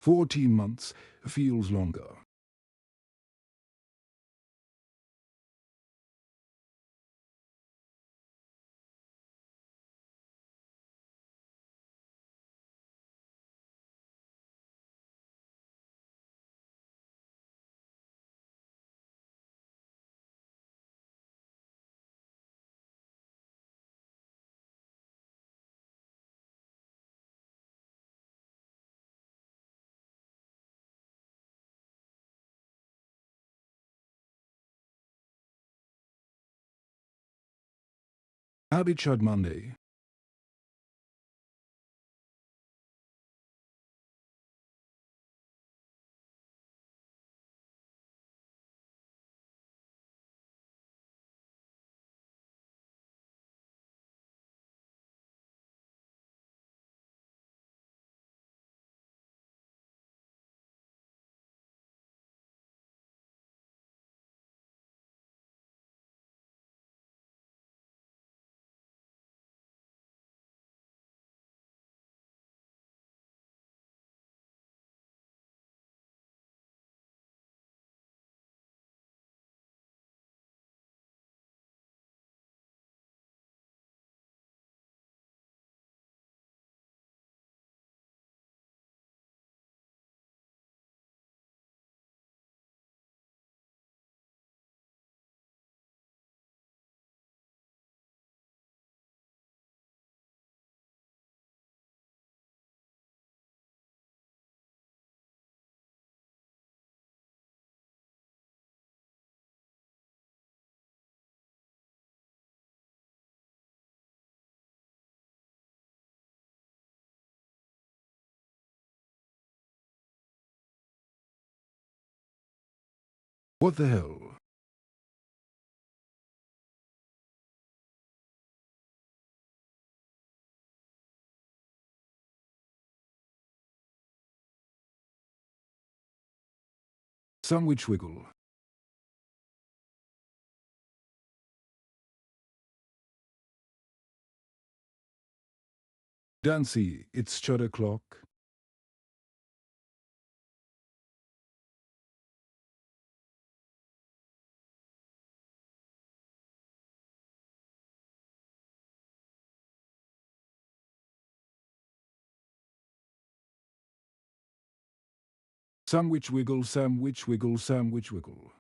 14 months feels longer. Happy Chud Monday. What the hell? Sandwich wiggle. Dancy, it's Chud o'clock. Sandwich wiggle, sandwich wiggle, sandwich wiggle.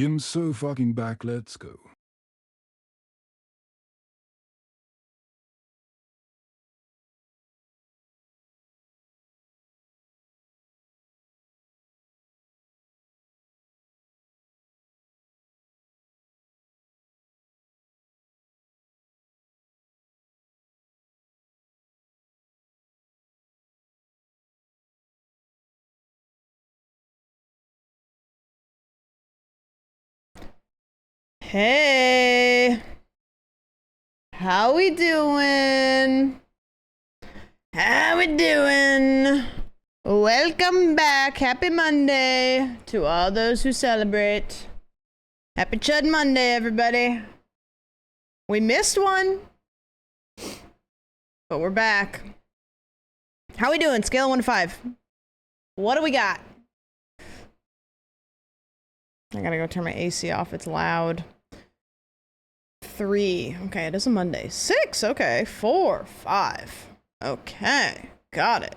I'm so fucking back, let's go. Hey, how we doing? How we doing? Welcome back. Happy Monday to all those who celebrate. Happy Chud Monday, everybody. We missed one, but we're back. How we doing? Scale of 1 to 5. What do we got? I gotta go turn my AC off. It's loud. 3. Okay, it is a Monday. 6. Okay. 4. 5. Okay. Got it.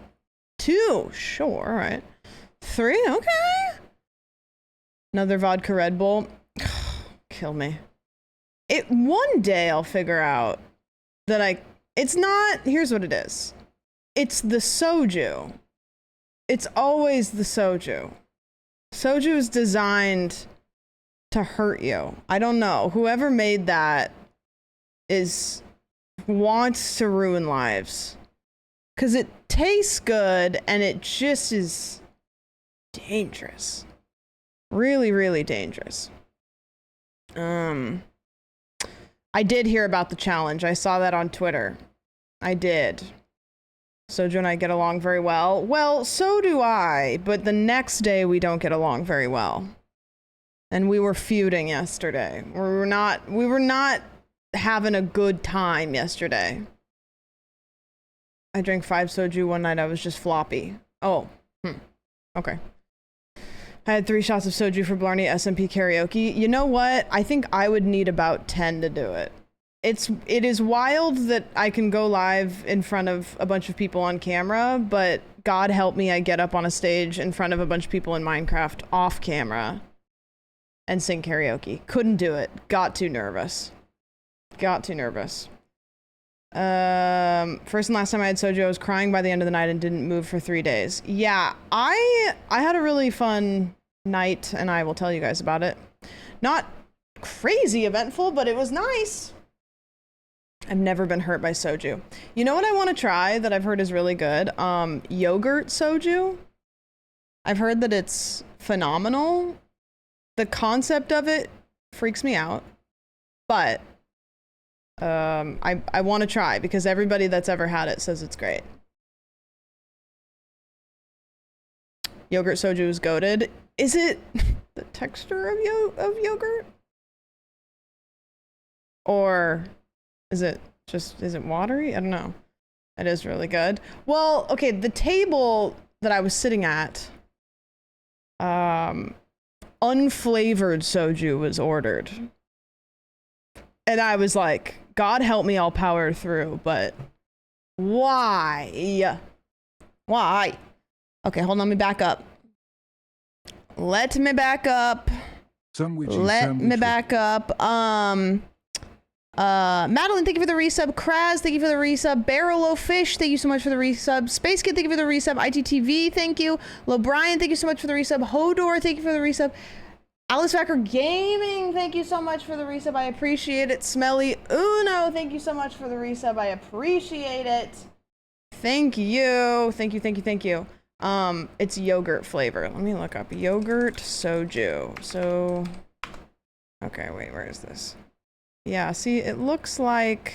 2. Sure. All right. 3. Okay. Another vodka Red Bull. Kill me. One day I'll figure out that it's not, here's what it is. It's the soju. It's always the soju. Soju is designed to hurt you. I don't know. Whoever made that wants to ruin lives. Because it tastes good and it just is dangerous. Really, really dangerous. I did hear about the challenge. I saw that on Twitter. I did. Soju and I get along very well. Well, so do I, but the next day we don't get along very well. And we were feuding yesterday. We were not having a good time yesterday. I drank 5 soju one night. I was just floppy. Oh, okay. I had 3 shots of soju for Blarney SMP karaoke. You know what? I think I would need about 10 to do it. It is wild that I can go live in front of a bunch of people on camera, but God help me, I get up on a stage in front of a bunch of people in Minecraft off camera and sing karaoke. Couldn't do it. Got too nervous. First and last time I had soju, I was crying by the end of the night and didn't move for 3 days. Yeah, I had a really fun night, and I will tell you guys about it. Not crazy eventful, but it was nice. I've never been hurt by soju. You know what I want to try that I've heard is really good? Yogurt soju. I've heard that it's phenomenal. The concept of it freaks me out, but I want to try because everybody that's ever had it says it's great. Yogurt soju is goated. Is it the texture of yogurt? Or is it watery? I don't know. It is really good. Well, okay, the table that I was sitting at, unflavored soju was ordered. And I was like, God help me, I'll power through, but why? Why? Okay, hold on, let me back up. Let me back up. Madeline, thank you for the resub. Kraz, thank you for the resub. Barrel O Fish, thank you so much for the resub. Space Kid, thank you for the resub. ITTV, thank you. Lobrian, thank you so much for the resub. Hodor, thank you for the resub. Alice Backer Gaming, thank you so much for the resub. I appreciate it. Smelly Uno, thank you so much for the resub. I appreciate it. Thank you. Thank you. It's yogurt flavor. Let me look up yogurt soju. Okay, wait, where is this? Yeah, see, it looks like,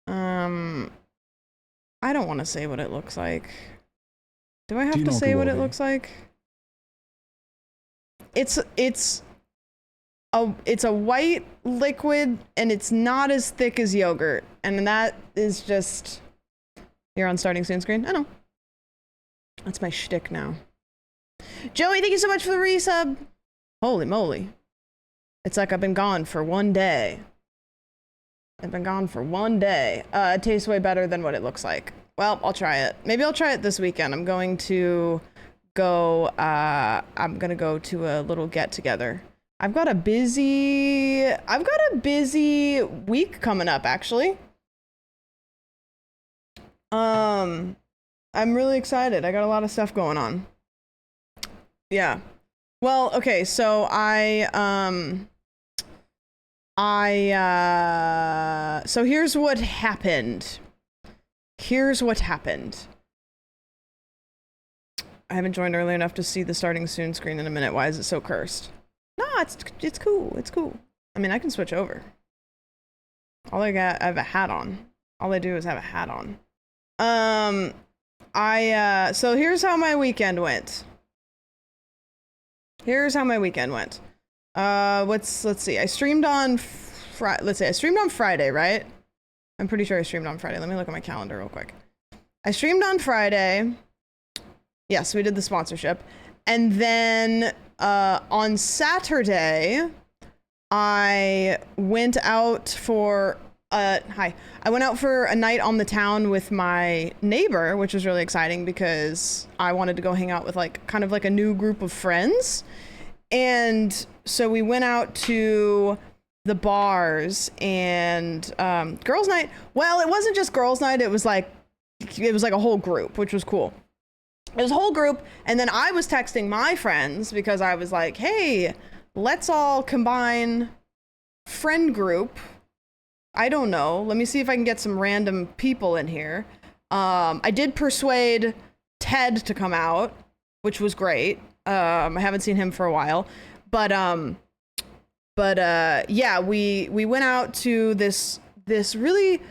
I don't want to say what it looks like. Do I have to say what it looks like? It's a white liquid and it's not as thick as yogurt. And that is just, you're on starting soon screen. I know. That's my shtick now. Joey, thank you so much for the resub. Holy moly. It's like I've been gone for 1 day. It tastes way better than what it looks like. Well, I'll try it. Maybe I'll try it this weekend. I'm going to go to a little get together. I've got a busy week coming up, actually. I'm really excited. I got a lot of stuff going on. Yeah. Well, okay, so so here's what happened. I haven't joined early enough to see the starting soon screen in a minute. Why is it so cursed? No, it's cool. It's cool. I mean, I can switch over. I have a hat on. All I do is have a hat on. So here's how my weekend went. Let's see. I streamed on Friday, right? I'm pretty sure I streamed on Friday. Let me look at my calendar real quick. I streamed on Friday. Yes, we did the sponsorship. And then on Saturday, I went out for I went out for a night on the town with my neighbor, which was really exciting because I wanted to go hang out with like kind of like a new group of friends. And so we went out to the bars and girls' night. Well, it wasn't just girls' night. It was like a whole group, which was cool. It was a whole group. And then I was texting my friends because I was like, hey, let's all combine friend group. I don't know. Let me see if I can get some random people in here. I did persuade Ted to come out, which was great. I haven't seen him for a while, but yeah, we went out to this really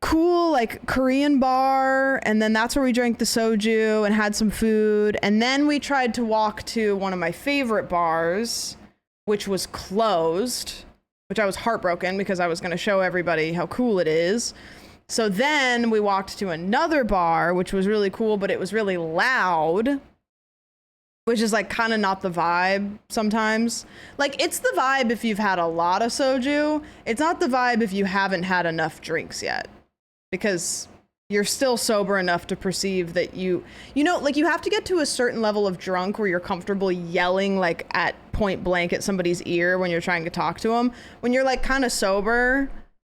cool like Korean bar, and then that's where we drank the soju and had some food, and then we tried to walk to one of my favorite bars, which was closed, which I was heartbroken because I was going to show everybody how cool it is. So then we walked to another bar, which was really cool, but it was really loud, which is like kind of not the vibe sometimes. Like it's the vibe if you've had a lot of soju. It's not the vibe if you haven't had enough drinks yet, because you're still sober enough to perceive that you know, like you have to get to a certain level of drunk where you're comfortable yelling like at point blank at somebody's ear when you're trying to talk to them. When you're like kind of sober,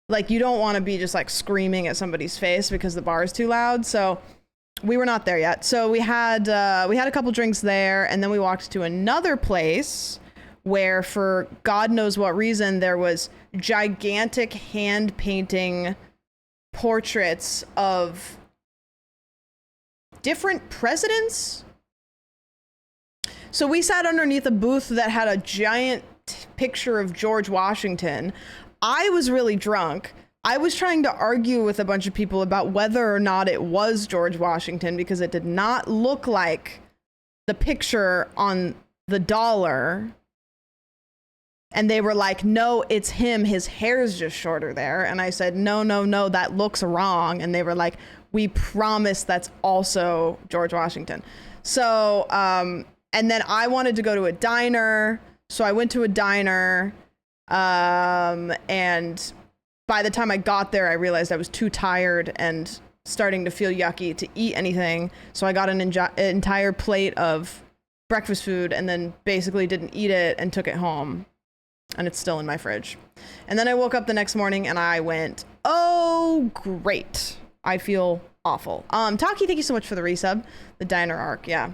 like you don't want to be just like screaming at somebody's face because the bar is too loud. So we were not there yet. So we had a couple drinks there, and then we walked to another place where, for God knows what reason, there was gigantic hand painting portraits of different presidents. So we sat underneath a booth that had a giant picture of George Washington. I was really drunk. I was trying to argue with a bunch of people about whether or not it was George Washington because it did not look like the picture on the dollar. And they were like, no, it's him. His hair's just shorter there. And I said, no, that looks wrong. And they were like, we promise that's also George Washington. So, and then I wanted to go to a diner. So I went to a diner. And by the time I got there, I realized I was too tired and starting to feel yucky to eat anything. So I got an entire plate of breakfast food and then basically didn't eat it and took it home. And it's still in my fridge. And then I woke up the next morning and I went, oh, great. I feel awful. Taki, thank you so much for the resub. The diner arc, yeah.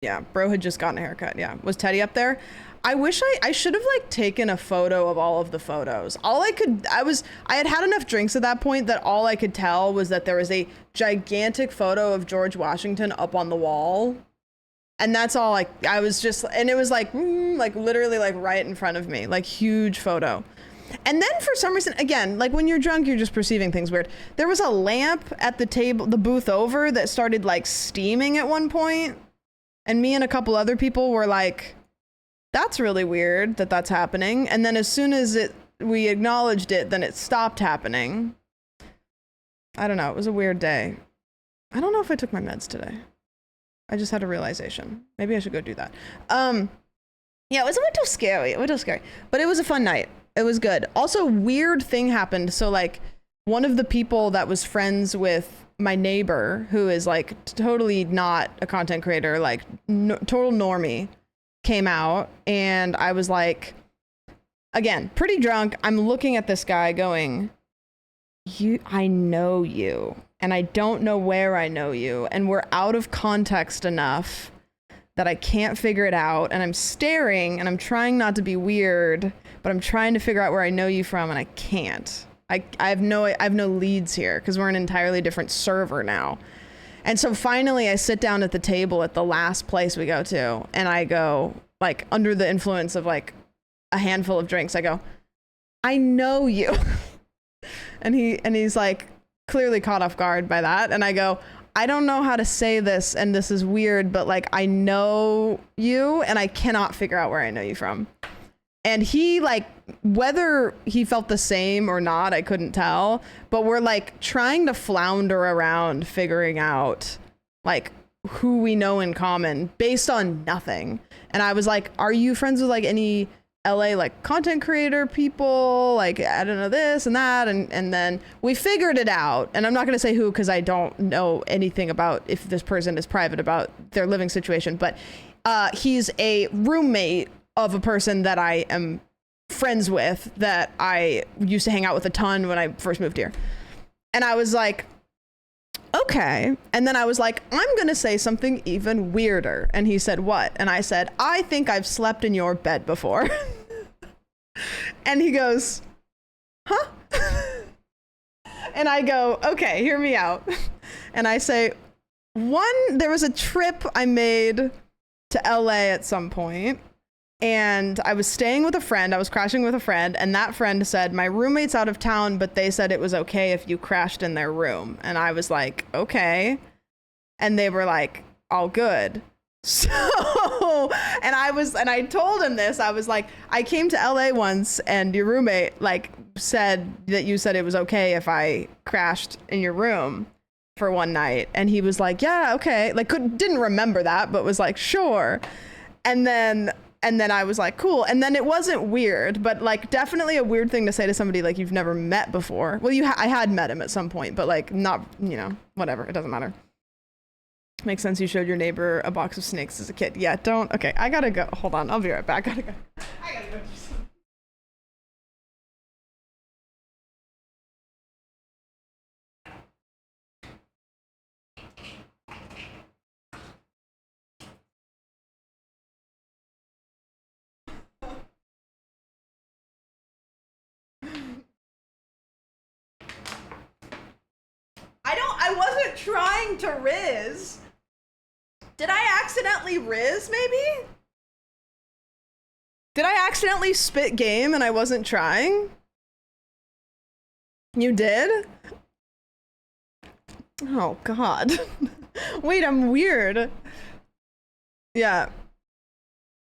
Yeah, bro had just gotten a haircut, yeah. Was Teddy up there? I wish I should have like taken a photo of all of the photos. I had enough drinks at that point that all I could tell was that there was a gigantic photo of George Washington up on the wall. And that's all I was just, and it was like literally like right in front of me, like huge photo. And then for some reason, again, like when you're drunk, you're just perceiving things weird. There was a lamp at the table, the booth over, that started like steaming at one point. And me and a couple other people were like, that's really weird that that's happening. And then as soon as we acknowledged it, then it stopped happening. I don't know. It was a weird day. I don't know if I took my meds today. I just had a realization. Maybe I should go do that. Yeah, it was a little scary. But it was a fun night. It was good. Also, weird thing happened. So like one of the people that was friends with my neighbor, who is like totally not a content creator, like total normie, came out, and I was like, again, pretty drunk. I'm looking at this guy going, I know you, and I don't know where I know you, and we're out of context enough that I can't figure it out, and I'm staring, and I'm trying not to be weird, but I'm trying to figure out where I know you from, and I can't. I have no leads here because we're an entirely different server now. And so finally I sit down at the table at the last place we go to, and I go, like, under the influence of like a handful of drinks, I go, I know you. and he's like, clearly caught off guard by that. And I go, I don't know how to say this, and this is weird, but like, I know you and I cannot figure out where I know you from. And he, like, whether he felt the same or not, I couldn't tell, but we're like trying to flounder around figuring out like who we know in common based on nothing. And I was like, are you friends with like any LA like content creator people? Like, I don't know, this and that. And then we figured it out. And I'm not going to say who, because I don't know anything about if this person is private about their living situation. But he's a roommate of a person that I am friends with, that I used to hang out with a ton when I first moved here. And I was like, okay. And then I was like, I'm going to say something even weirder. And he said, what? And I said, I think I've slept in your bed before. And he goes, huh? And I go, okay, hear me out. And I say, there was a trip I made to LA at some point, and I was staying with a friend. I was crashing with a friend, and that friend said, my roommate's out of town, but they said it was okay if you crashed in their room. And I was like, okay. And they were like, all good. So, and I told him this. I was like, I came to LA once, and your roommate like said that you said it was okay if I crashed in your room for one night. And he was like, yeah, okay. Like, didn't remember that, but was like, sure. And then I was like, cool. And then it wasn't weird, but like definitely a weird thing to say to somebody like you've never met before. Well, I had met him at some point, but like not, whatever. It doesn't matter. Makes sense. You showed your neighbor a box of snakes as a kid. Yeah, don't. Okay, I gotta go. Hold on. I'll be right back. I gotta go. I wasn't trying to riz. Did I accidentally riz, maybe? Did I accidentally spit game and I wasn't trying? You did? Oh, God. Wait, I'm weird. Yeah.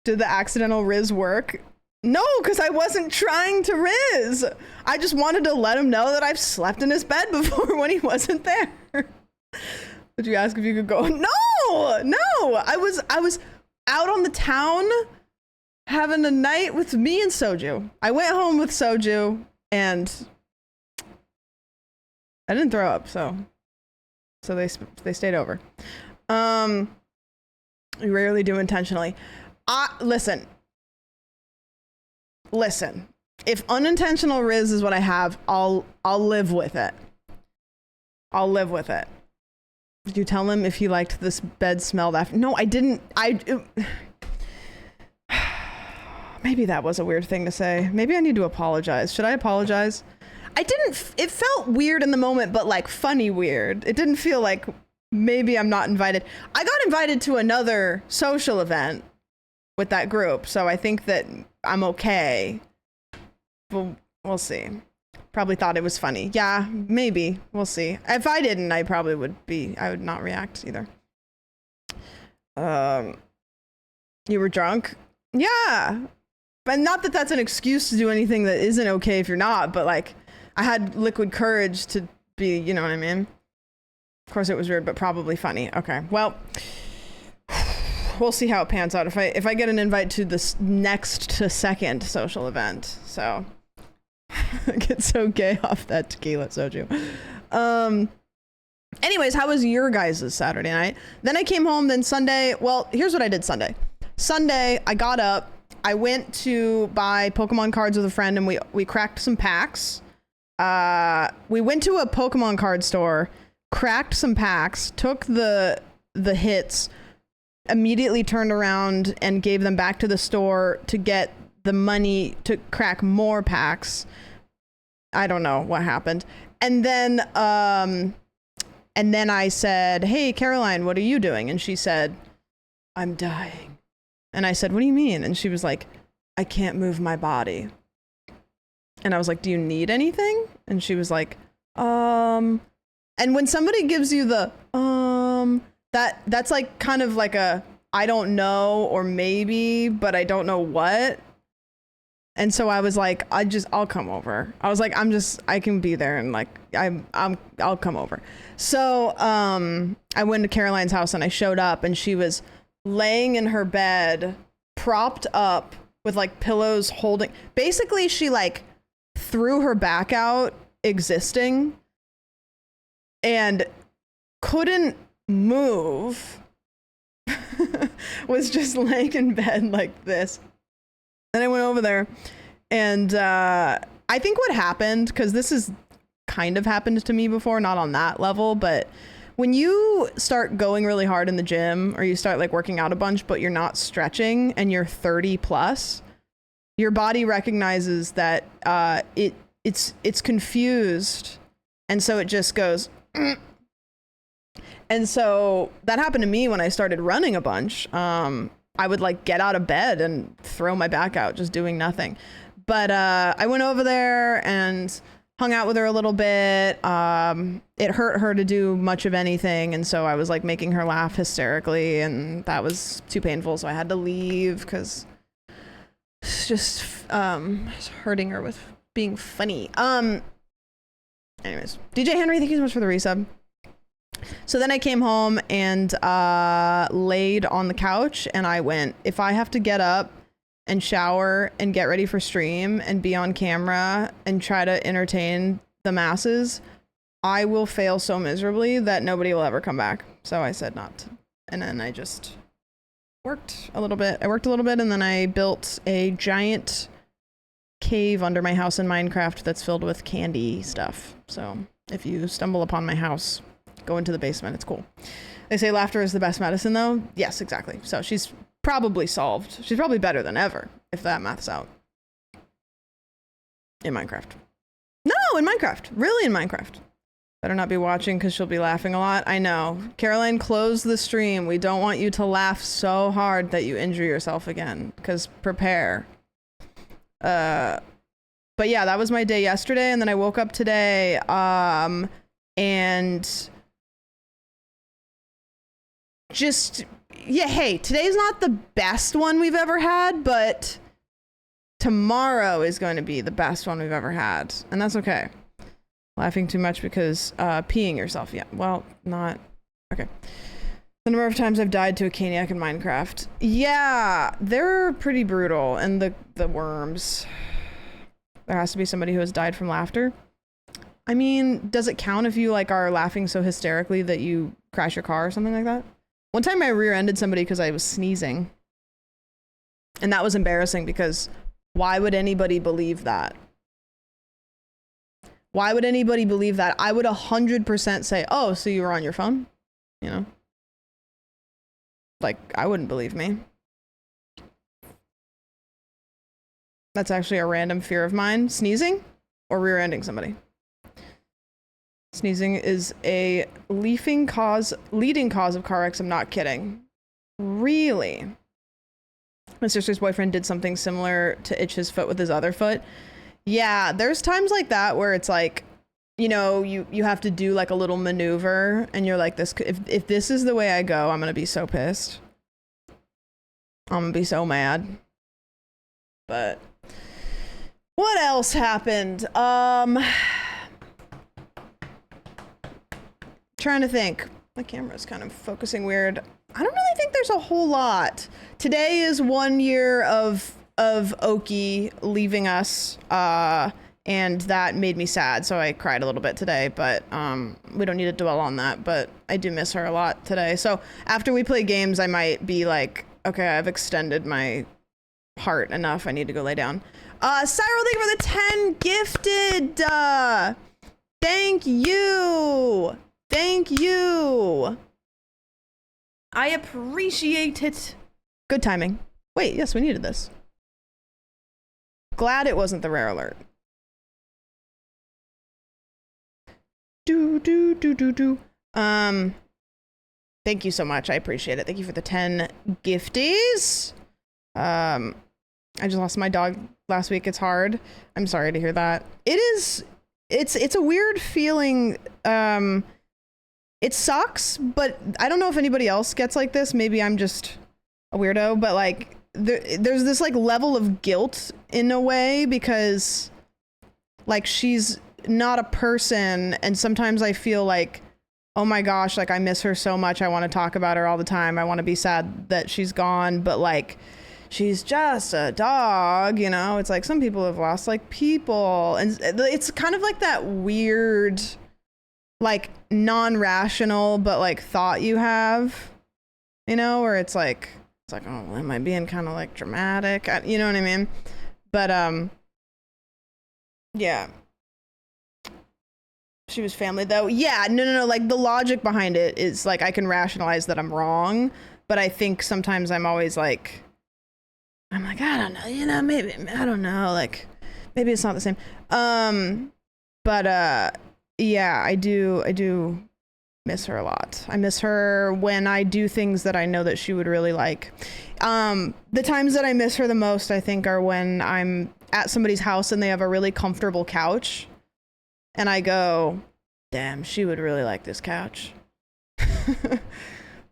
Did the accidental riz work? No, because I wasn't trying to riz. I just wanted to let him know that I've slept in his bed before when he wasn't there. Did you ask if you could go? No. I was out on the town having a night with me and Soju. I went home with Soju and I didn't throw up, so they stayed over. We rarely do intentionally. Listen. If unintentional riz is what I have, I'll live with it. I'll live with it. Did you tell him if he liked this bed smelled after? No, I didn't. Maybe that was a weird thing to say. Maybe I need to apologize. Should I apologize? I didn't. It felt weird in the moment, but like funny weird. It didn't feel like maybe I'm not invited. I got invited to another social event with that group, so I think that I'm okay. We'll see. Probably thought it was funny. Yeah, maybe. We'll see. If I didn't, I probably would be. I would not react either. You were drunk? Yeah. But not that that's an excuse to do anything that isn't okay if you're not, but like I had liquid courage to be, you know what I mean? Of course it was weird, but probably funny. Okay. Well, we'll see how it pans out if I get an invite to this next to second social event. So I get so gay off that tequila soju. Anyways, how was your guys' Saturday night? Then I came home. Then Sunday. Well, here's what I did Sunday. Sunday, I got up. I went to buy Pokemon cards with a friend, and we cracked some packs. We went to a Pokemon card store, cracked some packs, took the hits, immediately turned around and gave them back to the store to get the money to crack more packs. I don't know what happened. And then I said, hey, Caroline, what are you doing? And she said, I'm dying. And I said, what do you mean? And she was like, I can't move my body. And I was like, do you need anything? And she was like, And when somebody gives you the that's like kind of like a I don't know or maybe, but I don't know what. And so I was like, I'll come over. I was like, I can be there and like I'll come over. So I went to Caroline's house and I showed up and she was laying in her bed, propped up with like pillows holding. Basically, she like threw her back out existing and couldn't move. Was just laying in bed like this. Then I went over there and I think what happened, because this is kind of happened to me before, not on that level, but when you start going really hard in the gym or you start like working out a bunch, but you're not stretching and you're 30 plus, your body recognizes that it's confused. And so it just goes, and so that happened to me when I started running a bunch. I would like get out of bed and throw my back out just doing nothing. But I went over there and hung out with her a little bit. It hurt her to do much of anything. And so I was like making her laugh hysterically and that was too painful. So I had to leave because it's just hurting her with being funny. Anyways, DJ Henry, thank you so much for the resub. So then I came home and laid on the couch and I went, if I have to get up and shower and get ready for stream and be on camera and try to entertain the masses, I will fail so miserably that nobody will ever come back. So I said not to. And then I just worked a little bit. I worked a little bit and then I built a giant cave under my house in Minecraft that's filled with candy stuff. So if you stumble upon my house, go into the basement. It's cool. They say laughter is the best medicine, though. Yes, exactly. So she's probably solved. She's probably better than ever, if that math's out. In Minecraft. No, in Minecraft. Really in Minecraft. Better not be watching because she'll be laughing a lot. I know. Caroline, close the stream. We don't want you to laugh so hard that you injure yourself again. Because prepare. But yeah, that was my day yesterday. And then I woke up today. And just, yeah, hey, today's not the best one we've ever had, but tomorrow is going to be the best one we've ever had. And that's okay. Laughing too much because peeing yourself. Yeah, well, not. Okay. The number of times I've died to a caniac in Minecraft. Yeah, they're pretty brutal. And the worms. There has to be somebody who has died from laughter. I mean, does it count if you like are laughing so hysterically that you crash your car or something like that? One time I rear-ended somebody because I was sneezing. And that was embarrassing because why would anybody believe that? Why would anybody believe that? I would 100% say, oh, so you were on your phone? You know? Like, I wouldn't believe me. That's actually a random fear of mine. Sneezing or rear-ending somebody. Sneezing is a leading cause of car wrecks. I'm not kidding. Really? My sister's boyfriend did something similar to itch his foot with his other foot. Yeah, there's times like that where it's like, you know, you have to do like a little maneuver and you're like, this, if this is the way I go, I'm going to be so pissed. I'm going to be so mad. But what else happened? Trying to think. My camera's kind of focusing weird. I don't really think there's a whole lot. Today is 1 year of Oki leaving us, and that made me sad, so I cried a little bit today, but we don't need to dwell on that, but I do miss her a lot today. So after we play games, I might be like, okay, I've extended my heart enough. I need to go lay down. Cyril, thank you for the 10 gifted. Thank you. Thank you. I appreciate it. Good timing. Wait, yes, we needed this. Glad it wasn't the rare alert. Thank you so much. I appreciate it. Thank you for the 10 gifties. I just lost my dog last week. It's hard. I'm sorry to hear that. It's a weird feeling it sucks, but I don't know if anybody else gets like this. Maybe I'm just a weirdo, but like there's this like level of guilt in a way because like she's not a person, and sometimes I feel like, oh my gosh, like I miss her so much. I want to talk about her all the time. I want to be sad that she's gone, but like she's just a dog, you know? It's like some people have lost like people, and it's kind of like that weird like non-rational but like thought you have, you know, where it's like oh, well, am I being kind of like dramatic? You know what I mean? But yeah, she was family though. Yeah, no, like the logic behind it is like I can rationalize that I'm wrong, but I think sometimes I'm always like, I'm like, I don't know, you know, maybe I don't know, like maybe it's not the same. But yeah, I do miss her a lot. I miss her when I do things that I know that she would really like. The times that I miss her the most, I think, are when I'm at somebody's house and they have a really comfortable couch, and I go, damn, she would really like this couch.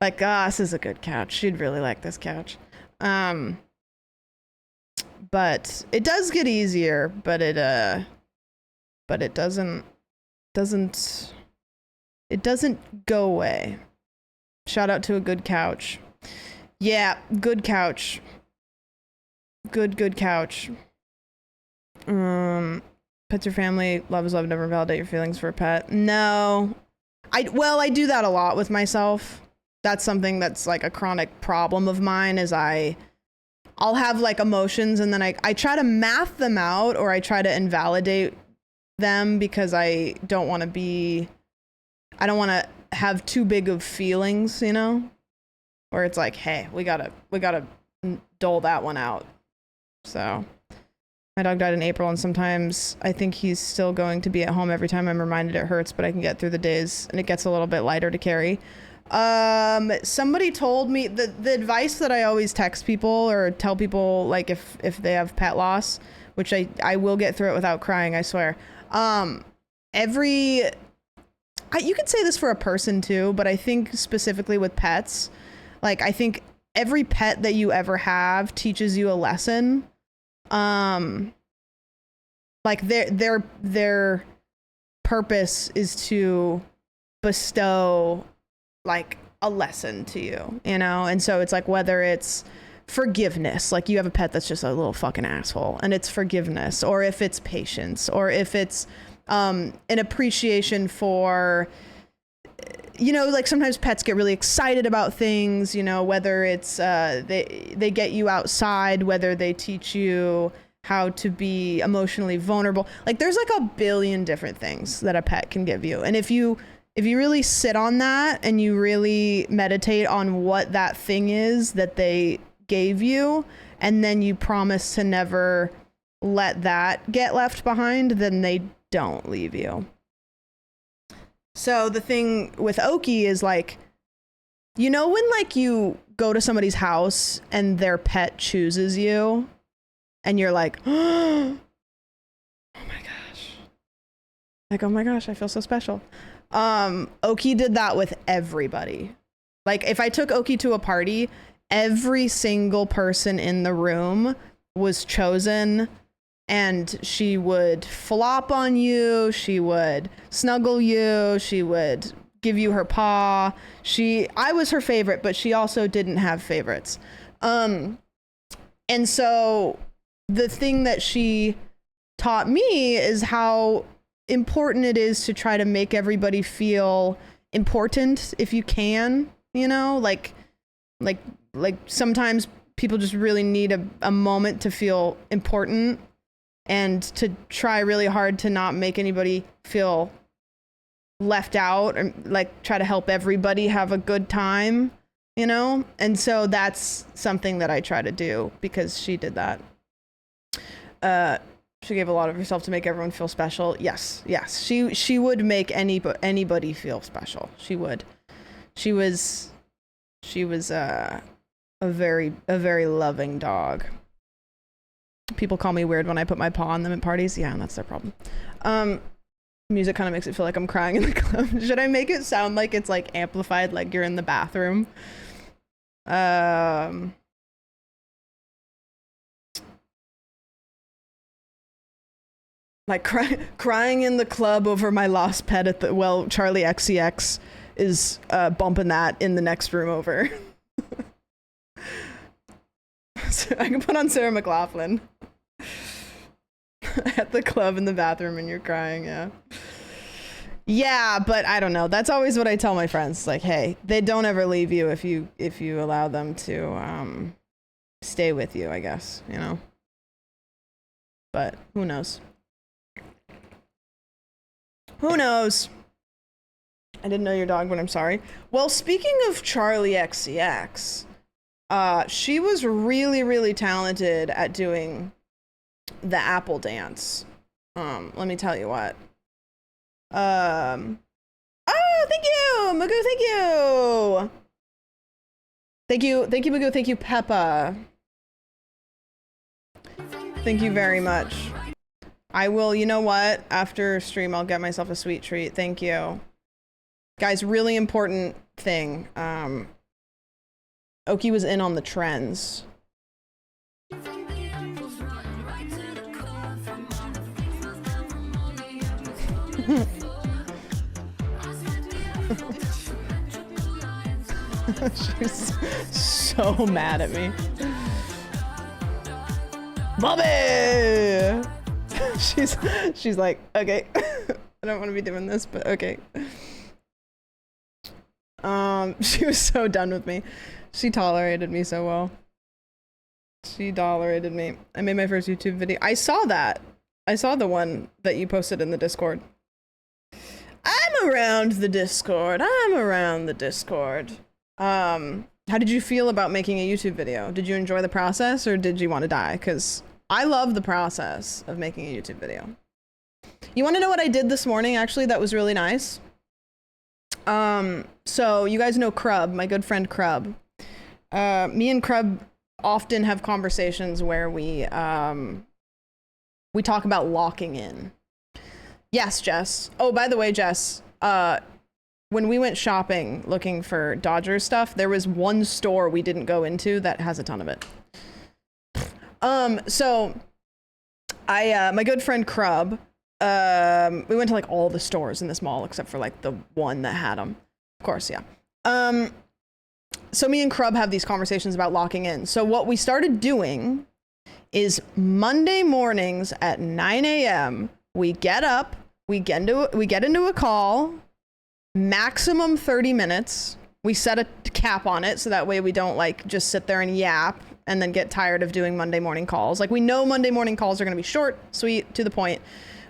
Like, this is a good couch. She'd really like this couch. But it does get easier, but it doesn't go away. Shout out to a good couch. Yeah, good couch. Good couch. Pets your family, love is love, never validate your feelings for a pet. No. I do that a lot with myself. That's something that's like a chronic problem of mine, is I'll have like emotions and then I try to math them out, or I try to invalidate them because I don't want to have too big of feelings, you know, where it's like, hey, we gotta dole that one out. So my dog died in April, and sometimes I think he's still going to be at home every time I'm reminded. It hurts, but I can get through the days, and it gets a little bit lighter to carry. Somebody told me the advice that I always text people or tell people, like if they have pet loss, which I will get through it without crying, I swear. You could say this for a person too, but I think specifically with pets, like I think every pet that you ever have teaches you a lesson. Like their purpose is to bestow like a lesson to you, you know? And so it's like, whether it's forgiveness, like you have a pet that's just a little fucking asshole, and it's forgiveness, or if it's patience, or if it's an appreciation for, you know, like sometimes pets get really excited about things, you know, whether it's they get you outside, whether they teach you how to be emotionally vulnerable. Like there's like a billion different things that a pet can give you. And if you really sit on that and you really meditate on what that thing is that they gave you, and then you promise to never let that get left behind, then they don't leave you. So the thing with Oki is like, you know, when like you go to somebody's house and their pet chooses you and you're like, oh my gosh. Like, oh my gosh, I feel so special. Oki did that with everybody. Like if I took Oki to a party, every single person in the room was chosen, and she would flop on you, she would snuggle you, she would give you her paw. I was her favorite, but she also didn't have favorites. And so the thing that she taught me is how important it is to try to make everybody feel important if you can, you know, like sometimes people just really need a moment to feel important, and to try really hard to not make anybody feel left out, or like try to help everybody have a good time, you know? And so that's something that I try to do, because she did that. She gave a lot of herself to make everyone feel special. Yes. She would make anybody feel special. She would. She was a very loving dog. People call me weird when I put my paw on them at parties. Yeah, that's their problem. Music kind of makes it feel like I'm crying in the club. Should I make it sound like it's like amplified, like you're in the bathroom? Like crying in the club over my lost pet at the, well, Charlie XCX is bumping that in the next room over. So I can put on Sarah McLachlan at the club in the bathroom and you're crying, yeah. Yeah, but I don't know. That's always what I tell my friends. Like, hey, they don't ever leave you if you allow them to stay with you, I guess, you know. But who knows? Who knows? I didn't know your dog, but I'm sorry. Well, speaking of Charlie XCX, she was really, really talented at doing the apple dance. Let me tell you what. Oh, thank you, Magoo, thank you. Thank you, Magoo, thank you, Peppa. Thank you very much. I will, you know what? After stream, I'll get myself a sweet treat. Thank you. Guys, really important thing. Oki was in on the trends. She's so mad at me. Bobby! she's like, okay. I don't want to be doing this, but okay. She was so done with me. She tolerated me so well. She tolerated me. I made my first YouTube video. I saw that. I saw the one that you posted in the Discord. I'm around the Discord. How did you feel about making a YouTube video? Did you enjoy the process or did you want to die? Because I love the process of making a YouTube video. You want to know what I did this morning, actually, that was really nice? So you guys know Crub, my good friend Crub. Me and Crub often have conversations where we talk about locking in. Yes, Jess. Oh, by the way, Jess, when we went shopping looking for Dodgers stuff, there was one store we didn't go into that has a ton of it. So my good friend Crub, we went to like all the stores in this mall except for like the one that had them. Of course, yeah. So me and Crub have these conversations about locking in. So what we started doing is Monday mornings at 9 a.m. we get up, we get into a call, maximum 30 minutes. We set a cap on it so that way we don't like just sit there and yap and then get tired of doing Monday morning calls. Like we know Monday morning calls are going to be short, sweet, to the point.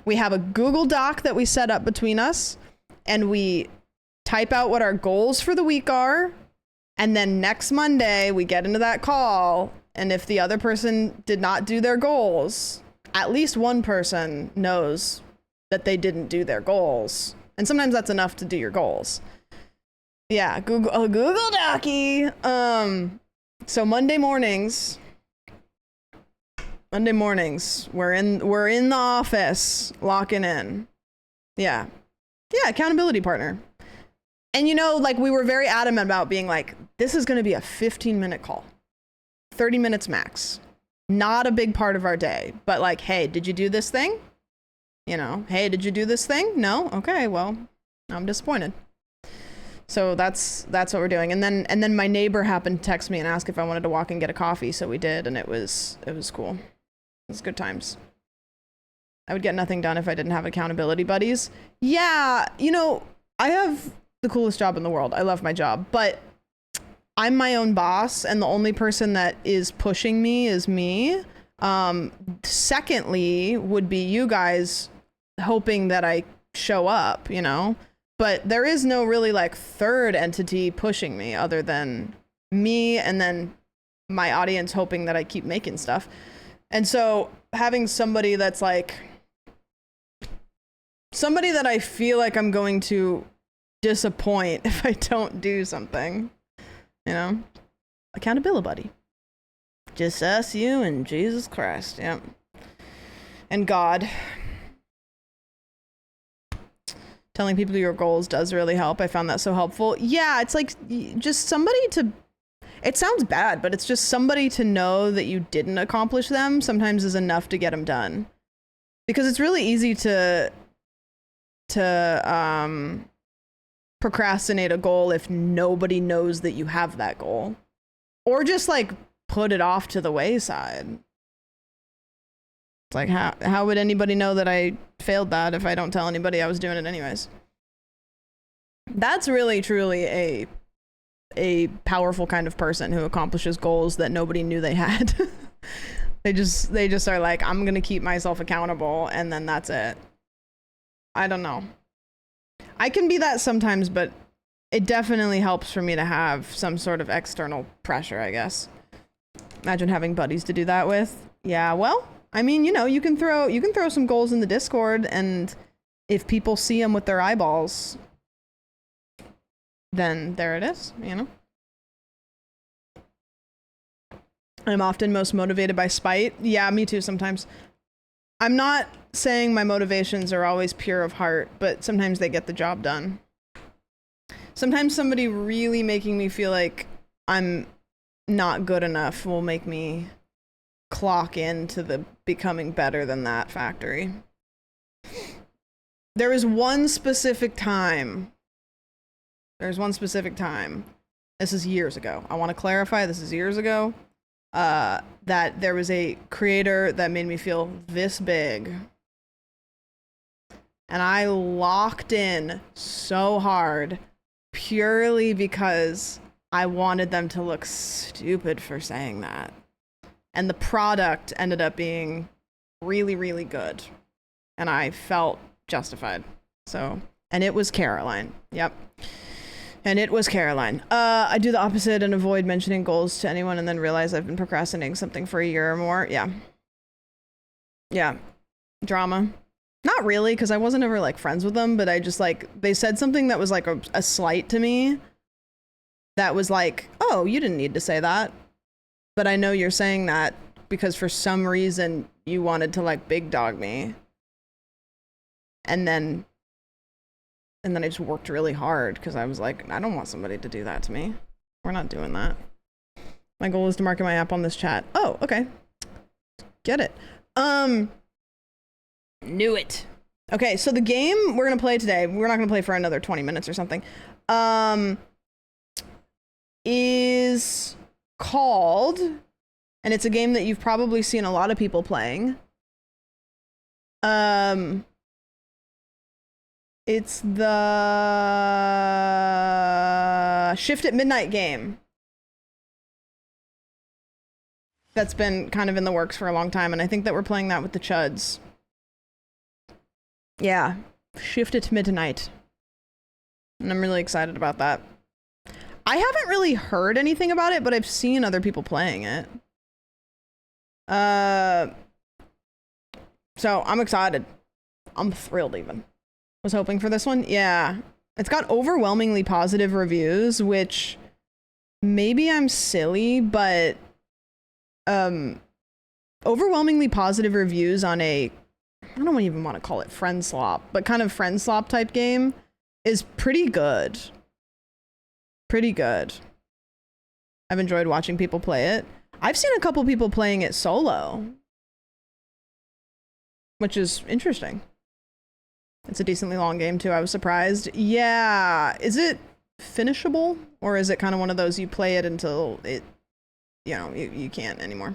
We have a Google Doc that we set up between us and we type out what our goals for the week are. And then next Monday we get into that call. And if the other person did not do their goals, at least one person knows that they didn't do their goals. And sometimes that's enough to do your goals. Yeah, Google Docky. So Monday mornings, we're in the office locking in. Yeah, accountability partner. And you know, like we were very adamant about being like, this is going to be a 15-minute call, 30 minutes max. Not a big part of our day, but like, hey, did you do this thing? You know, hey, did you do this thing? No? Okay, well, I'm disappointed. So that's what we're doing. And then my neighbor happened to text me and ask if I wanted to walk and get a coffee, so we did, and it was cool. It was good times. I would get nothing done if I didn't have accountability buddies. Yeah, you know, I have the coolest job in the world. I love my job, but I'm my own boss, and the only person that is pushing me is me. Secondly would be you guys hoping that I show up, you know? But there is no really like third entity pushing me other than me and then my audience hoping that I keep making stuff. And so having somebody that's like, somebody that I feel like I'm going to disappoint if I don't do something, you know? Accountability buddy. Just us, you, and Jesus Christ, yep. And God. Telling people your goals does really help. I found that so helpful. Yeah, it's like just somebody to, it sounds bad, but it's just somebody to know that you didn't accomplish them sometimes is enough to get them done. Because it's really easy to procrastinate a goal if nobody knows that you have that goal. Or just like put it off to the wayside. It's like, how would anybody know that I failed that if I don't tell anybody I was doing it anyways? That's really, truly a powerful kind of person who accomplishes goals that nobody knew they had. They just are like, I'm going to keep myself accountable, and then that's it. I don't know. I can be that sometimes, but it definitely helps for me to have some sort of external pressure, I guess. Imagine having buddies to do that with. Yeah, well, I mean, you know, you can throw some goals in the Discord, and if people see them with their eyeballs, then there it is, you know? I'm often most motivated by spite. Yeah, me too sometimes. I'm not saying my motivations are always pure of heart, but sometimes they get the job done. Sometimes somebody really making me feel like I'm not good enough will make me clock into the becoming better than that factory. There was one specific time. This is years ago. I want to clarify, this is years ago. That there was a creator that made me feel this big. And I locked in so hard purely because I wanted them to look stupid for saying that. And the product ended up being really, really good. And I felt justified. So, and it was Caroline. Yep. And it was Caroline. I do the opposite and avoid mentioning goals to anyone and then realize I've been procrastinating something for a year or more. Yeah. Yeah. Drama. Not really, because I wasn't ever like friends with them, but I just like, they said something that was like a slight to me that was like, oh, you didn't need to say that. But I know you're saying that because for some reason you wanted to like big dog me. And then I just worked really hard because I was like, I don't want somebody to do that to me. We're not doing that. My goal is to market my app on this chat. Oh, okay. Get it. Knew it. Okay, so the game we're going to play today, we're not going to play for another 20 minutes or something, is called, and it's a game that you've probably seen a lot of people playing. It's the Shift at Midnight game. That's been kind of in the works for a long time, and I think that we're playing that with the Chuds. Yeah, Shift at Midnight. And I'm really excited about that. I haven't really heard anything about it, but I've seen other people playing it. So I'm excited. I'm thrilled even. Was hoping for this one. Yeah. It's got overwhelmingly positive reviews, which maybe I'm silly, but overwhelmingly positive reviews on a, I don't even want to call it friend slop, but kind of friend slop type game is pretty good. Pretty good. I've enjoyed watching people play it. I've seen a couple people playing it solo, which is interesting. It's a decently long game too. I was surprised. Yeah. Is it finishable, or is it kind of one of those you play it until it, you know, you can't anymore?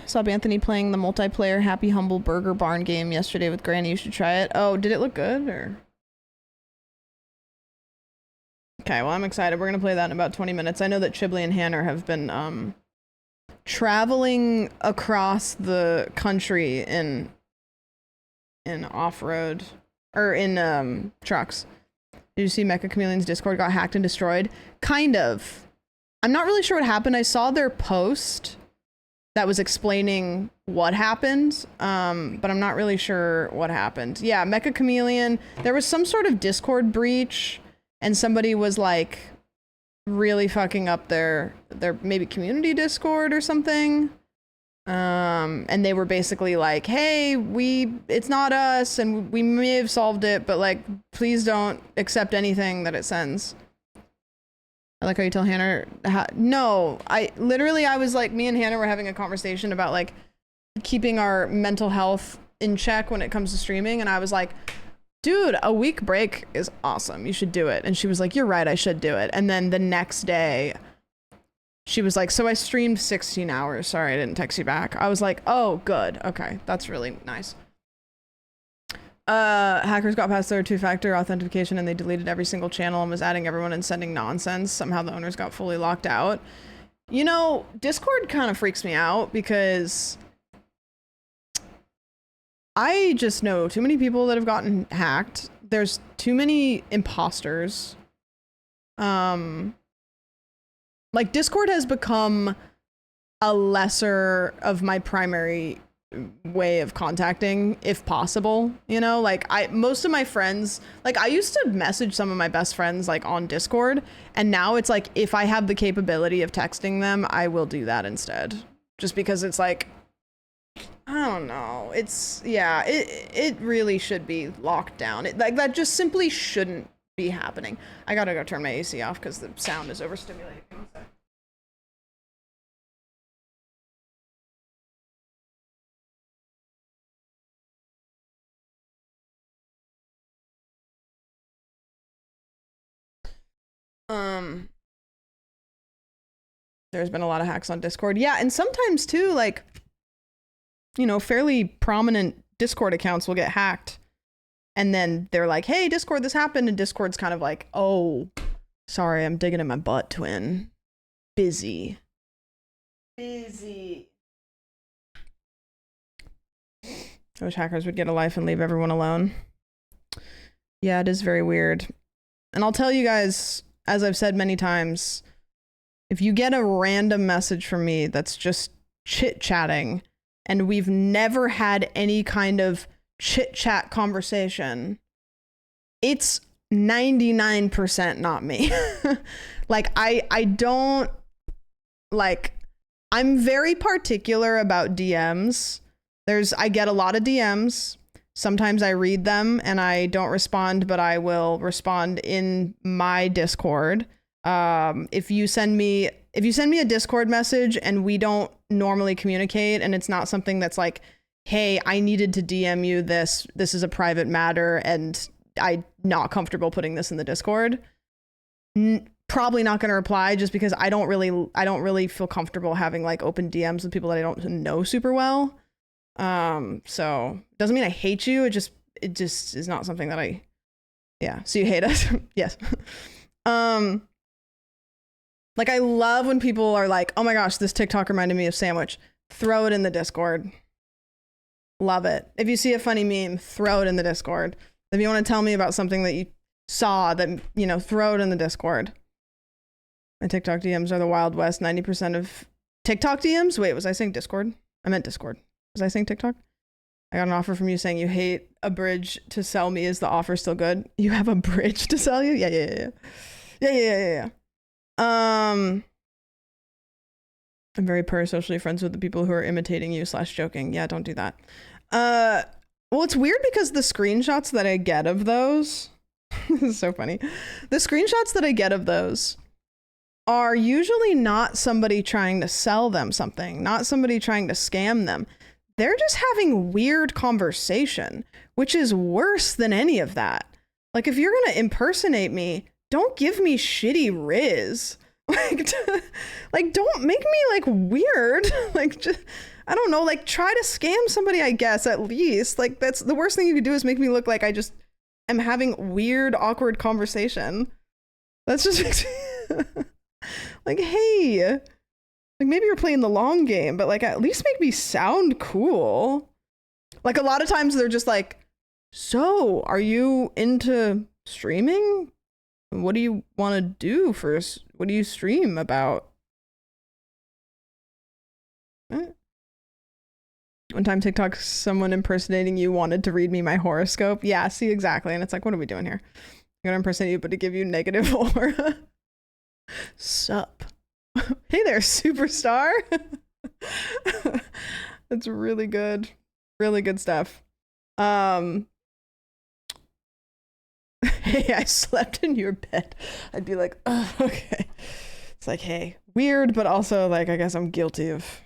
Saw Anthony playing the multiplayer Happy Humble Burger Barn game yesterday with Granny. You should try it. Oh, did it look good or? Okay, well, I'm excited. We're going to play that in about 20 minutes. I know that Chibley and Hanner have been traveling across the country in off-road, or in trucks. Did you see Mecha Chameleon's Discord got hacked and destroyed? Kind of. I'm not really sure what happened. I saw their post that was explaining what happened, but I'm not really sure what happened. Yeah, Mecha Chameleon, there was some sort of Discord breach, and somebody was like really fucking up their maybe community Discord or something. And they were basically like, hey, it's not us and we may have solved it, but like, please don't accept anything that it sends. I like how you tell Hannah, no, I was like, me and Hannah were having a conversation about like keeping our mental health in check when it comes to streaming. And I was like, dude, a week break is awesome. You should do it. And she was like, you're right, I should do it. And then the next day she was like, so I streamed 16 hours. Sorry, I didn't text you back. I was like, oh, good. Okay. That's really nice. Hackers got past their two-factor authentication and they deleted every single channel and was adding everyone and sending nonsense. Somehow the owners got fully locked out. You know, Discord kind of freaks me out because I just know too many people that have gotten hacked. There's too many imposters. Like Discord has become a lesser of my primary way of contacting, if possible, you know. Like most of my friends, like I used to message some of my best friends like on Discord, and now it's like if I have the capability of texting them, I will do that instead, just because it's like, I don't know, it's, yeah, it really should be locked down. Like that just simply shouldn't be happening. I gotta go turn my AC off because the sound is overstimulating. There's been a lot of hacks on Discord. Yeah, and sometimes too, like, you know, fairly prominent Discord accounts will get hacked. And then they're like, hey, Discord, this happened. And Discord's kind of like, oh, sorry, I'm digging in my butt, twin. Busy. I wish hackers would get a life and leave everyone alone. Yeah, it is very weird. And I'll tell you guys, as I've said many times, if you get a random message from me that's just chit-chatting and we've never had any kind of chit-chat conversation, it's 99% not me. Like, I don't, like, I'm very particular about DMs. I get a lot of DMs. Sometimes I read them and I don't respond, but I will respond in my Discord. If you send me a Discord message and we don't normally communicate and it's not something that's like, hey, I needed to DM you this is a private matter and I'm not comfortable putting this in the Discord, probably not going to reply, just because I don't really feel comfortable having like open DMs with people that I don't know super well. So doesn't mean I hate you. It just is not something that yeah. So you hate us? Yes. Like I love when people are like, oh my gosh, this TikTok reminded me of Sandwich. Throw it in the Discord. Love it. If you see a funny meme, throw it in the Discord. If you want to tell me about something that you saw that, you know, throw it in the Discord. My TikTok DMs are the Wild West. 90% of TikTok DMs. Wait, was I saying Discord? I meant Discord. Was I saying TikTok? I got an offer from you saying you hate a bridge to sell me. Is the offer still good? You have a bridge to sell you? Yeah. I'm very parasocially friends with the people who are imitating you / joking. Yeah, don't do that. Well, it's weird because the screenshots that I get of those, this is so funny. The screenshots that I get of those are usually not somebody trying to sell them something, not somebody trying to scam them. They're just having weird conversation, which is worse than any of that. Like, if you're gonna impersonate me, don't give me shitty riz. Like, don't make me like weird. Like, just, I don't know, like try to scam somebody, I guess, at least. Like, that's the worst thing you could do, is make me look like I just am having weird, awkward conversation. That's just like, hey, like maybe you're playing the long game, but like at least make me sound cool. Like a lot of times they're just like, so are you into streaming? What do you want to do first? What do you stream about? One time TikTok, someone impersonating you wanted to read me my horoscope. Yeah, see, exactly. And it's like, what are we doing here? I'm gonna impersonate you, but to give you negative aura. Sup? Hey there, superstar. It's really good. Really good stuff. Hey, I slept in your bed. I'd be like, oh, okay. It's like, hey, weird, but also like I guess I'm guilty of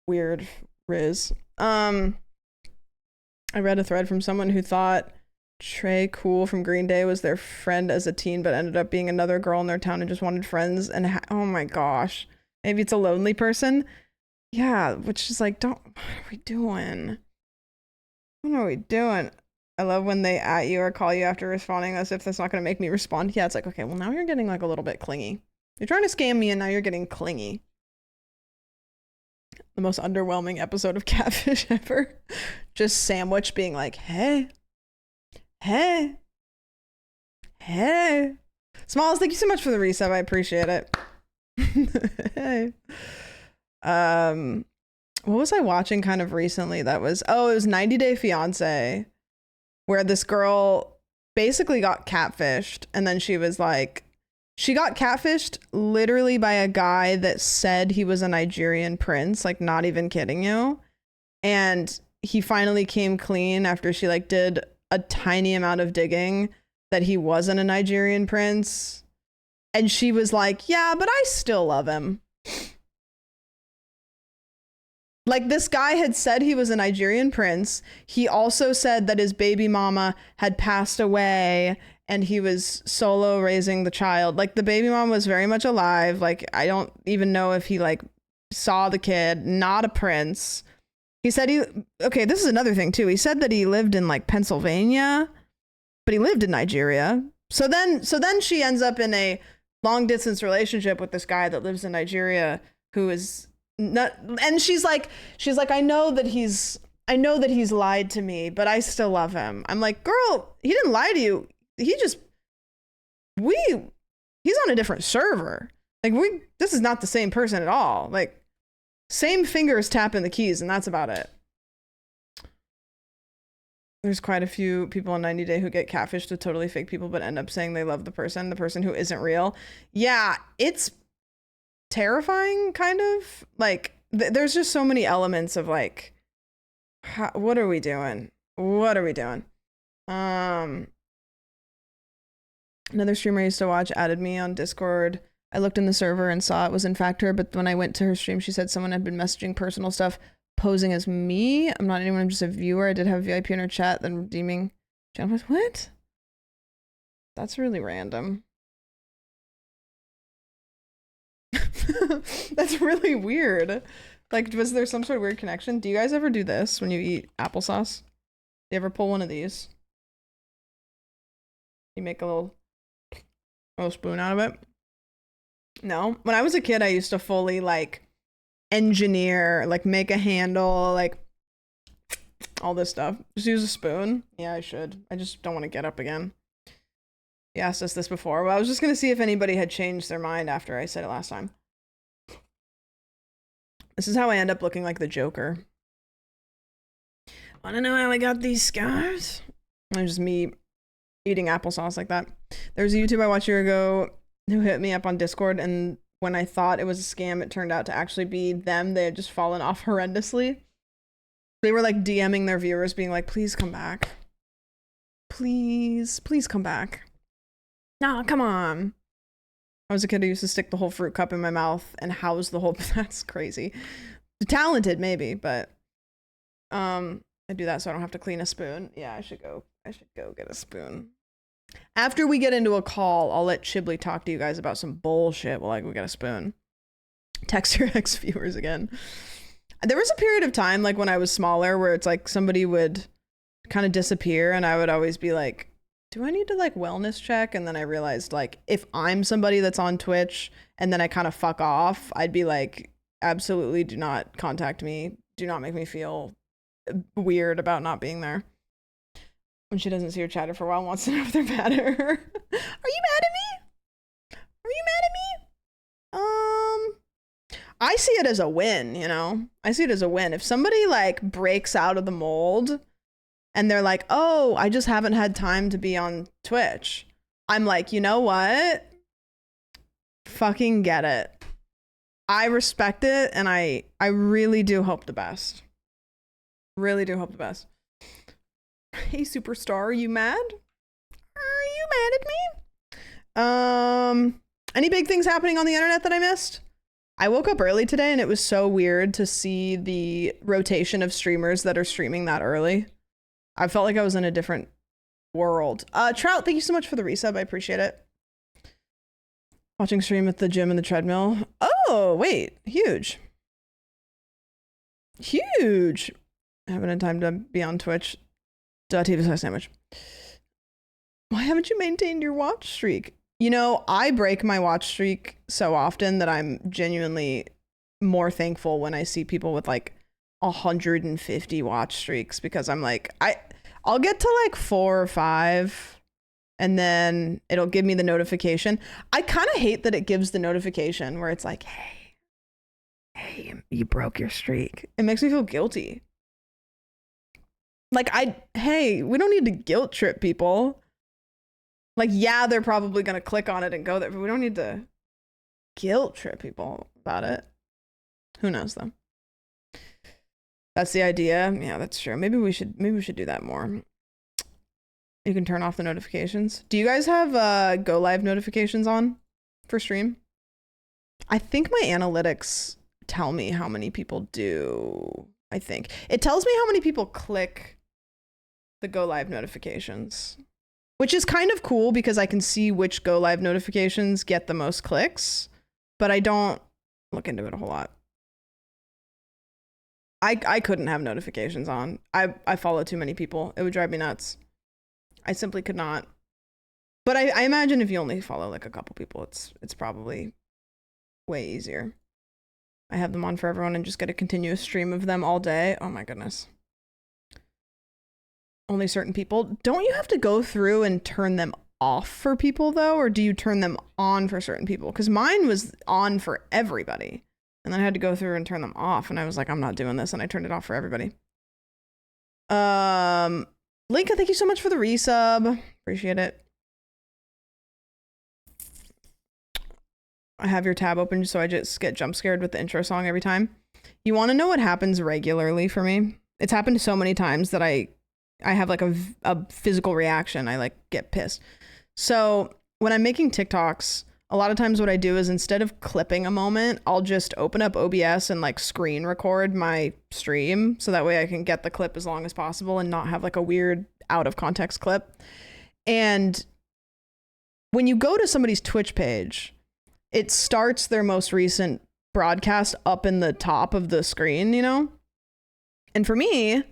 weird riz. I read a thread from someone who thought Trey Cool from Green Day was their friend as a teen, but ended up being another girl in their town and just wanted friends. And oh my gosh, maybe it's a lonely person. Yeah, which is like, what are we doing? What are we doing? I love when they at you or call you after responding as if that's not going to make me respond. Yeah, it's like, okay, well now you're getting like a little bit clingy. You're trying to scam me and now you're getting clingy. The most underwhelming episode of Catfish ever. Just Sandwich being like, hey. Smalls, thank you so much for the resub. I appreciate it. Hey. What was I watching kind of recently that was, it was 90 Day Fiance, where this girl basically got catfished, and then she was like, she got catfished literally by a guy that said he was a Nigerian prince, like not even kidding you. And he finally came clean after she like did a tiny amount of digging that he wasn't a Nigerian prince. And she was like, yeah, but I still love him. Like, this guy had said he was a Nigerian prince. He also said that his baby mama had passed away and he was solo raising the child. Like, the baby mom was very much alive. Like, I don't even know if he like saw the kid, not a prince. He said okay, this is another thing too. He said that he lived in like Pennsylvania, but he lived in Nigeria. So then she ends up in a long distance relationship with this guy that lives in Nigeria who is not, and she's like, I know that he's lied to me, but I still love him. I'm like, girl, he didn't lie to you. He's on a different server. Like, this is not the same person at all. Like, same fingers tapping the keys, and that's about it. There's quite a few people on 90 Day who get catfished with totally fake people, but end up saying they love the person who isn't real. Yeah, it's terrifying, kind of. Like, there's just so many elements of like, what are we doing? Another streamer I used to watch added me on Discord. I looked in the server and saw it was in fact her, but when I went to her stream, she said someone had been messaging personal stuff posing as me. I'm not anyone, I'm just a viewer. I did have VIP in her chat, then redeeming channel. What? That's really random. That's really weird. Like, was there some sort of weird connection? Do you guys ever do this when you eat applesauce? Do you ever pull one of these? You make a little spoon out of it? No. When I was a kid, I used to fully like engineer, like make a handle, like all this stuff. Just use a spoon. Yeah, I should. I just don't want to get up again. You asked us this before. Well, I was just going to see if anybody had changed their mind after I said it last time. This is how I end up looking like the Joker. Want to know how I got these scars? And just me eating applesauce like that. There's a YouTube I watched a year ago who hit me up on Discord, and when I thought it was a scam, it turned out to actually be them. They had just fallen off horrendously. They were like DMing their viewers being like, please come back. Please come back. No, come on. I was a kid who used to stick the whole fruit cup in my mouth and house the whole, that's crazy. Talented maybe, but I do that so I don't have to clean a spoon. Yeah, I should go get a spoon. After we get into a call, I'll let Chiblee talk to you guys about some bullshit while we get a spoon. Text your ex-viewers again. There was a period of time, like when I was smaller, where it's like somebody would kind of disappear and I would always be like, do I need to like wellness check? And then I realized like if I'm somebody that's on Twitch and then I kind of fuck off, I'd be like, absolutely do not contact me. Do not make me feel weird about not being there. When she doesn't see her chatter for a while and wants to know if they're mad at her. Are you mad at me? Are you mad at me? I see it as a win, you know? I see it as a win. If somebody like breaks out of the mold and they're like, oh, I just haven't had time to be on Twitch, I'm like, you know what? Fucking get it. I respect it, and I really do hope the best. Really do hope the best. Hey, superstar, are you mad? Are you mad at me? Any big things happening on the internet that I missed? I woke up early today, and it was so weird to see the rotation of streamers that are streaming that early. I felt like I was in a different world. Trout, thank you so much for the resub. I appreciate it. Watching stream at the gym and the treadmill. Oh, wait. Huge. Huge. I haven't had time to be on Twitch. TV sandwich. Why haven't you maintained your watch streak? You know, I break my watch streak so often that I'm genuinely more thankful when I see people with like 150 watch streaks, because I'm like, I'll get to like 4 or 5 and then it'll give me the notification. I kind of hate that it gives the notification where it's like, hey, you broke your streak. It makes me feel guilty. Like, hey, we don't need to guilt trip people. Like, yeah, they're probably going to click on it and go there, but we don't need to guilt trip people about it. Who knows, though? That's the idea. Yeah, that's true. Maybe we should do that more. You can turn off the notifications. Do you guys have go live notifications on for stream? I think my analytics tell me how many people do. I think it tells me how many people click the go live notifications, which is kind of cool because I can see which go live notifications get the most clicks, but I don't look into it a whole lot. I couldn't have notifications on. I follow too many people. It would drive me nuts. I simply could not. But I imagine if you only follow like a couple people, it's probably way easier. I have them on for everyone and just get a continuous stream of them all day. Oh my goodness. Only certain people. Don't you have to go through and turn them off for people though? Or do you turn them on for certain people? Because mine was on for everybody. And then I had to go through and turn them off. And I was like, I'm not doing this. And I turned it off for everybody. Linka, thank you so much for the resub. Appreciate it. I have your tab open so I just get jump scared with the intro song every time. You want to know what happens regularly for me? It's happened so many times that I have like a physical reaction. I like get pissed. So when I'm making TikToks, a lot of times what I do is instead of clipping a moment, I'll just open up OBS and like screen record my stream. So that way I can get the clip as long as possible and not have like a weird out of context clip. And when you go to somebody's Twitch page, it starts their most recent broadcast up in the top of the screen, you know? And for me,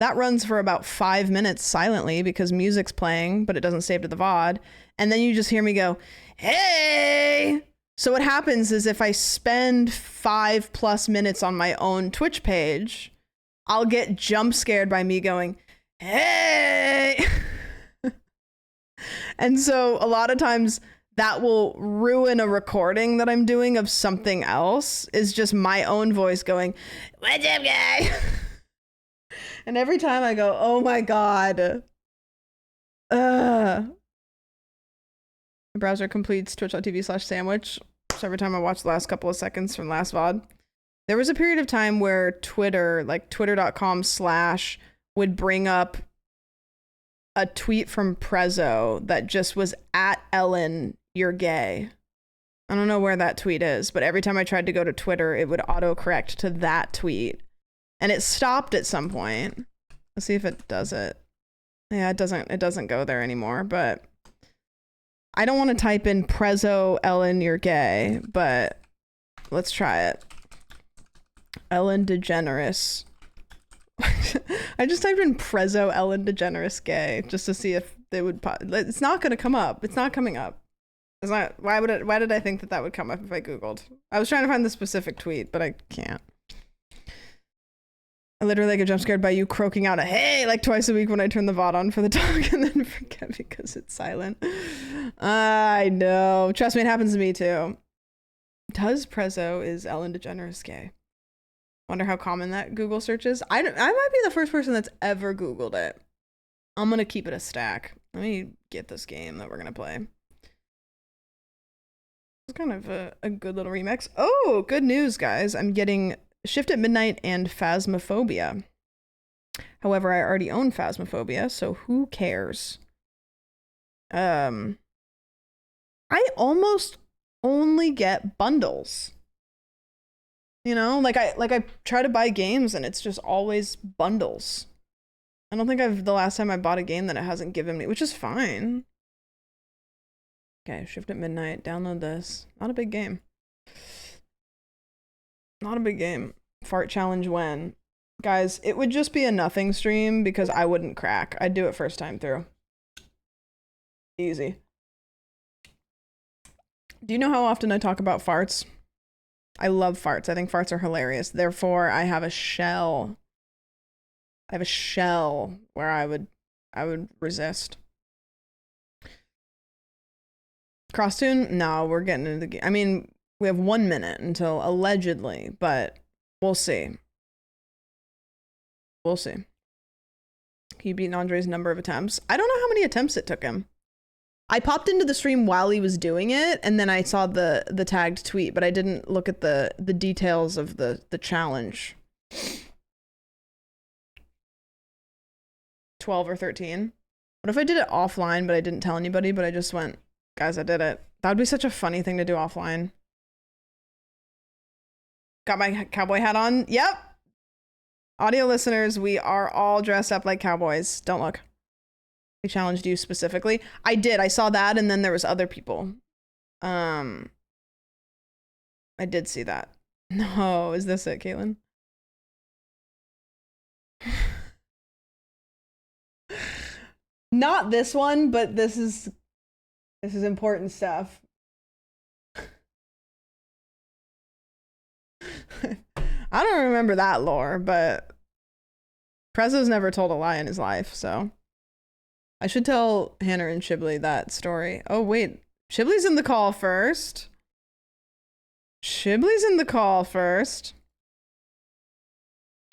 that runs for about 5 minutes silently because music's playing, but it doesn't save to the VOD. And then you just hear me go, hey! So what happens is if I spend 5+ minutes on my own Twitch page, I'll get jump scared by me going, hey! And so a lot of times that will ruin a recording that I'm doing of something else, is just my own voice going, what's up, guy? And every time I go, oh my God. My browser completes twitch.tv/sandwich. So every time I watch the last couple of seconds from last VOD. There was a period of time where Twitter, like twitter.com/ would bring up a tweet from Prezzo that just was at Ellen, you're gay. I don't know where that tweet is, but every time I tried to go to Twitter, it would autocorrect to that tweet. And it stopped at some point. Let's see if it does it. Yeah, it doesn't go there anymore, but I don't want to type in Prezzo Ellen, you're gay, but let's try it. Ellen DeGeneres. I just typed in Prezzo Ellen DeGeneres gay just to see if they would pop. It's not going to come up. It's not coming up. It's not. Why did I think that would come up if I Googled? I was trying to find the specific tweet, but I can't. I literally get jump scared by you croaking out a hey like twice a week when I turn the VOD on for the dog and then forget because it's silent. I know. Trust me, it happens to me too. Does Prezzo is Ellen DeGeneres gay? Wonder how common that Google search is. I might be the first person that's ever Googled it. I'm gonna keep it a stack. Let me get this game that we're gonna play. It's kind of a good little remix. Oh, good news, guys. I'm getting Shift at Midnight and Phasmophobia. However, I already own Phasmophobia, so who cares? I almost only get bundles. You know, like I try to buy games and it's just always bundles. I don't think the last time I bought a game that it hasn't given me, which is fine. Okay, Shift at Midnight, download this. Not a big game. Not a big game. Fart challenge when? Guys, it would just be a nothing stream because I wouldn't crack. I'd do it first time through. Easy. Do you know how often I talk about farts? I love farts. I think farts are hilarious. Therefore, I have a shell. I have a shell where I would resist. Crosstoon? No, we're getting into the game. I mean, we have 1 minute until allegedly, but we'll see. We'll see. He beat Andre's number of attempts. I don't know how many attempts it took him. I popped into the stream while he was doing it, and then I saw the tagged tweet, but I didn't look at the details of the challenge. 12 or 13. What if I did it offline, but I didn't tell anybody, but I just went, guys, I did it. That would be such a funny thing to do offline. Got my cowboy hat on. Yep. Audio listeners, we are all dressed up like cowboys. Don't look. I challenged you specifically. I did. I saw that, and then there was other people. I did see that. No, is this it, Caitlin? Not this one, but this is important stuff. I don't remember that lore, but Prezzo's never told a lie in his life, so I should tell Hannah and Shibley that story. Oh wait, Shibley's in the call first. Shibley's in the call first.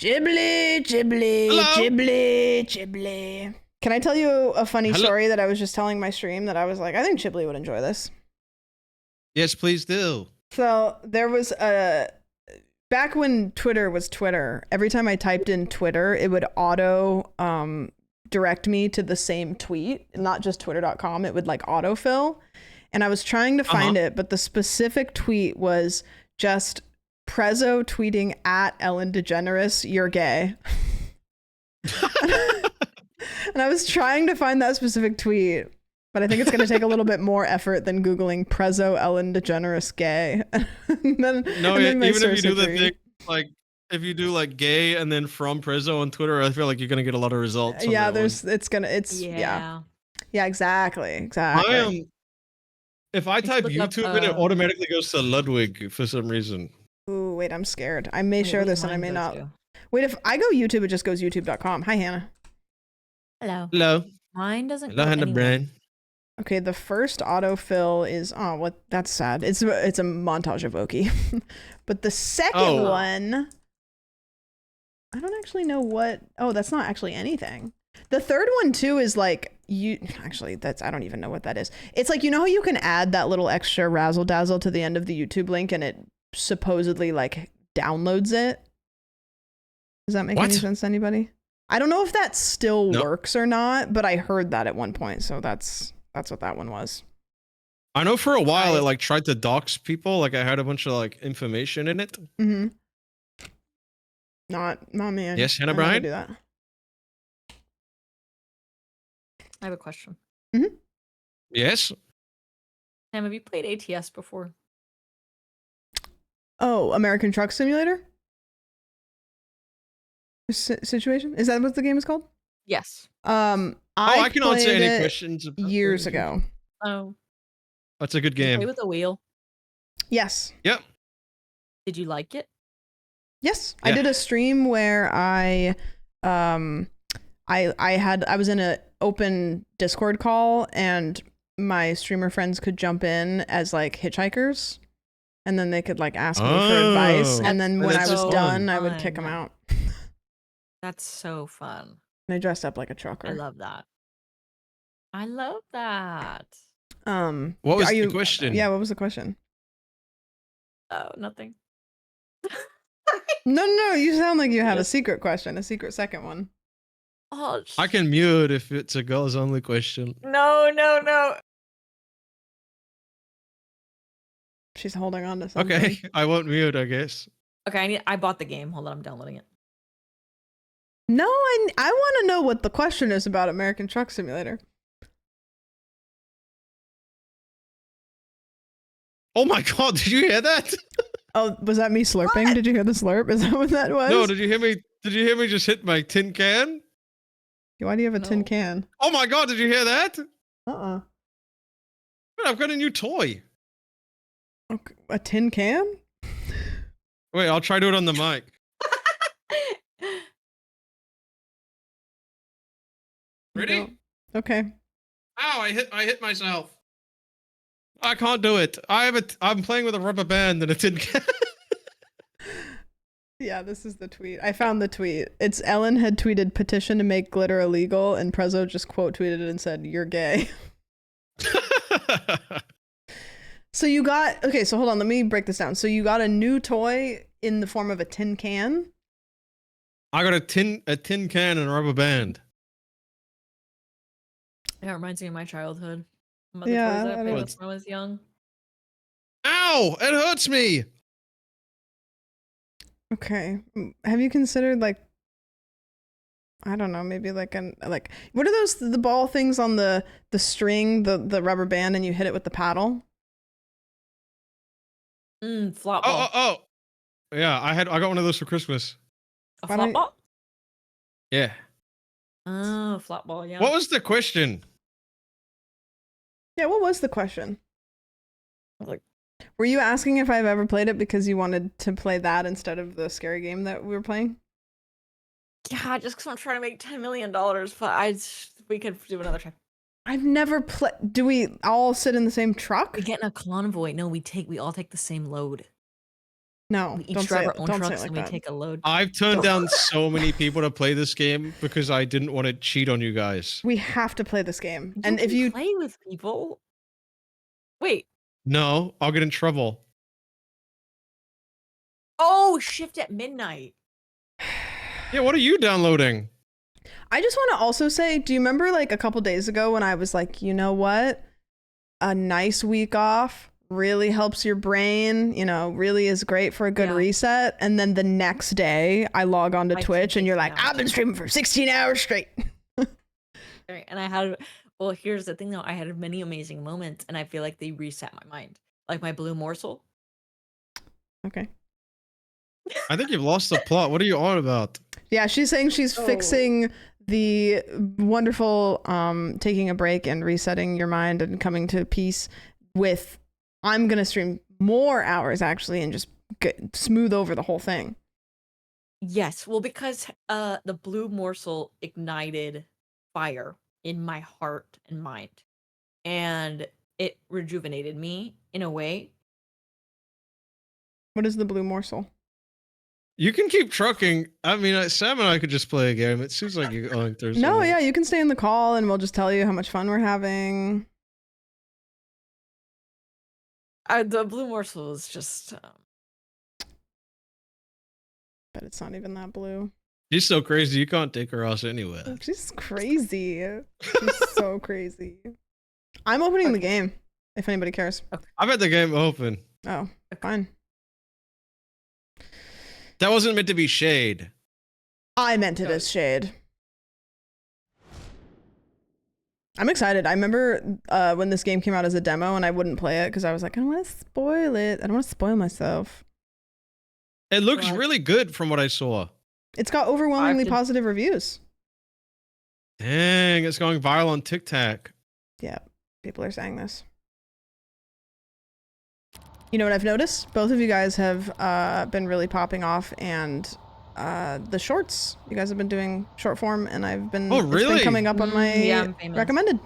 Chiblee, Chiblee, Hello? Chiblee, Chiblee. Can I tell you a funny story that I was just telling my stream that I was like, I think Chiblee would enjoy this. Yes, please do. So there was back when Twitter was Twitter, every time I typed in Twitter, it would auto direct me to the same tweet, not just twitter.com. It would like autofill. And I was trying to find it, but the specific tweet was just Prezzo tweeting at Ellen DeGeneres, "You're gay." And I was trying to find that specific tweet, but I think it's going to take a little bit more effort than Googling Prezzo Ellen DeGeneres gay. Even if you do the thing, like, if you do like gay and then from Prezzo on Twitter, I feel like you're going to get a lot of results. Yeah, yeah. Yeah, exactly. If I type YouTube and it automatically goes to Ludwig for some reason. Ooh, wait, I'm scared. I may share this and I may not. Wait, if I go YouTube, it just goes youtube.com. Hi, Hannah. Hello. Hello. Mine doesn't Hello, go Hannah anywhere. Brand. Okay, the first autofill is that's sad. It's a montage of Oki. But the second one, I don't actually know what. Oh, that's not actually anything. The third one too is like I don't even know what that is. It's like, you know how you can add that little extra razzle dazzle to the end of the YouTube link and it supposedly like downloads it? Does that make any sense to anybody? I don't know if that still works or not, but I heard that at one point, so that's what that one was. I know for a while it like tried to dox people. Like I had a bunch of like information in it. Mm-hmm. Not me. Yes, Hannah Bryan? Do that. I have a question. Mm-hmm. Yes. Sam, have you played ATS before? Oh, American Truck Simulator? Situation? Is that what the game is called? Yes. I can answer any questions years ago. Oh. That's a good game. Play with a wheel? Yes. Yep. Did you like it? Yes. Yeah. I did a stream where I was in an open Discord call and my streamer friends could jump in as like hitchhikers and then they could like ask me for advice, and then when I was done, I would kick them out. That's so fun. And I dressed up like a trucker. I love that. I love that. What was the question? Yeah, what was the question? Oh, nothing. No, you sound like you have a secret question, a secret second one. Oh, I can mute if it's a girls only question. No. She's holding on to something. Okay, I won't mute, I guess. Okay, I bought the game. Hold on, I'm downloading it. No, I want to know what the question is about American Truck Simulator. Oh my god, did you hear that? Oh, was that me slurping? What? Did you hear the slurp? Is that what that was? No, did you hear me? Did you hear me just hit my tin can? Why do you have a tin No. can? Oh my god, did you hear that? Uh-uh. I've got a new toy. Okay, a tin can? Wait, I'll try to do it on the mic. Ready? No. Okay. Ow, I hit myself. I can't do it. I'm playing with a rubber band and a tin can. Yeah, this is the tweet. I found the tweet. It's Ellen had tweeted petition to make glitter illegal, and Prezzo just quote tweeted it and said, "You're gay." So you got, okay, so hold on, let me break this down. So you got a new toy in the form of a tin can? I got a tin can and a rubber band. Yeah, it reminds me of my childhood. Some of the Yeah, toys that I I played don't- with when I was young. Ow! It hurts me. Okay. Have you considered like, I don't know, maybe like what are those, the ball things on the string, the rubber band, and you hit it with the paddle? Flop ball. Oh. Yeah, I got one of those for Christmas. A Why flop don't- ball? Yeah. Oh, flop ball, yeah. What was the question? Yeah, what was the question? Like, Were you asking if I've ever played it because you wanted to play that instead of the scary game that we were playing? yeah, just because I'm trying to make $10 million, but we could do another try. I've never played. Do we all sit in the same truck? We get in a convoy. No, we all take the same load. No, We each don't drive say our it. own Don't say it trucks like and we that. take a load. I've turned down so many people to play this game because I didn't want to cheat on you guys. We have to play this game. And if can you play with people, wait. No, I'll get in trouble. Oh, shift at midnight. Yeah, what are you downloading? I just want to also say, do you remember like a couple days ago when I was like, you know what? A nice week off really helps your brain, you know, really is great for a good Yeah. reset. And then the next day I log on to I Twitch and you're like, 16 hours. I've been streaming for 16 hours straight. Right, and I had, well, here's the thing though, I had many amazing moments and I feel like they reset my mind. Like my blue morsel. Okay. I think you've lost the plot. What are you on about? Yeah, she's saying she's Oh. fixing the wonderful taking a break and resetting your mind and coming to peace with I'm going to stream more hours actually and just smooth over the whole thing. Yes, well, because the blue morsel ignited fire in my heart and mind, and it rejuvenated me in a way. What is the blue morsel? You can keep trucking. I mean, Sam and I could just play a game. It seems like you're going through No, something. yeah, you can stay in the call and we'll just tell you how much fun we're having. The blue morsel is just But it's not even that blue. She's so crazy, you can't take her ass anywhere. She's crazy. She's so crazy. I'm opening the game, if anybody cares. I've had the game open. Oh, fine. That wasn't meant to be shade. I meant it as shade. I'm excited. I remember when this game came out as a demo and I wouldn't play it because I was like, I don't want to spoil it. I don't want to spoil myself. It looks Right. really good from what I saw. It's got overwhelmingly to- positive reviews. Dang, it's going viral on TikTok. Yeah, people are saying this. You know what I've noticed? Both of you guys have been really popping off, and the shorts. You guys have been doing short form, and I've been, Oh, it's been really? coming up on my Yeah, I'm famous. recommended.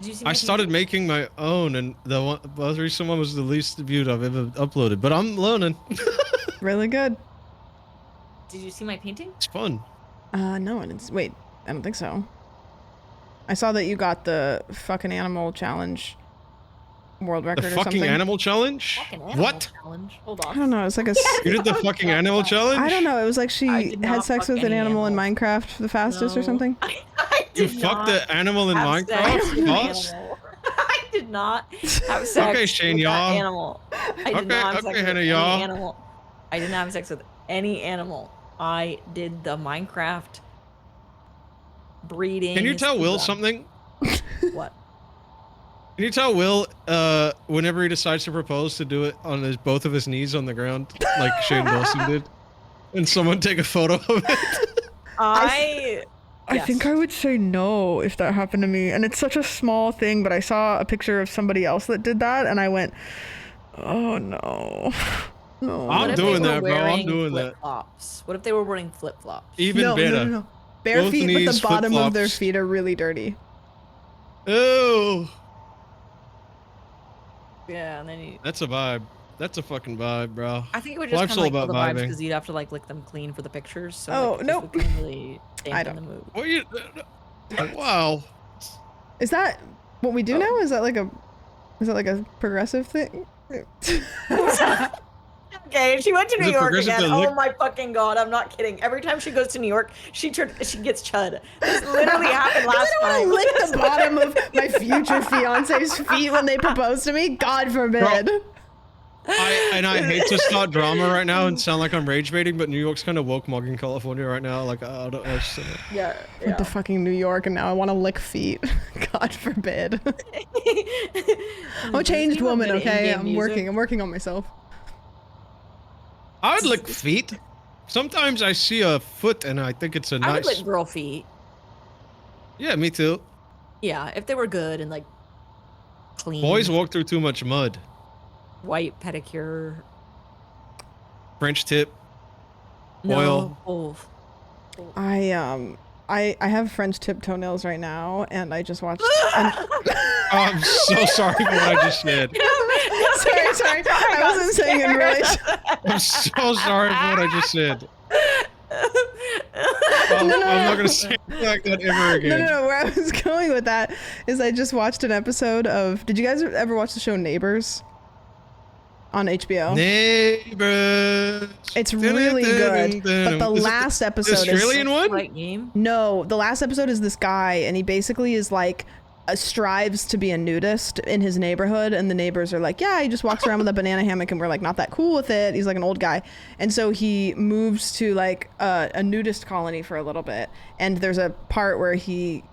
Did you see I my started painting? making my own, and the most recent one was the least viewed I've ever uploaded. But I'm learning. Really good. Did you see my painting? It's fun. No, I didn't. Wait, I don't think so. I saw that you got the fucking animal challenge world record The or fucking something. animal challenge? Fucking animal What? challenge. Hold I on. don't know. It's like a. You did the fucking animal challenge? I don't know. It was like I she did had not sex fuck with an any animal in animal. Minecraft the fastest or No. something. I You did fucked not the animal in have sex Minecraft? with an Us? animal. I did not have sex Okay, Shane, with that y'all. animal. I did Okay, not have okay, sex with Hannah, any y'all. animal. I didn't have sex with any animal. I did the Minecraft breeding. Can you tell Will stuff. something? What? Can you tell Will, whenever he decides to propose, to do it on both of his knees on the ground, like Shane Dawson did? And someone take a photo of it? I think I would say no if that happened to me. And it's such a small thing, but I saw a picture of somebody else that did that, and I went, oh no. No. I'm What if doing they were that, bro. I'm wearing doing that. flip-flops? What if they were wearing flip-flops? Even no, better. no. Bare Both feet, but knees, the bottom of their flip-flops. feet are really dirty. Ew. Yeah, and then you. That's a vibe. That's a fucking vibe, bro. I think it would just Life's kind of all like about kill the vibes vibing. because you'd have to like lick them clean for the pictures. So Oh, like, it just nope. would really I dampen the mood. What you? Wow. Is that what we do now? Is that like a progressive thing? Okay, she went to Is New it York progressive again. to lick- Oh my fucking god, I'm not kidding. Every time she goes to New York, she gets chud. This literally happened last I time. don't want to lick the bottom of my future fiance's feet when they propose to me. God forbid. I hate to start drama right now and sound like I'm rage baiting, but New York's kind of woke mugging California right now. Like, I don't know. Yeah. Went to fucking New York and now I want to lick feet. God forbid. I'm a changed woman, okay? I'm working on myself. I would lick feet. Sometimes I see a foot and I think it's a I would nice. lick girl feet. Yeah, me too. Yeah, if they were good and like clean. Boys walk through too much mud. White pedicure. French tip. No, Oil. both. I have French tip toenails right now, and I just watched. I'm so sorry for what I just said. sorry. I wasn't saying in relation. I'm so sorry for what I just said. I'm not gonna say it like that ever again. No. Where I was going with that is I just watched an episode of. Did you guys ever watch the show Neighbors? On HBO. Neighbors. It's really good, but the last episode is the Australian one? Right game. No, the last episode is this guy, and he basically is like strives to be a nudist in his neighborhood, and the neighbors are like, yeah, he just walks around with a banana hammock, and we're like, not that cool with it. He's like an old guy, and so he moves to like a nudist colony for a little bit, and there's a part where he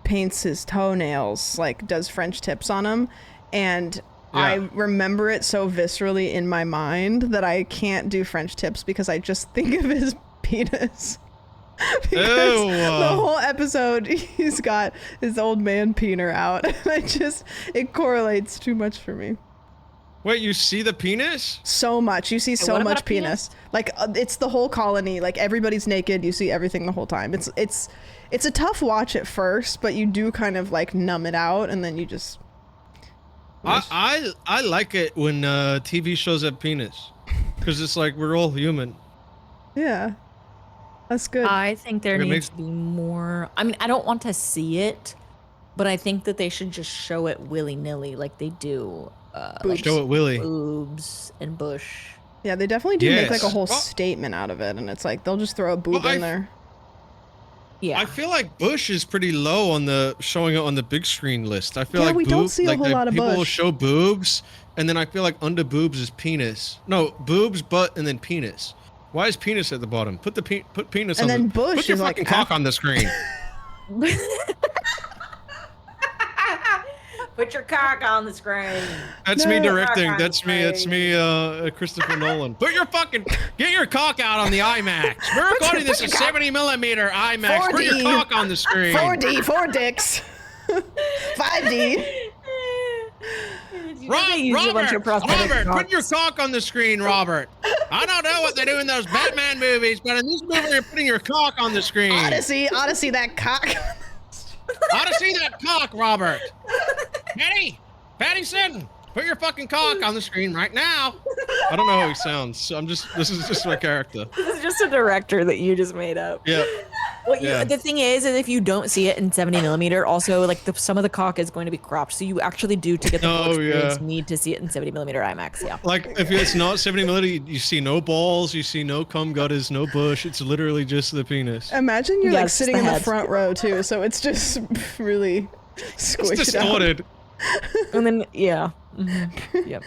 paints his toenails, like does French tips on them, and I remember it so viscerally in my mind that I can't do French tips because I just think of his penis. Because the whole episode he's got his old man peener out, and it correlates too much for me. Wait, you see the penis? So much. You see so what about much a penis? Like it's the whole colony. Like everybody's naked. You see everything the whole time. It's a tough watch at first, but you do kind of like numb it out, and then you just. I like it when TV shows have penis, because it's like we're all human. Yeah, that's good. I think there It needs makes- to be more. I mean, I don't want to see it, but I think that they should just show it willy-nilly like they do. Like Show it Willy. boobs and bush. Yeah, they definitely do make like a Yes. whole Well- statement out of it, and it's like they'll just throw a boob Well, in there. Yeah. I feel like Bush is pretty low on the showing it on the big screen list. I feel Yeah, like we don't see a whole lot of people will Bush. show boobs, and then I feel like under boobs is penis. No, boobs, butt, and then penis. Why is penis at the bottom? Put penis And on then the Bush Put your is like fucking cock on the screen. Put your cock on the screen. That's me No. directing. Cock on That's me. It's me, Christopher Nolan. Get your cock out on the IMAX. We're recording this at 70mm IMAX. Put your 4D. cock on the screen. 4D, 4 dicks. 5D. Robert, put your cock on the screen, Robert. I don't know what they do in those Batman movies, but in this movie, you're putting your cock on the screen. Odyssey, that cock. Ought to see that cock, Robert. Patty, put your fucking cock on the screen right now. I don't know how he sounds, so this is just my character. This is just a director that you just made up. Yeah. Well, Yeah. the thing is if you don't see it in 70 millimeter, also like some of the cock is going to be cropped, so you actually do to get the full Oh, experience yeah. need to see it in 70 millimeter IMAX. Yeah. Like if it's not 70 millimeter, you see no balls, you see no cum gutters, no bush. It's literally just the penis. Imagine you're Yeah, like it's just sitting the in the head. front row too, so it's just really It's squished distorted. And then yeah. Yep.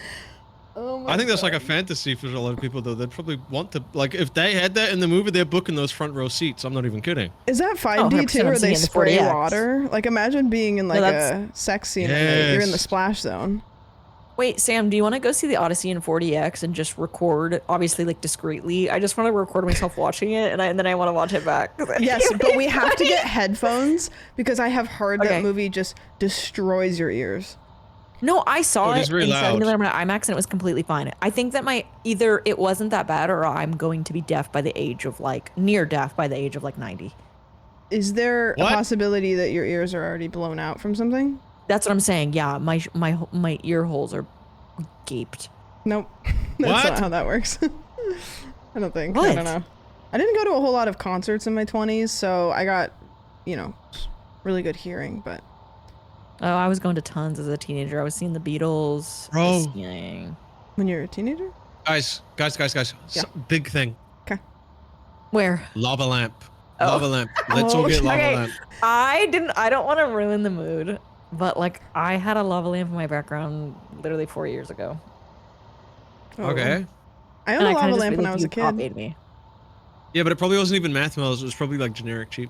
Oh my I think that's like a God. fantasy for a lot of people, though. They'd probably want to, like, if they had that in the movie, they're booking those front row seats. I'm not even kidding. Is that 5D Oh, 100%, too, I'm where seeing they it in the spray 40X. water? Like, imagine being in like that's- a sex scene and you're in the Yes. splash zone. Wait, Sam, do you want to go see the Odyssey in 40X and just record, obviously like discreetly? I just want to record myself watching it, and then I want to watch it back. Yes, but we have to get headphones because I have heard Okay. that movie just destroys your ears. No, I saw Oh, it it is very in loud. 70 millimeter IMAX and it was completely fine. I think that either it wasn't that bad or I'm going to be deaf by the age of like near deaf by the age of like 90. Is there a What? possibility that your ears are already blown out from something? That's what I'm saying. Yeah, my ear holes are gaped. Nope. That's What? not how that works. I don't think. I What? don't know. I didn't go to a whole lot of concerts in my 20s, so I got, really good hearing, but Oh, I was going to tons as a teenager. I was seeing the Beatles. Bro. I was seeing- when you're a teenager? Guys. Yeah. Big thing. Where? Lava lamp. Oh. Lava lamp. Let's all get lava Okay. lamp. I don't want to ruin the mood, but like I had a lava lamp in my background literally 4 years ago. Oh. Okay. I And owned I a kinda lava just lamp when really I was a kid. copied me. Yeah, but it probably wasn't even math mills. It was probably like generic cheap.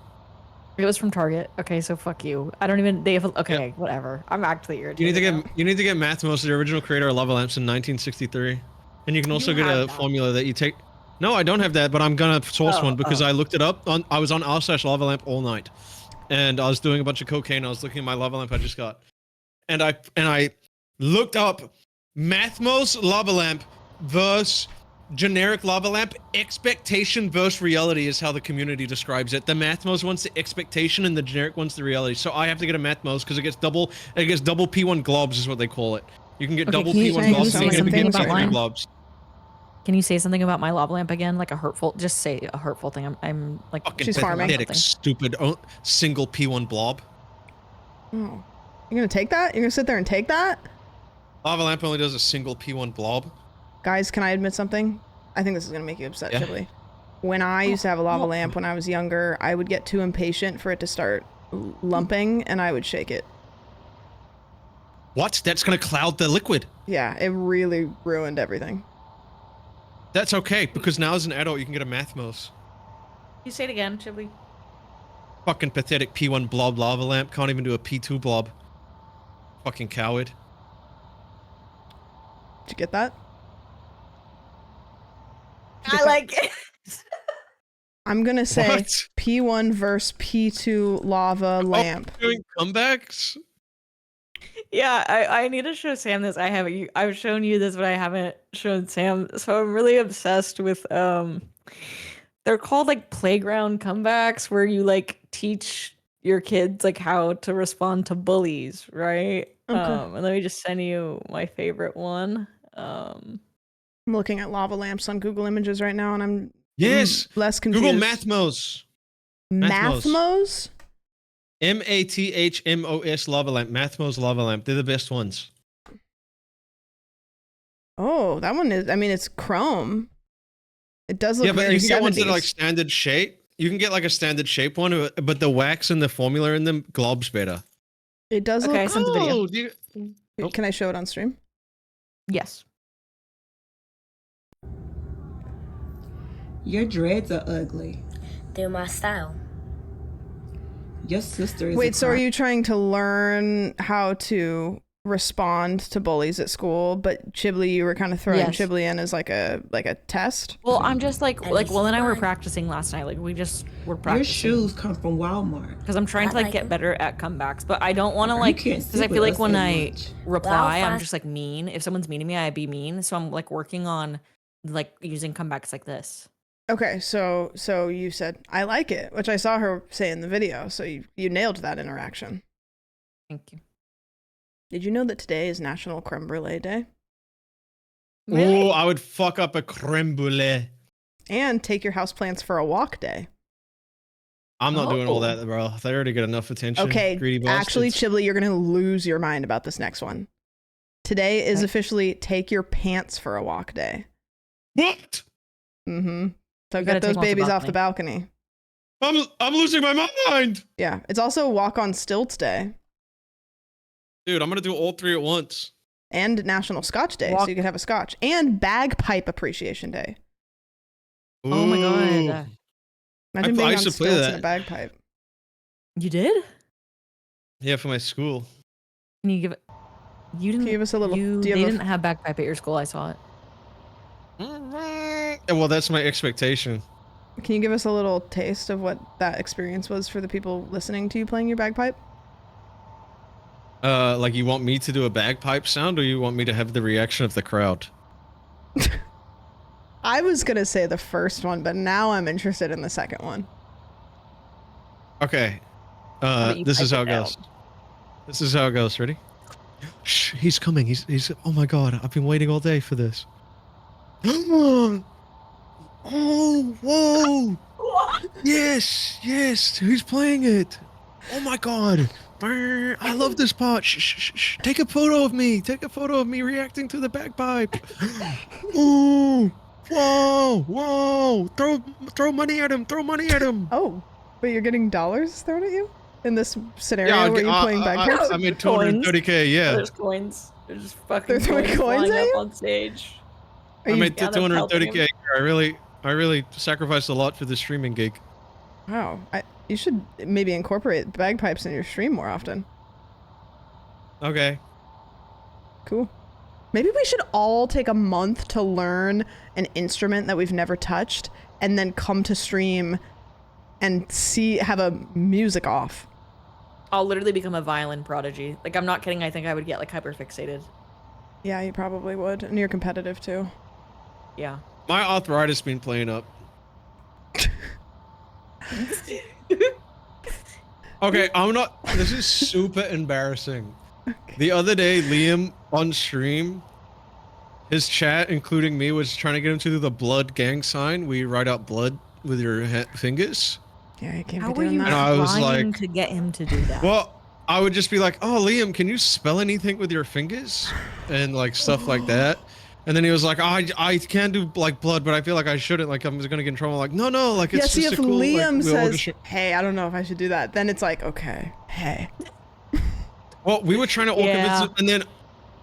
It was from Target. Okay, so fuck you. I don't even. They have. Okay, whatever. I'm actually irritated. You need to get Mathmos, the original creator of lava lamps in 1963, and you can also You get have a that. formula that you take. No, I don't have that, but I'm gonna source one because I looked it up. I was on r/lava lamp all night, and I was doing a bunch of cocaine. I was looking at my lava lamp I just got, and I looked up Mathmos lava lamp versus generic lava lamp. Expectation versus reality is how the community describes it. The Mathmos wants the expectation and the generic wants the reality. So I have to get a Mathmos because it gets double P1 globs is what they call it. You can get Okay, double can you- P1 can you globs say and you something can about get mine? globs. Can you say something about my lava lamp again? Like a hurtful. Just say a hurtful thing. I'm like. Fucking She's farming. pathetic, stupid single P1 blob. Oh. You're gonna take that? You're gonna sit there and take that? Lava lamp only does a single P1 blob. Guys, can I admit something? I think this is gonna make you upset, Yeah. Shibley. When I used to have a lava well- lamp when I was younger, I would get too impatient for it to start lumping and I would shake it. What? That's gonna cloud the liquid. Yeah, it really ruined everything. That's okay because now as an adult you can get a Mathmos. You say it again, Chibly. Fucking pathetic P1 blob lava lamp. Can't even do a P2 blob. Fucking coward. Did you get that? I like it. I'm gonna say What? P1 versus P2 lava lamp. Oh, doing comebacks? Yeah, I need to show Sam this. I've shown you this, but I haven't shown Sam. So I'm really obsessed with they're called like playground comebacks where you like teach your kids like how to respond to bullies, right? Okay. And let me just send you my favorite one. I'm looking at lava lamps on Google Images right now and I'm Yes. less confused. Google Mathmos. Mathmos. Mathmos? Mathmos lava lamp. Mathmos lava lamp. They're the best ones. Oh, that one is, I mean, it's chrome. It does look Yeah, but very you can get ones that are 70s. like standard shape. You can get like a standard shape one, but the wax and the formula in them globs better. It does Okay, I look. sent the video. Oh, do you- Nope. Can I show it on stream? Yes. Your dreads are ugly. They're my style. Your sister is. Wait, so are you trying to learn how to respond to bullies at school? But Chiblee, you were kind of throwing Yes. Chiblee in as like a test. Well, I'm just like At Will and I were least one. practicing last night. Like we just were Your practicing. shoes come from Walmart. Because I'm trying to I like like get them. better at comebacks, but I don't want to You like can't because sit I feel with like us when as I much. reply, I'm find- just like mean. If someone's mean to me, I be mean. So I'm like working on like using comebacks like this. Okay, so you said I like it, which I saw her say in the video. So you nailed that interaction. Thank you. Did you know that today is National Creme Brulee Day? Oh, I would fuck up a creme brulee. And take your houseplants for a walk day. I'm not doing all Oh. that, bro. They already get enough attention. Okay, Greedy actually, bastards. Chibli, you're gonna lose your mind about this next one. Today is officially take your pants for a walk day. What? Mm-hmm. So You get gotta those take 'em off the babies off the balcony. I'm losing my mind. Yeah, it's also walk on stilts day Dude, I'm gonna do all three at once. and National Scotch Day, so Walk- you could have a scotch, and Bagpipe Appreciation Day. Oh my Ooh. god. Imagine I being on used to play stilts in that. a bagpipe. You did? Yeah, for my school. Can you give it? You didn't. give us a little- You, do you they have a- didn't have bagpipe at your school. I saw it. Yeah, well, that's my expectation. Can you give us a little taste of what that experience was for the people listening to you playing your bagpipe? Like you want me to do a bagpipe sound, or you want me to have the reaction of the crowd? I was gonna say the first one, but now I'm interested in the second one. Okay. about you This is pipe how it it goes. This is how it goes. Ready? Shh, he's coming. He's. Oh my god! I've been waiting all day for this. Oh, whoa! Yes, yes. Who's playing it? Oh my god! Brr, I love this part. Shh, shh, shh, shh. Take a photo of me. Take a photo of me reacting to the bagpipe. Ooh! Whoa! Whoa! Throw money at him! Throw money at him! Oh, but you're getting dollars thrown at you in this scenario where you're playing bagpipes? I made 230K. Yeah. There's coins. There's just fucking They're throwing coins flying at up you? on stage. Are I you- made Yeah, they're pelting 230K. I really sacrificed a lot for this streaming gig. Wow, you should maybe incorporate bagpipes in your stream more often. Okay. Cool. Maybe we should all take a month to learn an instrument that we've never touched, and then come to stream and have a music off. I'll literally become a violin prodigy. Like, I'm not kidding. I think I would get like hyper fixated. Yeah, you probably would, and you're competitive too. Yeah. My arthritis been playing up. Okay, I'm not. This is super embarrassing. The other day, Liam on stream, his chat, including me, was trying to get him to do the blood gang sign. We write out blood with your fingers. Yeah, you can't How be were doing you And that. I was trying like- to get him to do that? Well, I would just be like, "Oh, Liam, can you spell anything with your fingers?" And like stuff like that. And then he was like, I can do like blood, but I feel like I shouldn't. Like I'm gonna get in trouble. Like no, like it's Yeah, see, just if a cool. Liam like, we all says, just- hey, I don't know if I should do that, then it's like, okay, hey. Well, we were trying to all Yeah. convince him, and then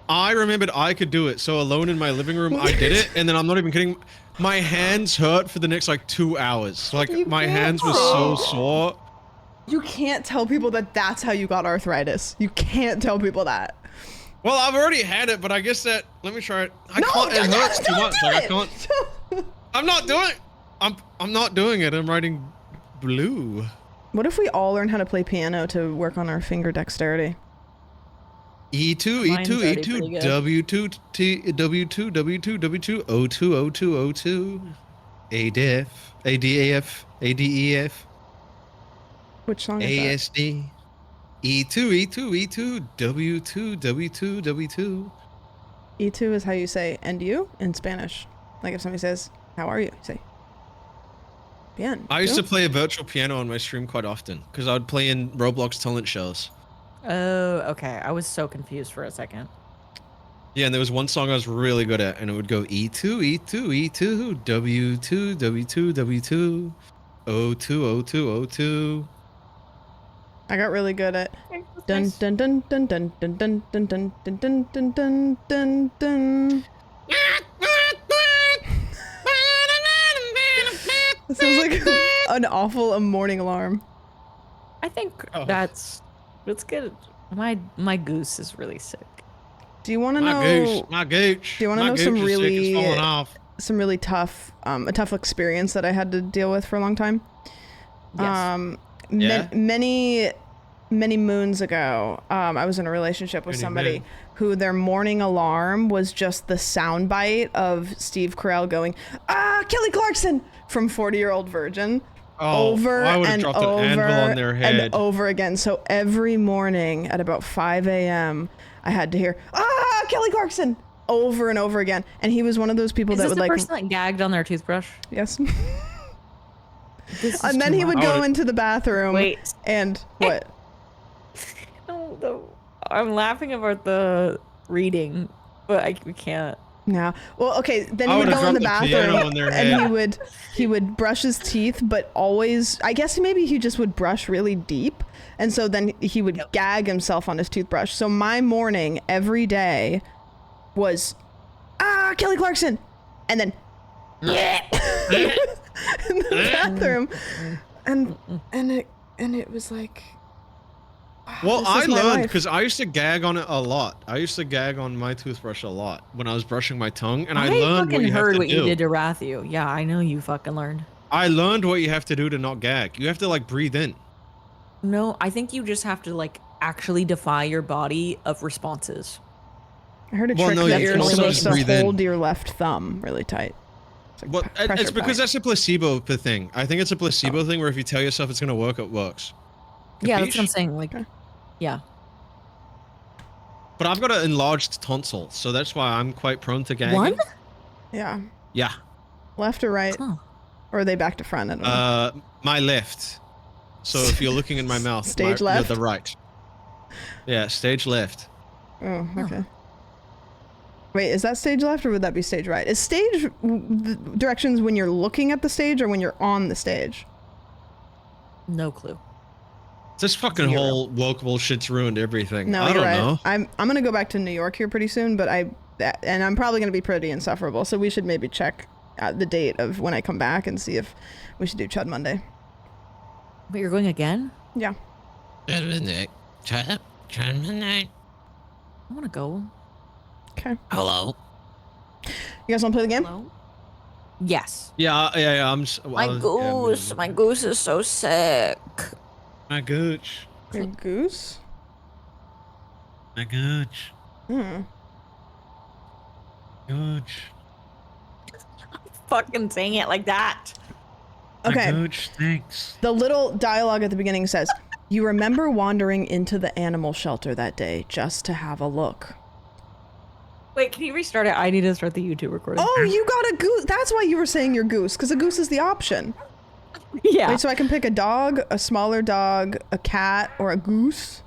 I remembered I could do it. So alone in my living room, I did it, and then I'm not even kidding. My hands hurt for the next like 2 hours. Like You my can't hands were so say- sore. You can't tell people that that's how you got arthritis. You can't tell people that. Well, I've already had it, but I guess that. Let me try it. I No, can't. It don't- hurts too don't much. do Like I it. can't. I'm not doing. I'm not doing it. I'm writing blue. What if we all learn how to play piano to work on our finger dexterity? E2, Mine's E2, already E2, pretty good. W2, T, W2, W2, W2, O2, O2, O2, ADF, ADAF, ADEF, Which song is ASD, E2, E2, E2, W2, W2, W2. that? E2 is how you say "and you" in Spanish. Like if somebody says, "How are you?" You say, "Bien." I used ¿tú?" to play a virtual piano on my stream quite often because I would play in Roblox talent shows. Oh, okay. I was so confused for a second. Yeah, and there was one song I was really good at, and it would go E2, E2, E2, W2, W2, W2, O2, O2, O2. I got really good at dun dun dun dun dun dun dun dun dun dun dun dun dun dun dun. It sounds like an awful morning alarm. I think Oh. that's good. My goose is really sick. Do you want to My know goose, my gooch. do you wanna my know gooch some is sick, it's really- falling off. some really tough a tough experience that I had to deal with for a long time? Yes. Yeah. Many moons ago, I was in a relationship with Many somebody men. who their morning alarm was just the soundbite of Steve Carell going, Kelly Clarkson from 40-Year-Old Virgin. Oh, Over I would have and dropped over an anvil on their head. and over again. So every morning at about 5 a.m., I had to hear, Kelly Clarkson, over and over again. And he was one of those people Is that this would the like, person that gagged on their toothbrush? yes. This is And then too he would much. go into the bathroom. Wait. And what? No, I'm laughing about the reading, but we can't. Yeah. Well, okay. Then I he would would've go in the dropped the piano bathroom, on their and head. he would brush his teeth, but always. I guess maybe he just would brush really deep, and so then he would gag himself on his toothbrush. So my morning every day was, Kelly Clarkson, and then in the bathroom, and it was like. Well, This I is my learned life. because I used to gag on it a lot. I used to gag on my toothbrush a lot when I was brushing my tongue, and I learned what fucking you have heard to what do. you did to Rathu. Yeah, I know you fucking learned. I learned what you have to do to not gag. You have to like breathe in. No, I think you just have to like actually defy your body of responses. I heard a Well, trick no, that you you're can also supposed just to breathe in. hold your left thumb really tight. It's like Well, pressure it's because back. that's a placebo thing. I think it's a placebo thing where if you tell yourself it's gonna work, it works. Yeah, that's what I'm Capiche? saying. Like, Okay. yeah. But I've got an enlarged tonsil, so that's why I'm quite prone to gagging. One? Yeah. Yeah. Left or right? Huh. Or are they back to front? I don't know. My left. So if you're looking in my mouth, Stage my, left? the right. Yeah, stage left. Oh, okay. Wait, is that stage left or would that be stage right? Is stage the directions when you're looking at the stage or when you're on the stage? No clue. This fucking Zero. whole wokeable shit's ruined everything. No, I you're don't right. know. I'm gonna go back to New York here pretty soon, but and I'm probably gonna be pretty insufferable. So we should maybe check the date of when I come back and see if we should do Chud Monday. But you're going again? Yeah. Chud Monday. I want to go. Okay. Hello. You guys want to play the game? Hello? Yes. Yeah. I'm. My goose is so sick. My gooch. Your goose? My gooch. Gooch. Fucking saying it like that. Okay. gooch stinks. The little dialogue at the beginning says, "You remember wandering into the animal shelter that day just to have a look." Wait, can you restart it? I need to start the YouTube recording. Oh, you got a goose. That's why you were saying your goose, because a goose is the option. yeah. Wait, so I can pick a dog, a smaller dog, a cat, or a goose?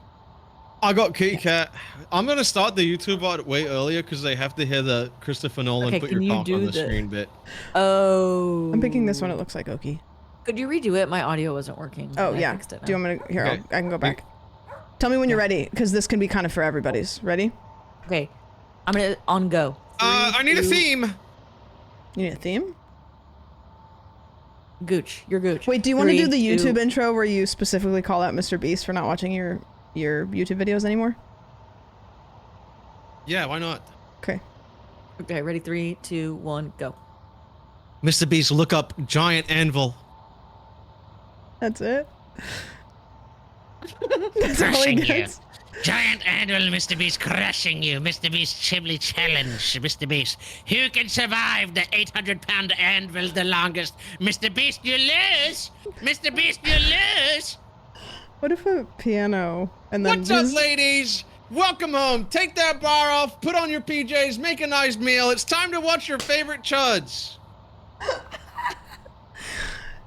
I got Kitty Cat. I'm gonna start the YouTube part way earlier because they have to hear the Christopher Nolan Okay, put can your you cock do on the the- screen bit. Oh. I'm picking this one. It looks like Okie. Could you redo it? My audio wasn't working. Oh, and I yeah. fixed it Do you now. want me to? Here, Okay. I can go back. Tell me when you're ready, because this can be kind of for everybody's. Ready? Okay. I'm gonna on go. I need a theme. You need a theme? Gooch. You're Gooch. Wait, do you want to do the 3, 2. YouTube intro where you specifically call out Mr. Beast for not watching your YouTube videos anymore? Yeah, why not? Okay. Okay, ready? 3, 2, 1, go. Mr. Beast, look up giant anvil. That's it. That's all he Crushing you. gets. Giant anvil, Mr. Beast, crushing you. Mr. Beast chimney challenge, Mr. Beast. Who can survive the 800-pound anvil the longest? Mr. Beast, you lose! Mr. Beast, you lose! What if a piano and then What's up, just- ladies? Welcome home. Take that bar off, put on your PJs, make a nice meal. It's time to watch your favorite chuds.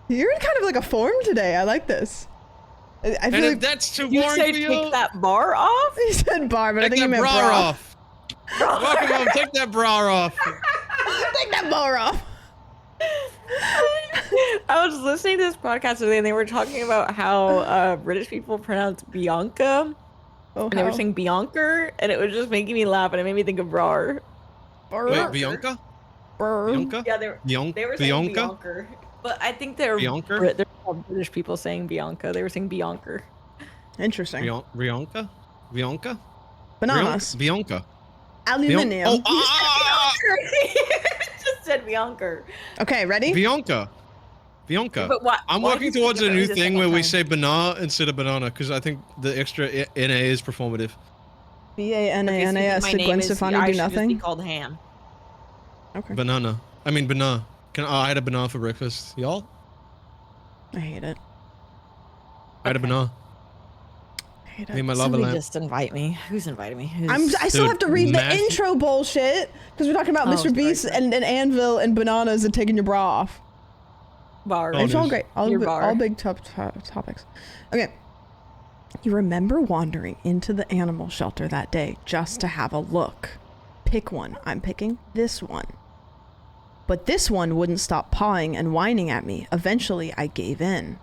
You're in kind of like a form today. I like this. I And feel if like that's too You boring say for you, take that bar off? he said bar, but I take think he that meant bra bra. off. Welcome home. Take that bra off. Take that bar off. I was listening to this podcast today and they were talking about how British people pronounce Bianca. Oh, And they were how? saying Bianca, and it was just making me laugh, and it made me think of Brar. Wait, Bianca? Brr. Bianca? Yeah, Bianca? they were saying Bianca? Bianca. But I think they're Bianca? they're all British people saying Bianca. They were saying Bianca. Interesting. Bianca? Bianca? Bananas. Bianca. Aluminium. Oh, Just said Bianca. Okay, ready? Bianca. Bianca. But what? I'm why working did you towards think a of it new the thing second where we time? say banana instead of banana because I think the extra NA is performative. B-A-N-A-N-A-S. My Did name Gwen is- Stefani I do should just be nothing? called Ham. Okay. Banana. I mean banana. I had a banana for breakfast. Y'all? I hate it. I had a banana. I hate Me and it. my lava Somebody lamp. just invite me. Who's inviting me? I still Dude, have to read the Matthew- intro bullshit because we're talking about Oh, Mr. sorry, Beast sorry. and an anvil and bananas and taking your bra off. Bar. Oh, It's all news. great. Your bar. All big topics. Okay. You remember wandering into the animal shelter that day just to have a look. Pick one. I'm picking this one. But this one wouldn't stop pawing and whining at me. Eventually, I gave in.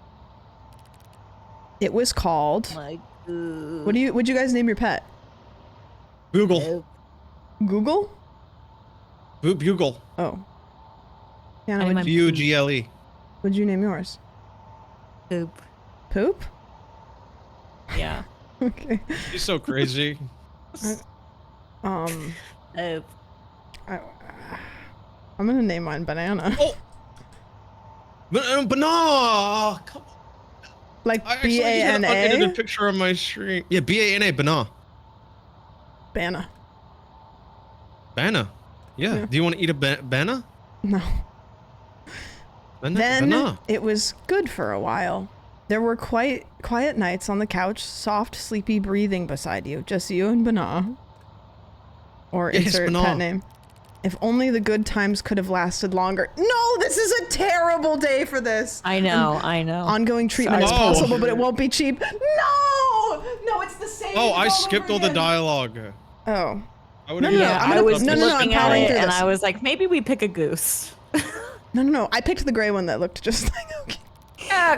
It was called... Like, What'd you guys name your pet? Google. Google? Bugle. Oh. Yeah, I named mine Bugle. what'd you name yours? Poop. Poop? Yeah. Okay. She's so crazy. Um, Poop. I'm gonna name mine Banana. Oh. But no. Come on. Like I actually just had an B-A-N-A? unedited picture on my screen. Yeah, B-A-N-A, banana. Bana. Banana. Yeah. Do you want to eat a banana? No. Banana. Then Banana. it was good for a while. There were quiet nights on the couch, soft, sleepy breathing beside you, just you and Bana. Or Yes, insert Bana. pet name. If only the good times could have lasted longer. No, this is a terrible day for this. I know. I know. Ongoing treatment is Sorry. possible, but it won't be cheap. No, it's the same. Oh, I all skipped over all the again. dialogue. Oh. I would No, have no, yeah, I'm I gonna- was no, no, no, I'm looking at powering it through and this. I was like, maybe we pick a goose. No. I picked the gray one that looked just like. Okay.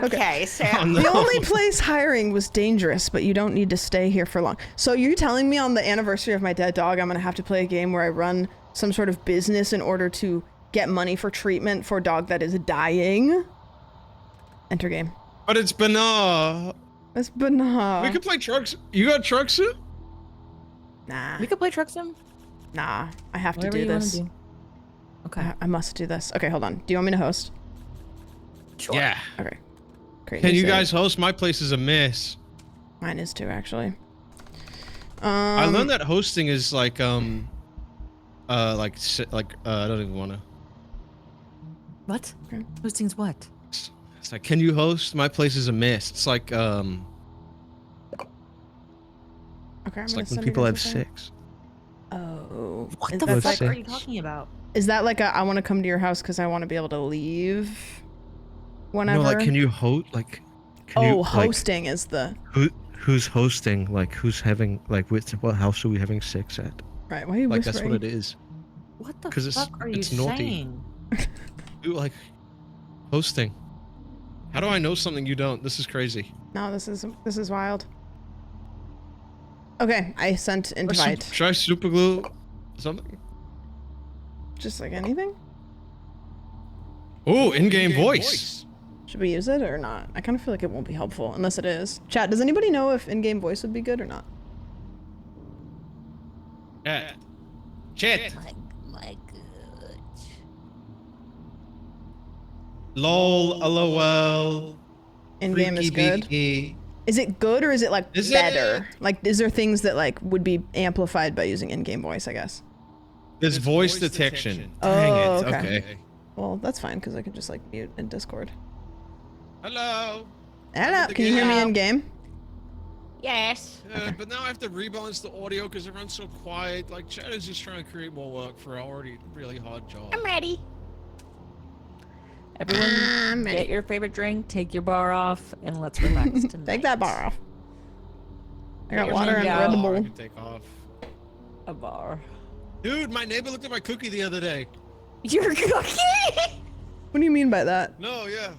Okay, so Oh, no. The only place hiring was dangerous, but you don't need to stay here for long. So you're telling me on the anniversary of my dead dog, I'm gonna have to play a game where I run some sort of business in order to get money for treatment for a dog that is dying? Enter game. But it's banana. That's banana. We could play trucks. You got truck suit? Nah, we could play truck sim. nah. I have Whatever to do you wanna this. do. Okay. I must do this. Okay, hold on. Do you want me to host? Sure. Yeah. Okay. Great. Can new you save. guys host? My place is a mess. Mine is too, actually. I learned that hosting is like I don't even want to. What? Okay. Hosting's what? It's like, can you host? My place is a mess. It's like Okay, I'm it's gonna like when send you people guys have a thing. sex. Oh. What Is the that fuck like- are you talking about? Is that like a I want to come to your house because I want to be able to leave whenever? No, like, can you host? Like, can you, like, hosting is the who's hosting? Like, who's having like what house are we having sex at? right. Why are you Like, whispering? that's what it is. What the 'Cause it's- fuck are you it's naughty. saying? Ooh, like hosting. How do I know something you don't? This is crazy. No, this is wild. Okay, I sent invite. Should I super glue something? Just like anything. Oh, in-game voice. Should we use it or not? I kind of feel like it won't be helpful unless it is. Chat, does anybody know if in-game voice would be good or not? Yeah. Chat. My good. LOL. LOL. In-game is good. Freaky. Is it good or is it like Is it- better? Like, is there things that like would be amplified by using in-game voice? I guess. There's voice detection. Oh, Dang it. okay. Okay. Well, that's fine because I can just like mute in Discord. Hello. Hello, can you hear me in game? Yes. But now I have to rebalance the audio because everyone's so quiet. Like, Chad is just trying to create more work for an already really hard job. I'm ready. Everyone, get your favorite drink, take your bar off, and let's relax tonight. Take that bar off. I got Here's water my and gal. Red I Bull. can take off. A bar. Dude, my neighbor looked at my cookie the other day. Your cookie? What do you mean by that? No, yeah.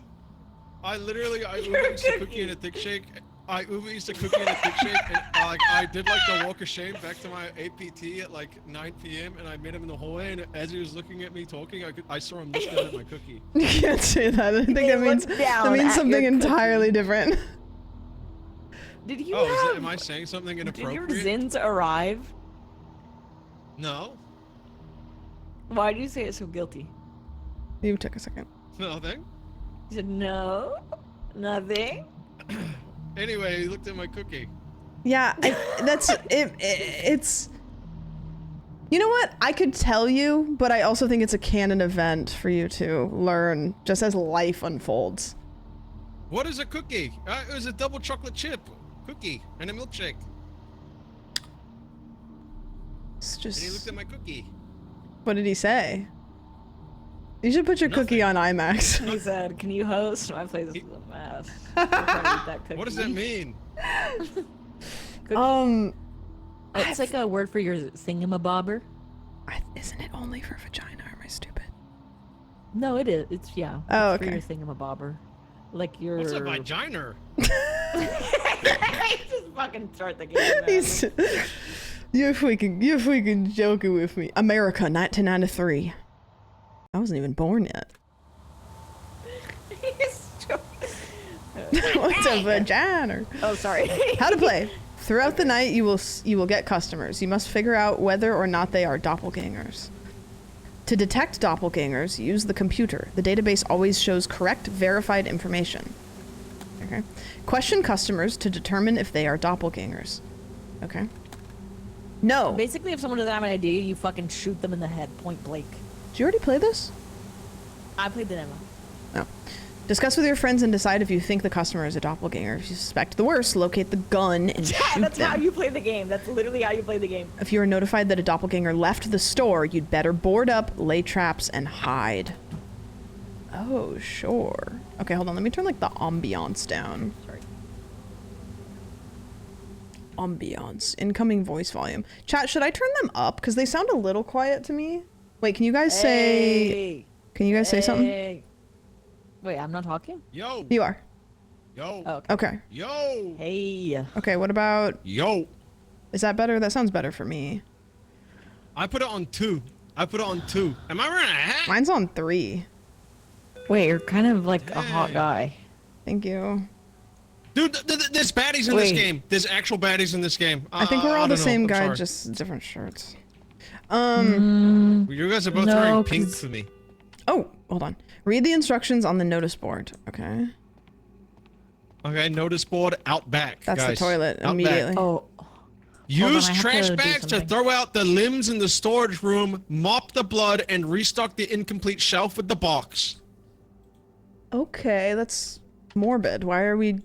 I Uber Your Eats a cookie cookie. and a thick shake. I Uber Eats a cookie and a thick shake, and I did like the walk of shame back to my APT at like 9 p.m. and I met him in the hallway, and as he was looking at me talking, I saw him look down at my cookie. You can't say that. I think They that means look down at something your entirely different. Did you Oh, have... am I saying something Did your inappropriate? Zins arrive? No, Why do you say it so guilty? You took a second. nothing. You said no, nothing. Anyway, he looked at my cookie. Yeah, it's. You know what? I could tell you, but I also think it's a canon event for you to learn just as life unfolds. What is a cookie? It was a double chocolate chip cookie and a milkshake. It's And he looked just. at my cookie. What did he say? You should put your cookie on IMAX. He said, "Can you host? My place is a mess." I'm trying to eat that What does that cookie. mean? It's like a word for your thingamabobber. Isn't it only for vagina? Or am I stupid? No, it is. It's Oh, it's okay. for your thingamabobber. Like your. What's a vagina? Just fucking start the game. Man. He's, you're freaking joking with me. America, 1993. I wasn't even born yet. He's joking. What's a vagina? Oh, sorry. How to play. Throughout the night, you will get customers. You must figure out whether or not they are doppelgangers. To detect doppelgangers, use the computer. The database always shows correct, verified information. Okay. Question customers to determine if they are doppelgangers. Okay. No. Basically, if someone doesn't have an idea, you fucking shoot them in the head, point blank. Did you already play this? I played the demo. No. Discuss with your friends and decide if you think the customer is a doppelganger. If you suspect the worst, locate the gun and Yeah, shoot that's how them. you play the game. That's literally how you play the game. If you are notified that a doppelganger left the store, you'd better board up, lay traps, and hide. Oh, sure. Okay, hold on. Let me turn, like, the ambiance down. Sorry. Ambiance. Incoming voice volume. Chat, should I turn them up? Because they sound a little quiet to me. Wait, can you guys say... Hey. Can you guys say something? Hey. Wait, I'm not talking? Yo. You are. Yo. Oh, okay. Okay. Yo. Hey. Okay, what about... Yo. Is that better? That sounds better for me. I put it on 2. I put it on 2. Am I wearing a hat? Mine's on 3. Wait, you're kind of like a hot Hey. guy. Thank you. Dude, there's baddies in this Wait. game. There's actual baddies in this game. I think we're all I the don't know. same I'm guy, sorry. just different shirts. You guys are both No, wearing pink 'cause- to me. Oh, hold on. Read the instructions on the notice board. Okay. Okay, notice board out back. That's the guys. toilet Out immediately. Back. Oh. Use I have trash to do bags to something. throw out the limbs in the storage room, mop the blood, and restock the incomplete shelf with the box. Okay, that's morbid. Why are we...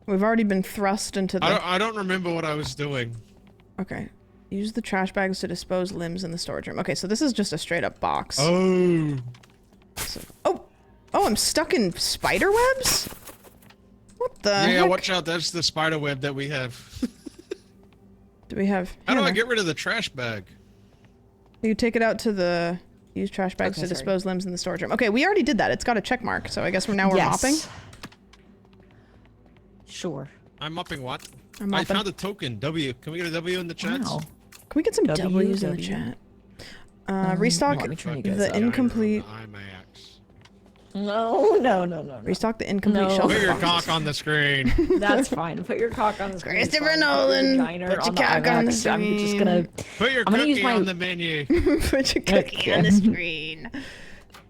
We've already been thrust into the... I don't remember what I was doing. Okay. Use the trash bags to dispose limbs in the storage room. Okay, so this is just a straight up box. Oh. Oh! Oh, I'm stuck in spider webs? What the Yeah, heck? watch out. That's the spider web that we have. Do we have... How do I Hannah, get rid of the trash bag? You take it out to the... Use trash bags Okay, to sorry. dispose limbs in the storage room. Okay, we already did that. It's got a check mark, so I guess we're mopping. Sure. I'm mopping what? I'm I mopping. found a token. W. Can we get a W in the chat? Wow. Can we get some W, W's in the W. chat? Restock let me turn you guys the up. incomplete... IMAX. No. Restock the incomplete No. shelf. Put your boxes. cock on the screen. That's fine. Put your cock on the screen. it's Christopher fine. Nolan, Vagina put your on the cock on the IMAX. I'm just screen. gonna. Put your I'm gonna use cookie my- on the menu. Put your cookie on the screen.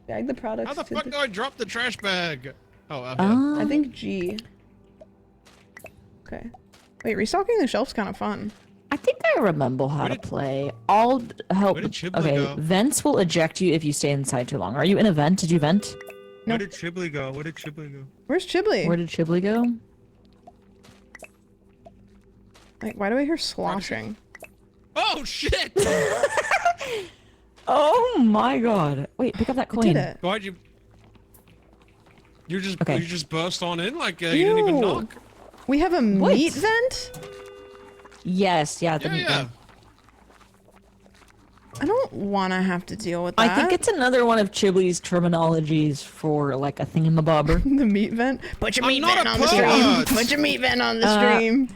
Bag the products How the to fuck the... do I drop the trash bag? Oh, okay. I think G. Okay. Wait, restocking the shelf's kind of fun. I think I remember how Where to did- play. I'll help. where did Chibli Okay, go? vents will eject you if you stay inside too long. Are you in a vent? Did you vent? No. Where did Chibli go? Where did Chibli go? Where's Chibli? Where did Chibli go? Like, why do I hear sloshing? Oh shit! Oh my god! Wait, pick up that I coin. did it. Why'd you? Okay. You just burst on in like you didn't even Ew. knock. We have a meat vent? Yes, yeah, the Yeah, meat yeah. vent. I don't want to have to deal with that. I think it's another one of Chibli's terminologies for like a thingamabobber. the meat vent. Put your I'm meat not vent a on the stream. pervert. Put your meat vent on the Uh, stream.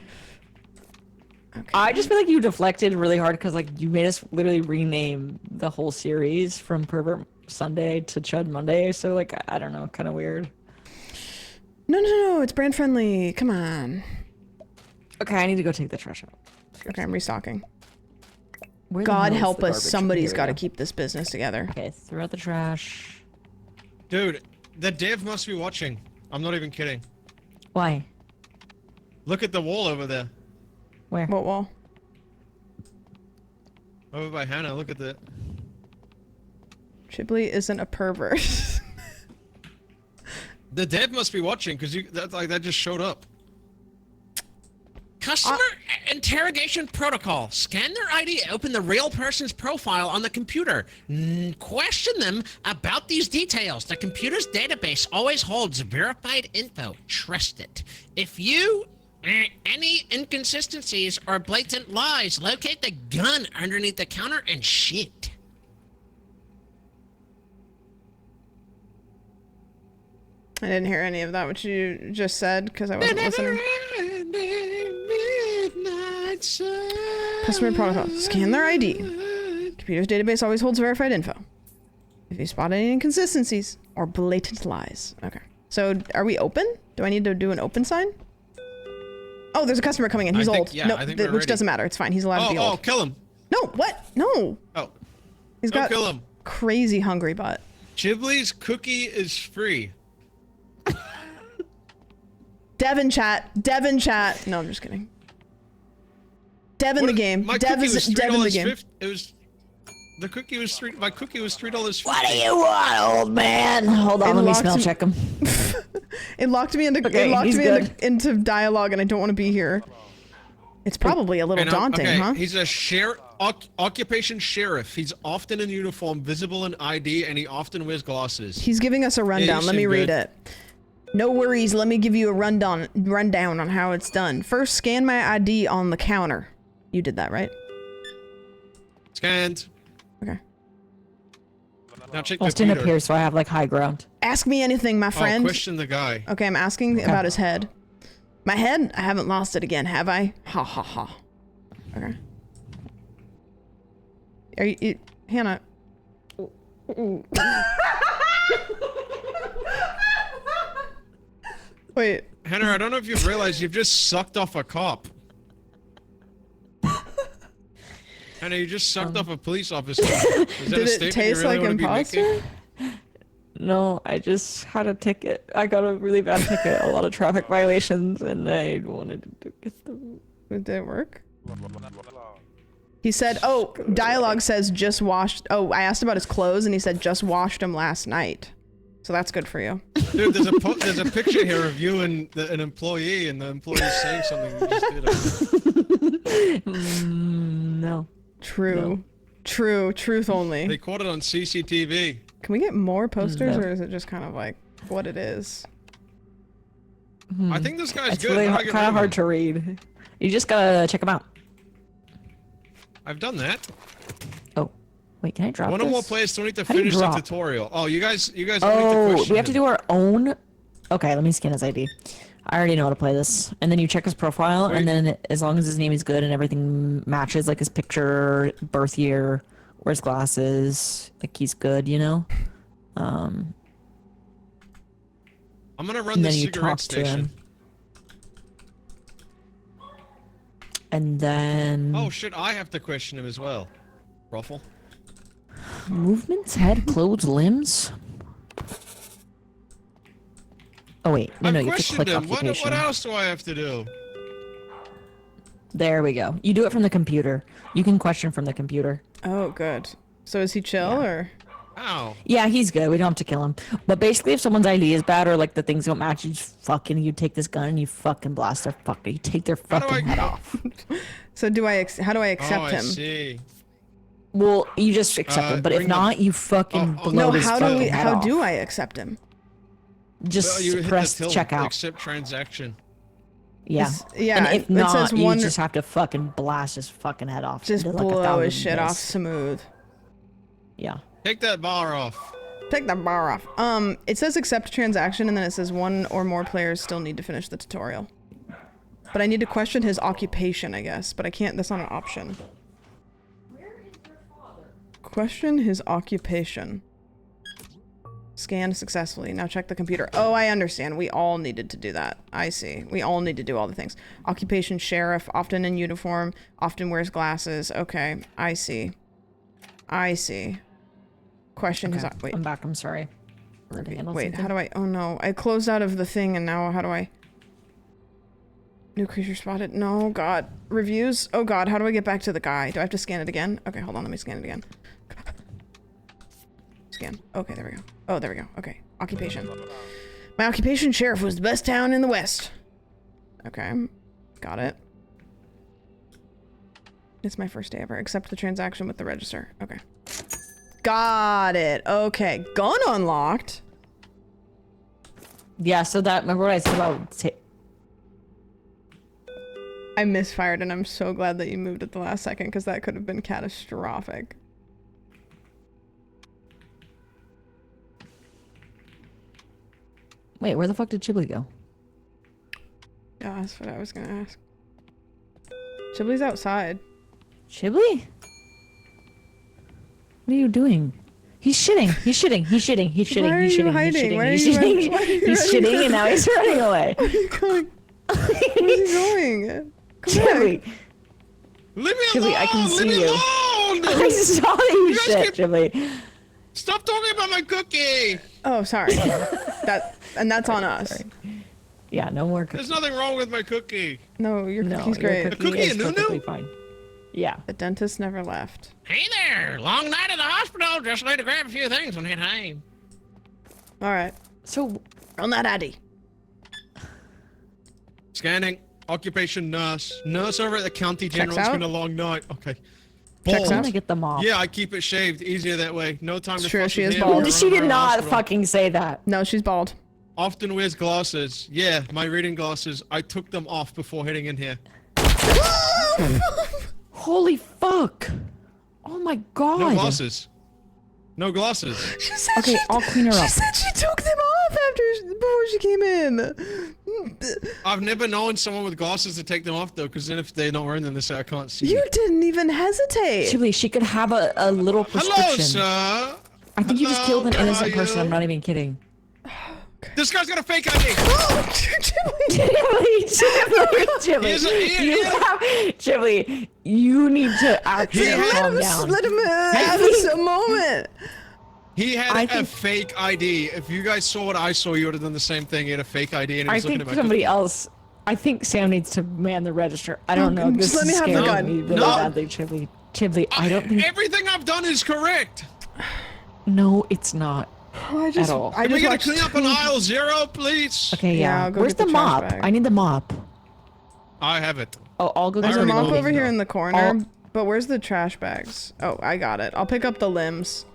Okay. I just feel like you deflected really hard because like you made us literally rename the whole series from Pervert Sunday to Chud Monday. So like I don't know, kind of weird. No, it's brand friendly. Come on. Okay, I need to go take the trash out. Okay, I'm restocking. Where the God hell is help the us. garbage? Somebody's Here we got to go. keep this business together. Okay, throw out the trash. Dude, the dev must be watching. I'm not even kidding. Why? Look at the wall over there. Where? What wall? Over by Hannah. Look at that. Chibli isn't a pervert. The dev must be watching because that just showed up. Customer interrogation protocol. Scan their ID, open the real person's profile on the computer. Question them about these details. The computer's database always holds verified info. Trust it. If you any inconsistencies or blatant lies, locate the gun underneath the counter and shoot. I didn't hear any of that, what you just said, because I wasn't listening. Customer protocol. Scan their ID. Computer's database always holds verified info. If you spot any inconsistencies or blatant lies. Okay. So, are we open? Do I need to do an open sign? Oh, there's a customer coming in. He's old. Yeah, no, I think we're which ready. doesn't matter. It's fine. He's allowed to be old. Oh, kill him. No, what? No. Oh, He's don't got kill him. crazy hungry butt. Chibley's cookie is free. Devin chat. No, I'm just kidding. Devin the game. My Dev cookie is was Devin the game. $3.50. It was the cookie was $3. My cookie was $3.50. What do you want, old man? Hold on, let me smell check him. It locked me into Okay, it locked he's me good. into dialogue, and I don't want to be here. It's probably a little daunting, huh? He's a occupation sheriff. He's often in uniform, visible in ID, and he often wears glasses. He's giving us a rundown. you Let me seem read good. it. No worries. Let me give you a rundown on how it's done. First, scan my ID on the counter. You did that, right? Scanned. Okay. Now check I'll the stand up computer. here so I have like high ground. Ask me anything, my friend. Oh, question the guy. Okay, I'm asking about his head. My head? I haven't lost it again, have I? Ha ha ha. Okay. Are you Hannah? Wait. Henner, I don't know if you've realized you've just sucked off a cop. Henner, you just sucked off a police officer. Is that Did a it statement you taste really like want to be imposter? making? No, I just had a ticket. I got a really bad ticket, a lot of traffic violations, and I wanted to get them. Did it work? He said, oh, dialogue says just washed. Oh, I asked about his clothes and he said just washed them last night. So that's good for you. Dude, there's a picture here of you and an employee, and the employee's saying something you just did. No. True. True. Truth only. They caught it on CCTV. Can we get more posters No. or is it just kind of like what it is? I think this guy's It's good. really How do I get kind rid of of hard him? to read. You just gotta check them out. I've done that. Oh, wait, can I drop One this? or more players still need to How do you finish the drop? tutorial. Oh, you guys don't need to Oh, question we have to him. do our own. Okay, let me scan his ID. I already know how to play this. And then you check his profile, Wait. and then as long as his name is good and everything matches, like his picture, birth year, wears glasses, like he's good, you know. I'm gonna run And the then you cigarette talk to station. him. And then Oh shit, I have to question him as well. Ruffle. movements, head, clothes, limbs. Oh wait, no, I've you have to questioned click him. occupation. What else do I have to do? There we go. You do it from the computer. You can question from the computer. Oh, good. So is he chill or? Ow. Yeah, he's good. We don't have to kill him. But basically, if someone's ID is bad or like the things don't match, you just you take this gun and you fucking blast their you take their How do fucking I- head off. So how do I accept Oh, I him? see. Well, you just accept him. But if bring the- not, you fucking Oh, blow No, his how do fucking we? head How off. do I accept him? Just Well, you hit press the tilt, checkout. accept transaction. Yeah. Yeah, And if it not, says you one. just have to fucking blast his fucking head off. Just Do, like, blow 1,000 his shit off hits. smooth. Yeah. Take that bar off. Take that bar off. It says accept transaction, and then it says one or more players still need to finish the tutorial. But I need to question his occupation, I guess. But I can't. That's not an option. Question his occupation. Scan successfully. Now check the computer. Oh, I understand. We all needed to do that. I see. We all need to do all the things. Occupation sheriff, often in uniform, often wears glasses. Okay, I see. I see. Question his. Okay, Wait. I'm back. I'm sorry. Wait, how do I? Oh no, I closed out of the thing, and now how do I? New creature spotted. No, God. Reviews. Oh God, how do I get back to the guy? Do I have to scan it again? Okay, hold on. Let me scan it again. Scan. Okay, there we go. Oh, there we go. Okay. Occupation. My occupation sheriff was the best town in the West. Okay. Got it. It's my first day ever. Accept the transaction with the register. Okay. Got it. Okay. Gun unlocked. Yeah, so that, remember what I said about I misfired and I'm so glad that you moved at the last second because that could have been catastrophic. Wait, where the fuck did Chibli go? Yeah, that's what I was gonna ask. Chibli's outside. Chibli? What are you doing? He's shitting. He's shitting. He's shitting. He's shitting. Why are He's you shitting. hiding? Why are He's you shitting. running? Why are you He's running? shitting, and now he's running away. Where are you going? Where's he going? Come Chibli, back. Leave me alone! Chibli, I can Leave see me you. alone! I saw you You guys shit, keep- Chibli. Stop talking about my cookie! Oh, sorry. That's on us. Sorry. Yeah, no more cookies. There's nothing wrong with my cookie. No, your No, cookie's your great. cookie Cookie is and Nunu? perfectly fine. Yeah. The dentist never left. Hey there! Long night at the hospital. Just need to grab a few things and head home. All right. So, On that Addy. Scanning. Occupation nurse. Nurse over at the county general. It's out. been a long night. Okay. Checks Bald. I'm gonna get them off. Yeah, I keep it shaved. Easier that way. No time to Sure, fuss she with is him bald. or run She did around not hospital. fucking say that. No, she's bald. Often wears glasses. Yeah, my reading glasses. I took them off before heading in here. Holy fuck. Oh my god. No glasses. No glasses. She said Okay, I'll clean her She up. said she took them off before she came in. I've never known someone with glasses to take them off though, because then if they're not wearing them, they say I can't see. You didn't even hesitate. Chibli, she could have a little prescription. Hello, sir. I think you just killed an Hello, innocent how are person. you? I'm not even kidding. This guy's got a fake ID. Oh, Chibli. Chibli, you need to actually calm down. Let him have a moment. He had I a think- fake ID. If you guys saw what I saw, you would have done the same thing. He had a fake ID and he I was looking think at my somebody cookie. else. I think Sam needs to man the register. I don't know. This just let is me have the scaring gun. me really No. badly, Chibli. Chibli, I don't think. Everything I've done is correct. No, it's not. Oh, At all. I Can we just get a watched clean up on aisle 0, please? Okay, Yeah, yeah. I'll go Where's get the the trash mop? bag. I need the mop. I have it. Oh, I'll go. There's get a already the mop loaded. over here in the corner, Oh. but where's the trash bags? Oh, I got it. I'll pick up the limbs.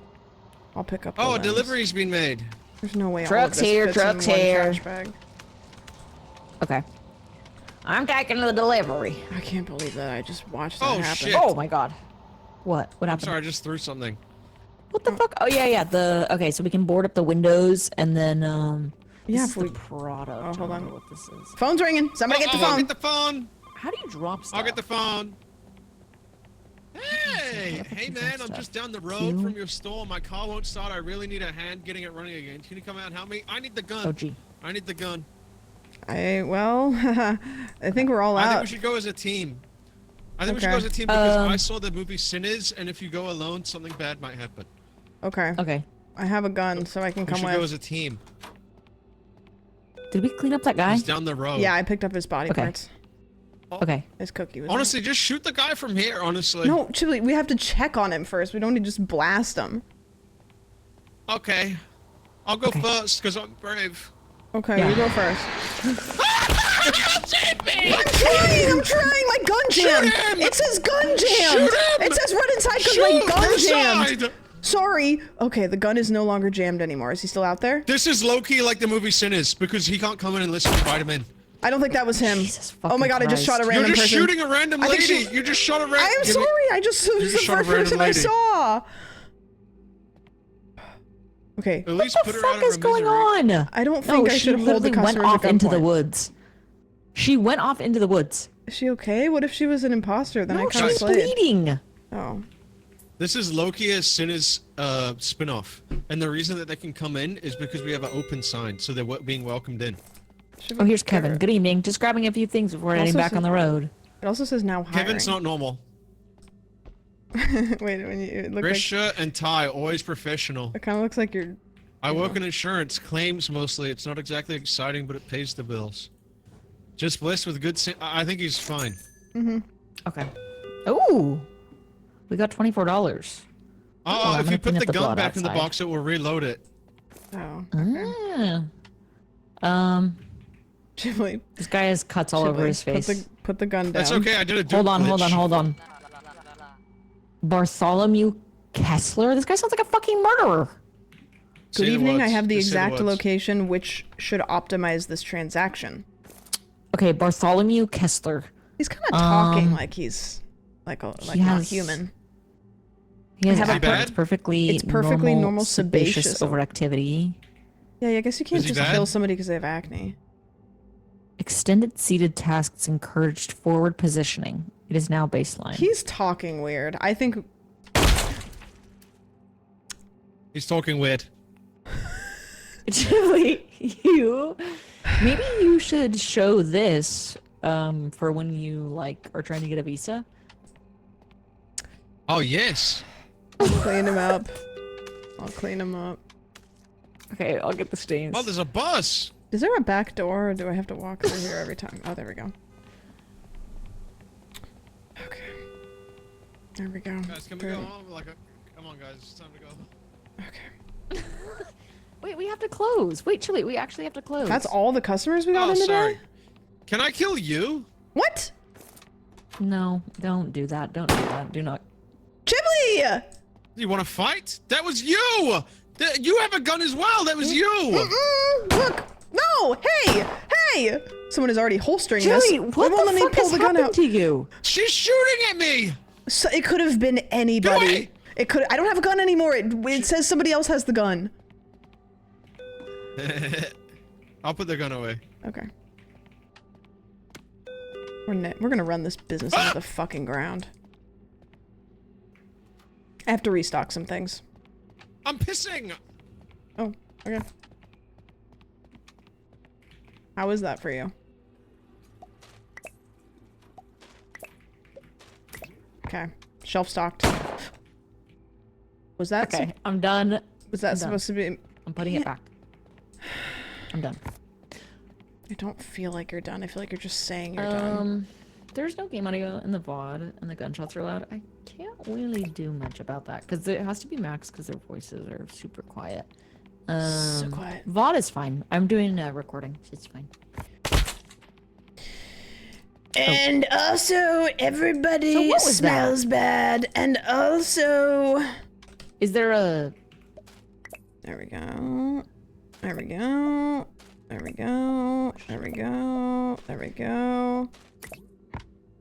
I'll pick up the Oh, a limbs. delivery's been made. There's no way all of Truck's this here, fits in truck's one here. trash bag. Okay. I'm taking the delivery. I can't believe that I just watched that Oh, happen. shit. Oh my god. What? What I'm happened? sorry, I just threw something. What the fuck? Oh yeah, yeah. Okay, so we can board up the windows and then Yeah, this if is we- the product. Oh, hold I don't on. know what this is. Phone's ringing. Somebody get the I'll phone. get the phone. How do you drop stuff? I'll get the phone. Hey, hey man, I'm just down the road from your store. My car won't start. I really need a hand getting it running again. Can you come out and help me? I need the gun. Oh gee. I need the gun. Well, I think we're all I think we out. should go as a team. I think we should Okay. go as a team because Um, I saw the movie Sinners, and if you go alone, something bad might happen. Okay. Okay. I have a gun, so I can We come should go with. as a team. Did we clean up that guy? He's down the road. Yeah, I picked up his body Okay. parts. Okay. His cookie was. Honestly, just shoot the guy from here. Honestly. No, Chili, we have to check on him first. We don't need to just blast him. Okay. I'll go Okay. first because I'm brave. Okay, Yeah. you go first. Save me! I'm trying. My gun jammed. him! It says gun jammed. Shoot him! It says run inside because Shoot! my gun We're jammed. inside! Sorry. Okay, the gun is no longer jammed anymore. Is he still out there? This is low-key like the movie Sinners because he can't come in unless you invite him in. I don't think that was him. Jesus Oh my fucking god, I just shot a Christ. random You're just person. shooting a random I think lady. she- You just shot a random. I am sorry. I just it was the just shot a first person random I lady. saw. Okay. At least What put the her out fuck of is her going misery. on? I don't No, think I she should hold the literally went customers off at into the gunpoint. woods. She went off into the woods. Is she okay? What if she was an imposter? Then I No, kind of she's slayed. bleeding. Oh. This is Loki as Sinners spin-off, and the reason that they can come in is because we have an open sign, so they're being welcomed in. Should Oh, we here's get Kevin. her- Good evening. Just grabbing a few things before heading Also back on the road. It also says now hiring. Kevin's not normal. Wait, when you it look Dress like shirt and tie, always professional. it kind of looks like you're. I work in insurance, claims mostly. It's not exactly exciting, but it pays the bills. Just blessed with good. I think he's fine. Okay. Ooh. We got $24. Oh, I'm if gonna you put clean up the the gun blood back in the outside. box, it will reload it. Oh. Okay. Ah. Ghibli. This guy has cuts all over Ghibli, his face. Put the gun down. That's okay. I did a dupe Hold on, hold glitch. on, hold on. Bartholomew Kessler? This guy sounds like a fucking murderer. Good Say the evening. I words. have the Just say exact words. location which should optimize this transaction. Okay, Bartholomew Kessler. He's kind of talking like he's like not has- human. He has Is he acne. bad? It's perfectly normal, sebaceous. overactivity. Yeah, I guess you can't Is he just bad? kill somebody because they have acne. Extended seated tasks encouraged forward positioning. It is now baseline. He's talking weird. I think He's talking weird. Wait, maybe you should show this for when you like are trying to get a visa. Oh yes. I'll clean him up. I'll clean him up. Okay, I'll get the stains. Oh, there's a bus. Is there a back door or do I have to walk through here every time? Oh, there we go. Okay. There we go. Guys, can we go home? Come on, guys. It's time to go. Okay. Wait, we have to close. Wait, Chili, we actually have to close. That's all the customers we got Oh, in today? sorry. Can I kill you? What? No, don't do that. Don't do that. Do not. Chiblee! You want to fight? That was you. You have a gun as well. That was you. Look! No! Hey! Hey! Someone is already holstering Chili, this. what They won't the let me fuck pull has the gun happened out. to you? She's shooting at me. So it could have been anybody. Joey! It could. I don't have a gun anymore. It says somebody else has the gun. I'll put the gun away. Okay. We're gonna run this business into the fucking ground. I have to restock some things. I'm pissing. Oh, okay. How is that for you? Okay. Shelf stocked. Was that Okay, I'm done. was that I'm done. supposed to be? I'm putting it back. I'm done. I don't feel like you're done. I feel like you're just saying you're done. There's no game audio in the VOD, and the gunshots are loud. I can't really do much about that because it has to be max because their voices are super quiet. So quiet. VOD is fine. I'm doing a recording. It's fine. And also, everybody So what was that? smells bad. And also, Is there a? there we go. There we go. There we go. There we go. There we go.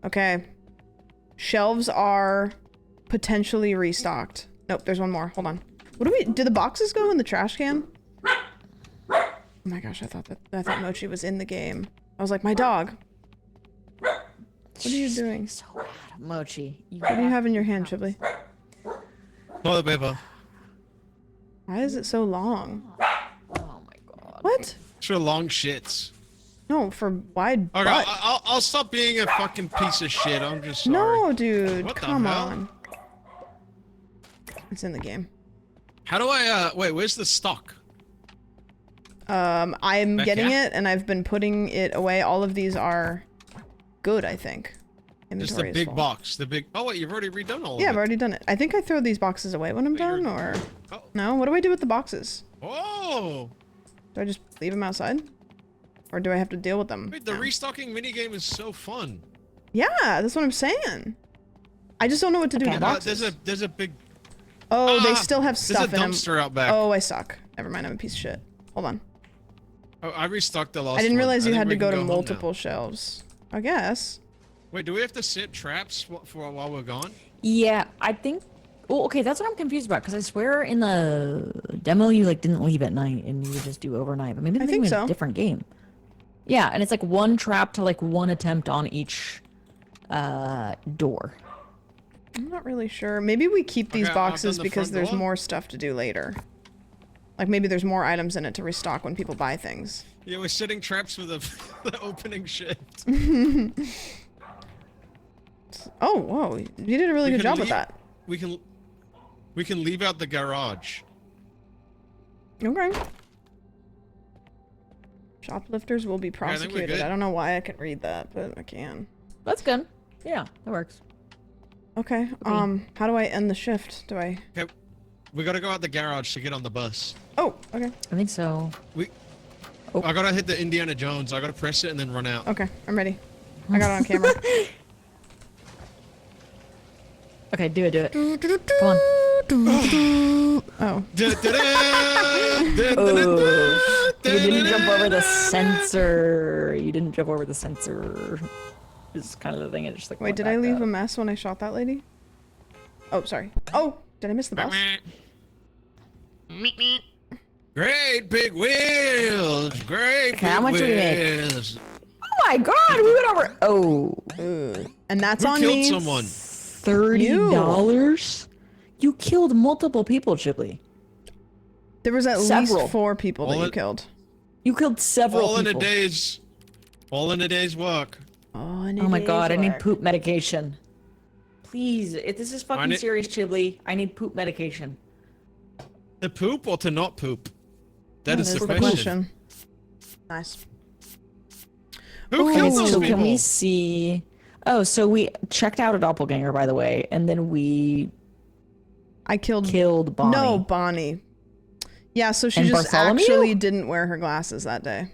Okay. Shelves are potentially restocked. Nope, there's one more. Hold on. What do the boxes go in the trash can? Oh my gosh, I thought Mochi was in the game. I was like, my dog. What are you doing? So bad, Mochi. What do you have in your hand, Chiblee? Toilet paper. Why is it so long? Oh my god. What? It's for long shits. No, for wide Okay, butt. I'll stop being a fucking piece of shit. I'm just sorry. No, dude. What the Come hell? on. It's in the game. How do I, wait, where's the stock? I'm Back getting here? it, and I've been putting it away. All of these are good, I think. Just Inventory the is big full. box. The big, oh wait, you've already redone all Yeah, of I've it. already done it. I think I throw these boxes away when I'm But you're- done, or... Oh. No? What do I do with the boxes? Oh! Do I just leave them outside? Or do I have to deal with them? Wait, the now? restocking minigame is so fun. Yeah, that's what I'm saying. I just don't know what to do with the boxes. There's a big, Oh, they Ah, still have there's stuff a in them. dumpster out back. Oh, I suck. Never mind, I'm a piece of shit. Hold on. Oh, I restocked the last I didn't one. realize you think had we to go can to home now. multiple shelves. I guess. Wait, do we have to set traps for while we're gone? Yeah, I think. Oh, okay, that's what I'm confused about because I swear in the demo you like didn't leave at night and you would just do overnight, but maybe I they think made so. a different game. Yeah, and it's like one trap to like one attempt on each door. I'm not really sure. Maybe we keep these Okay, I've done boxes the because front there's door. more stuff to do later. Like maybe there's more items in it to restock when people buy things. Yeah, we're setting traps for the, the opening shift. Oh, whoa. You did a really We good can job with leave- that. We can leave out the garage. Okay. Shoplifters will be I think we're prosecuted. good. I don't know why I can read that, but I can. That's good. Yeah, that works. Okay. How do I end the shift? Do I... Okay, we gotta go out the garage to get on the bus. Oh, okay. I think so. I gotta hit the Indiana Jones. I gotta press it and then run out. Okay, I'm ready. I got it on camera. Okay, do it. Come on. Oh. You didn't jump over the sensor. Is kind of the thing. It just like. Wait, did I leave a mess when I shot that lady? Oh, sorry. Oh, did I miss the boss? Great big wheels. Great Okay, how big much do we make? wheels. Oh my god, we went over. Oh, And that's Who on killed me. someone? $30. You killed multiple people, Ghibli. There was at Several. least 4 people that you killed. You killed several All in people. all in a day's work. Oh my god, I need poop medication. Please, if this is fucking serious, Chibli, I need poop medication. To poop or to not poop? That is the That's question. Nice. Who Ooh. killed those So people? can we see? Oh, so we checked out a doppelganger, by the way, and then we I killed Bonnie. No, Bonnie. Yeah, so she And just Bartholomew? actually didn't wear her glasses that day.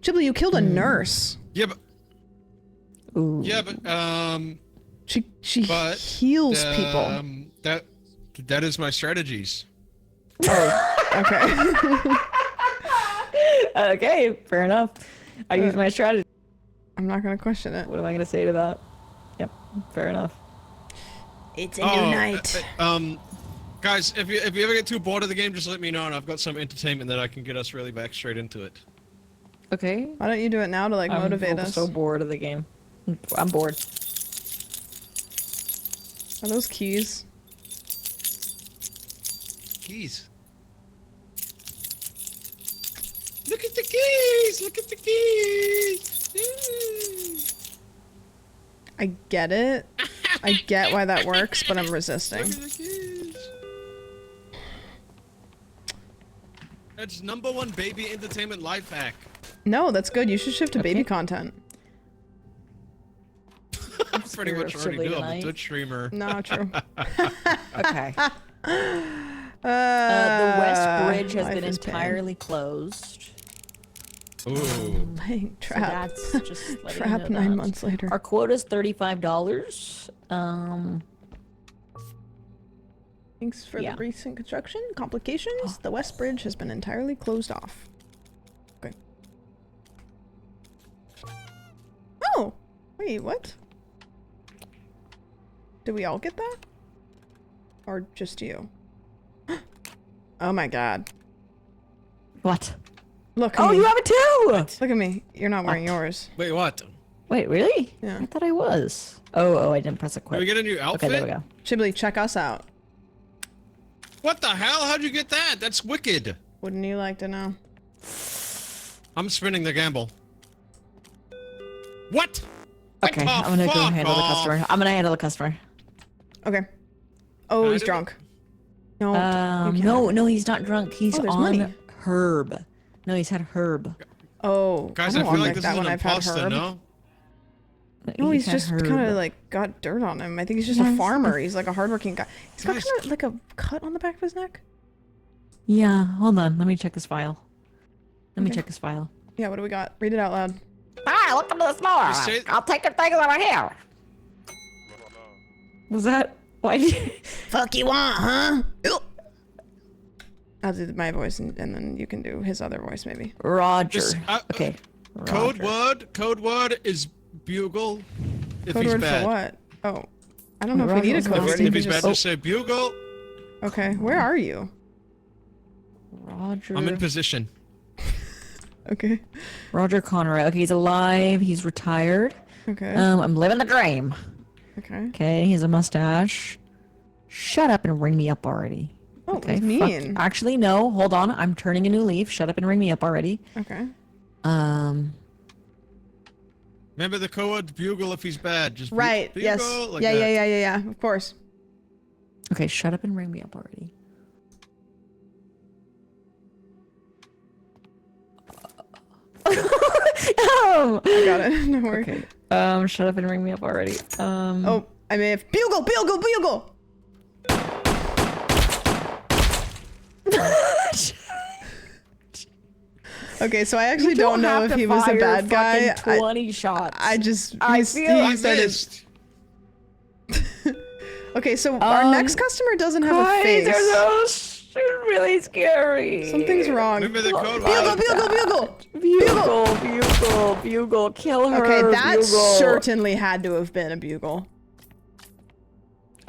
Chibli, you killed a nurse. Yeah, but Ooh. She but heals people. That is my strategies. Okay. Okay, fair enough. I use my strategy. I'm not gonna question it. What am I gonna say to that? Yep, fair enough. It's a new night. Guys, if you ever get too bored of the game, just let me know, and I've got some entertainment that I can get us really back straight into it. Okay. Why don't you do it now to like motivate I'm us? so bored of the game. I'm bored. Are those keys? Keys. Look at the keys! Look at the keys! I get it. I get why that works, but I'm resisting. Look at the keys! That's #1 baby entertainment life hack. No, that's good. You should shift to baby Okay. content. I'm pretty much already Chibli do. I'm a tonight. Twitch streamer. No, true. Okay. The The West Bridge has been is pain. entirely closed. Ooh. Laying So trap. that's just letting Trap you know 9 that. months later. Our quota is $35. Thanks for yeah. the recent construction complications. The West Bridge has been entirely closed off. Okay. Oh! Wait, what? Did we all get that? Or just you? Oh my god. What? Look at Oh, me. you have it too! Look at me. You're not wearing yours. Wait, what? Wait, really? Yeah. I thought I was. Oh, I didn't press a Did quick. we get a new outfit? Okay, there we go. Chibli, check us out. What the hell? How'd you get that? That's wicked. Wouldn't you like to know? I'm spinning the gamble. What? Okay, What the I'm gonna go fuck handle the off? customer. I'm gonna handle the customer. Okay. Oh, he's did- drunk. No. you can't No, have it. no, he's not drunk. He's Oh, there's on money. herb. No, he's had herb. Oh, Guys, I I don't feel want like this that is when an I've had imposter, herb. no? No, he's had just herb. kind of like got dirt on him. I think he's just a Yes. farmer. He's like a hardworking guy. He's got Guys. kind of like a cut on the back of his neck. Yeah, hold on. Let me check his file. Let me Okay. check his file. Yeah, what do we got? Read it out loud. Hi, welcome to the store. Just say- I'll take your things over here. Was that? Why did you... Fuck you want, huh? I'll do my voice and then you can do his other voice maybe. Roger. Just, Okay. Code Roger. word is bugle. If Code he's word bad. for what? Oh. I don't know if we Roger need a was code last word. name. If You he's can bad, just... just say bugle. Okay, where are you? Roger. I'm in position. Okay. Roger Conroy. Okay, he's alive. He's retired. Okay. I'm living the dream. Okay. Okay, he has a mustache. Shut up and ring me up already. Oh, Okay, that's fuck mean. you. Actually, no. Hold on. I'm turning a new leaf. Shut up and ring me up already. Okay. Remember the code word bugle if he's bad. Just Right. bugle, Yes. like Yeah, that. yeah, yeah, yeah, yeah. Of course. Okay, shut up and ring me up already. I got it. No worry. Okay. Shut up and ring me up already. Oh, I may have bugle, bugle, bugle. Okay, so I actually don't know if he was a bad guy. 20 shots. I just I he feel- I started. missed. Okay, so our next customer doesn't have a face. They're so really scary. Something's wrong. Remember the code Bugle. Bugle, kill her. Okay, that Bugle. certainly had to have been a bugle.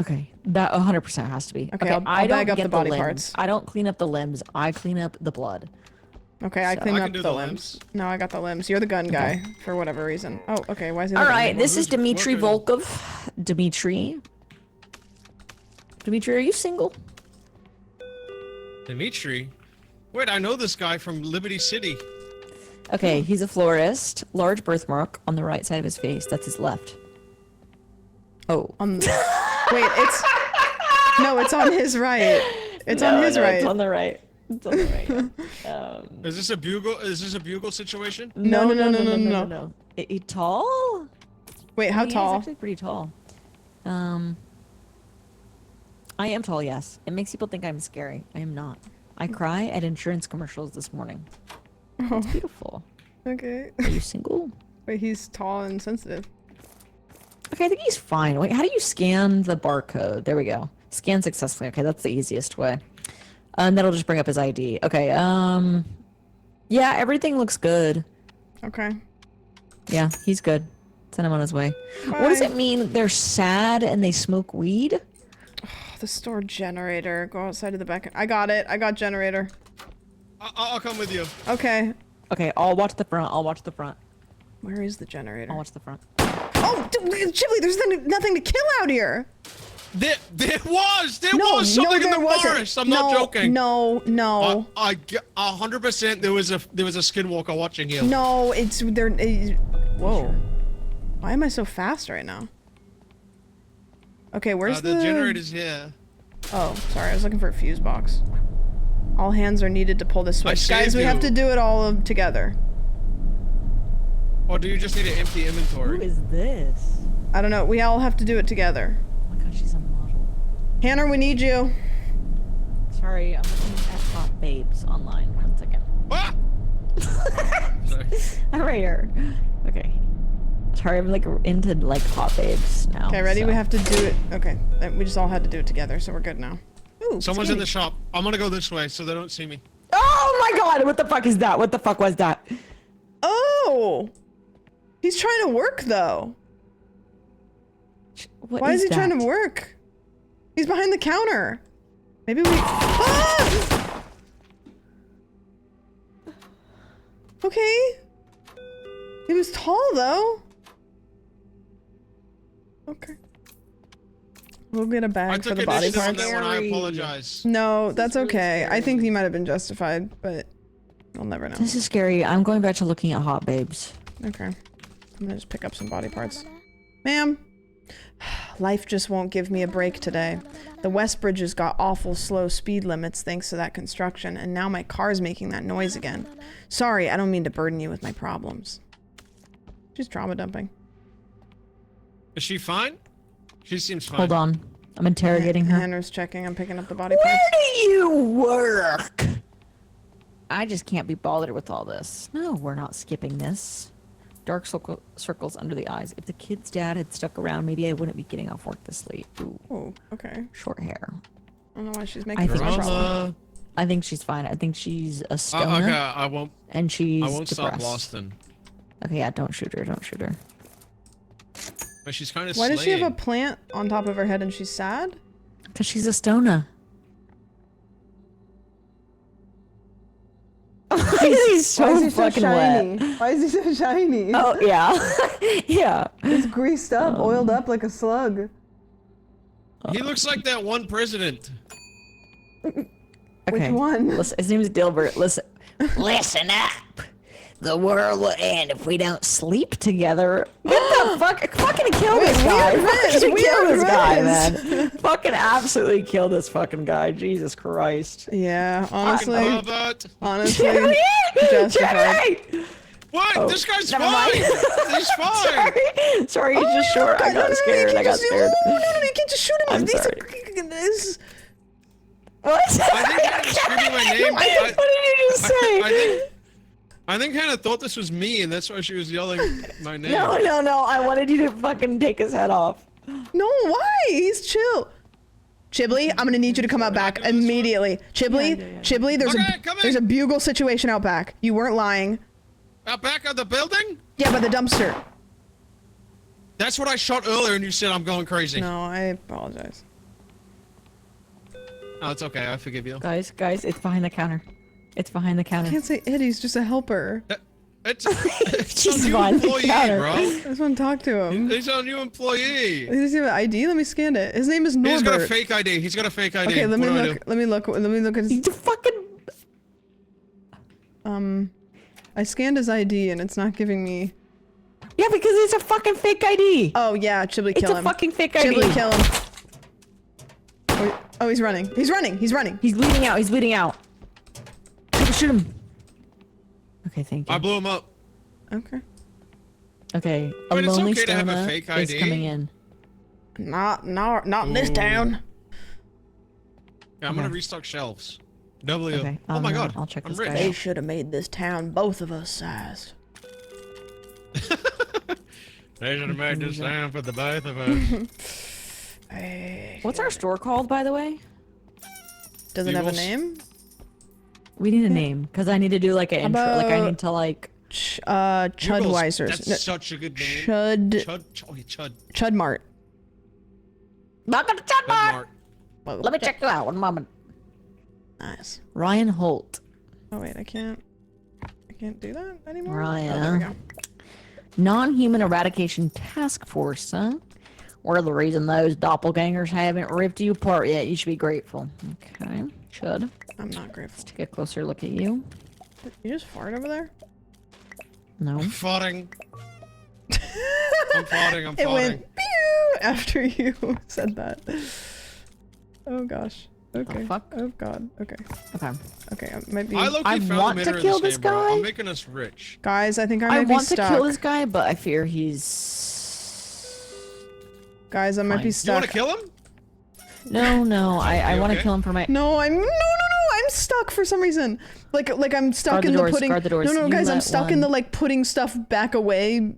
Okay, that 100% has to be. Okay, Okay, I'll I don't bag up get the body limbs. parts. I don't clean up the limbs. I clean up the blood. Okay, I So- clean I up can do the the limbs. limbs. No, I got the limbs. You're the gun guy, for whatever reason. Oh, okay, why is he All looking at right, me? this is Dmitry Look Volkov. Dmitry, are you single? Dimitri? Wait, I know this guy from Liberty City. Okay, he's a florist. Large birthmark on the right side of his face. That's his left. Oh. Wait, it's... No, it's on his right. It's on his right. It's on the right. It's on the right. Is this a bugle? Is this a bugle situation? No. no. He tall? Wait, how Yeah, tall? he's actually pretty tall. I am tall, yes. It makes people think I'm scary. I am not. I cry at insurance commercials this morning. It's beautiful. Okay. Are you single? Wait, he's tall and sensitive. Okay, I think he's fine. Wait, how do you scan the barcode? There we go. Scan successfully. Okay, that's the easiest way. And that'll just bring up his ID. Okay, yeah, everything looks good. Okay. Yeah, he's good. Send him on his way. What does Bye. it mean they're sad and they smoke weed? The store generator. Go outside of the back. I got it. I got generator. I'll come with you. Okay. Okay, I'll watch the front. I'll watch the front. Where is the generator? I'll watch the front. Oh, Chibli, there's nothing to kill out here. There was something in the wasn't. forest. I'm not joking. No. 100% there was a skinwalker watching you. No, it's there. Whoa. Why am I so fast right now? Okay, where's The generator's here. Oh, sorry. I was looking for a fuse box. All hands are needed to pull this switch. Guys, saved we have you. to do it all together. Or do you just need an empty Who inventory? is this? I don't know. We all have to do it together. Oh my god, she's a model. Hannah, we need you. Sorry, I'm looking at hot babes online. 1 second. Ah! Sorry. I'm right here. Okay. Sorry, I'm like into like hot babes now. Okay, ready? so- We have to do it. Okay, we just all had to do it together, so we're good now. Ooh, Someone's in skinny. the shop. I'm gonna go this way so they don't see me. Oh my god, what the fuck is that? What the fuck was that? Oh! He's trying to work, though. What Why is he trying that? to work? He's behind the counter. Maybe we... Ah! Okay. He was tall, though. Okay. We'll get a I bag for took the body initiative on parts. that one. I apologize. No, that's really okay. I scary. think he might have been justified, but we'll never know. This is scary. I'm going back to looking at hot babes. Okay. I'm gonna just pick up some body parts. Ma'am. Life just won't give me a break today. The West Bridges got awful slow speed limits thanks to that construction, and now my car's making that noise again. Sorry, I don't mean to burden you with my problems. She's trauma dumping. Is she fine? She seems fine. Hold on. I'm interrogating her. Hannah's checking. I'm picking up the body Where parts. do you work? I just can't be bothered with all this. No, we're not skipping this. Dark circles under the eyes. If the kid's dad had stuck around, maybe I wouldn't be getting off work this late. Ooh, Oh, okay. short hair. I don't know why she's I making think this a she's problem. Drama. I think she's fine. I think she's a stoner. Okay, I won't. And she's I won't stop depressed. Boston. Okay, yeah, don't shoot her. Don't shoot her. But she's kind of. Why does she have a plant on top of her head and she's sad? Because she's a stoner. He's so fucking wet. Why is he so shiny? Oh, yeah. yeah. He's greased up, oiled up like a slug. He looks like that one president. Okay. Which one? Listen, his name's Dilbert. Listen. Listen up. The world will end if we don't sleep together. Get the fuck, fucking kill this guy. Fucking kill this guy, man. Fucking absolutely kill this fucking guy. Jesus Christ. Yeah, Fucking honestly, Robert. honestly, justified. Jimmy! What? Oh, this guy's never fine. mind. He's fine. Sorry, he's just short. I got scared. I got scared. No, you can't just shoot him. I'm These sorry. This. What? I think Hannah was screaming my name. What did you just say? I think Hannah thought this was me, and that's why she was yelling my name. No, I wanted you to fucking take his head off. No, why? He's chill. Chiblee, I'm gonna need you to come out back immediately. Chiblee, Chiblee, there's a bugle situation out back. You weren't lying. Out back of the building? Yeah, by the dumpster. That's what I shot earlier, and you said I'm going crazy. No, I apologize. Oh, it's okay. I forgive you. Guys, it's behind the counter. It's behind the I counter. can't say it. He's just a helper. It's She's a new behind the employee, counter. bro. I just want to talk to him. He's a new employee. Does he have an ID? Let me scan it. His name is Norbert. He's got a fake ID. He's got a fake ID. Okay, let me What do I look. do? Let me look. Let me look at his. He's a fucking. I scanned his ID and it's not giving me. Yeah, because it's a fucking fake ID. Oh yeah, Chiblee, It's kill a him. fucking fake ID. Chiblee, kill him. Oh, he's running. He's running. He's running. He's bleeding out. He's bleeding out. Shoot him. Okay, thank you. I blew him up. Okay. Okay, I a mean, it's lonely okay to have a stona fake is ID. coming in. Not in this town. Yeah, I'm gonna restock shelves. W. Okay, Oh my god. I'll check I'm this rich. guy They out. should have made this town both of us sized. They should have made this sound for the both of us. Hey. What's our store called, by the way? Does it have a Eagles? name? We need a name, because I need to do like an intro. Like I about- need to like. Chudweisers. That's such a good name. Chud. Chudmart. Welcome to Chudmart. Mart. Let me check you out. One moment. Nice. Ryan Holt. Oh wait, I can't do that anymore. Ryan. Oh, there we go. Non-human eradication task force, huh? We're the reason those doppelgangers haven't ripped you apart yet. You should be grateful. Okay, Chud. I'm not grateful. Take a closer look at you. You just fart over there? No. I'm farting. I'm farting. It went pew after you said that. Oh gosh. Okay. fuck? Oh god. Okay. Okay. Okay. I might be. I low-key I found want the to winner in kill this this game, bro. guy. I'm making us rich. Guys, I think I I might be want to stuck. kill this guy, but I fear he's. Guys, I might be Fine. You want stuck. to kill him? No. I want to okay? kill him for my. No, I'm stuck for some reason. Like I'm stuck Guard the in doors, the putting. guard the doors. No, You guys, I'm let stuck in one. the like putting stuff back away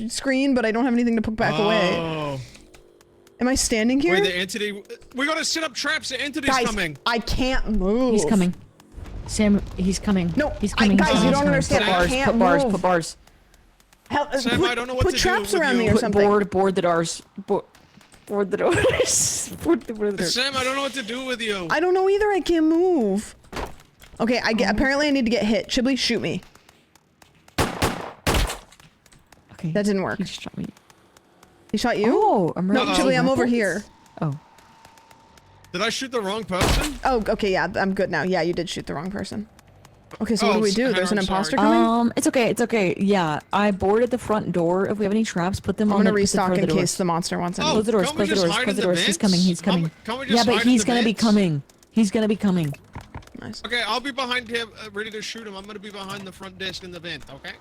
screen, but I don't have anything to put back away. Oh. Am I standing here? Wait, the entity. We gotta set up traps. The entity's Guys, coming. I can't move. He's coming. Sam, he's coming. No, he's coming. guys, he's you coming. don't understand. Put I bars. can't Put bars. move. Put bars. Sam, I don't know what put to do traps with around you. me or Put something. Board the doors. Board the doors. board the doors. Sam, I don't know what to do with you. I don't know either. I can't move. Okay, apparently I need to get hit. Chiblee, shoot me. Okay. That didn't work. He just shot me. He shot you? Oh, no, emergency Chiblee, I'm over weapons? here. Oh. Did I shoot the wrong person? Oh, okay, yeah, I'm good now. Yeah, you did shoot the wrong person. Okay, so what do we do? There's an I'm sorry. imposter coming? It's okay. Yeah, I boarded the front door. If we have any traps, put them I'm on gonna the restock in the case the monster wants any. Oh, Close the doors. can't we Close the just doors. hide Close in the the doors. He's vents? coming. He's coming. Can't we Yeah, just but hide in he's the gonna be vents? coming. He's gonna be coming. Nice. Okay, I'll be behind him, ready to shoot him. I'm gonna be behind the front desk in the vent. Okay.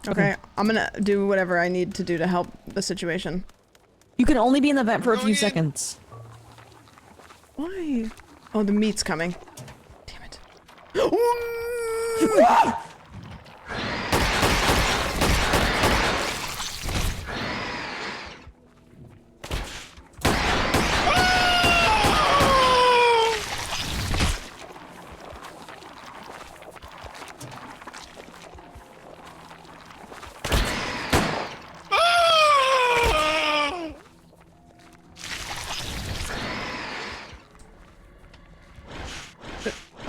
Okay, I'm gonna do whatever I need to do to help the situation. You can only be in the vent for a Going few in. seconds. Why? Oh, the meat's coming. Damn it.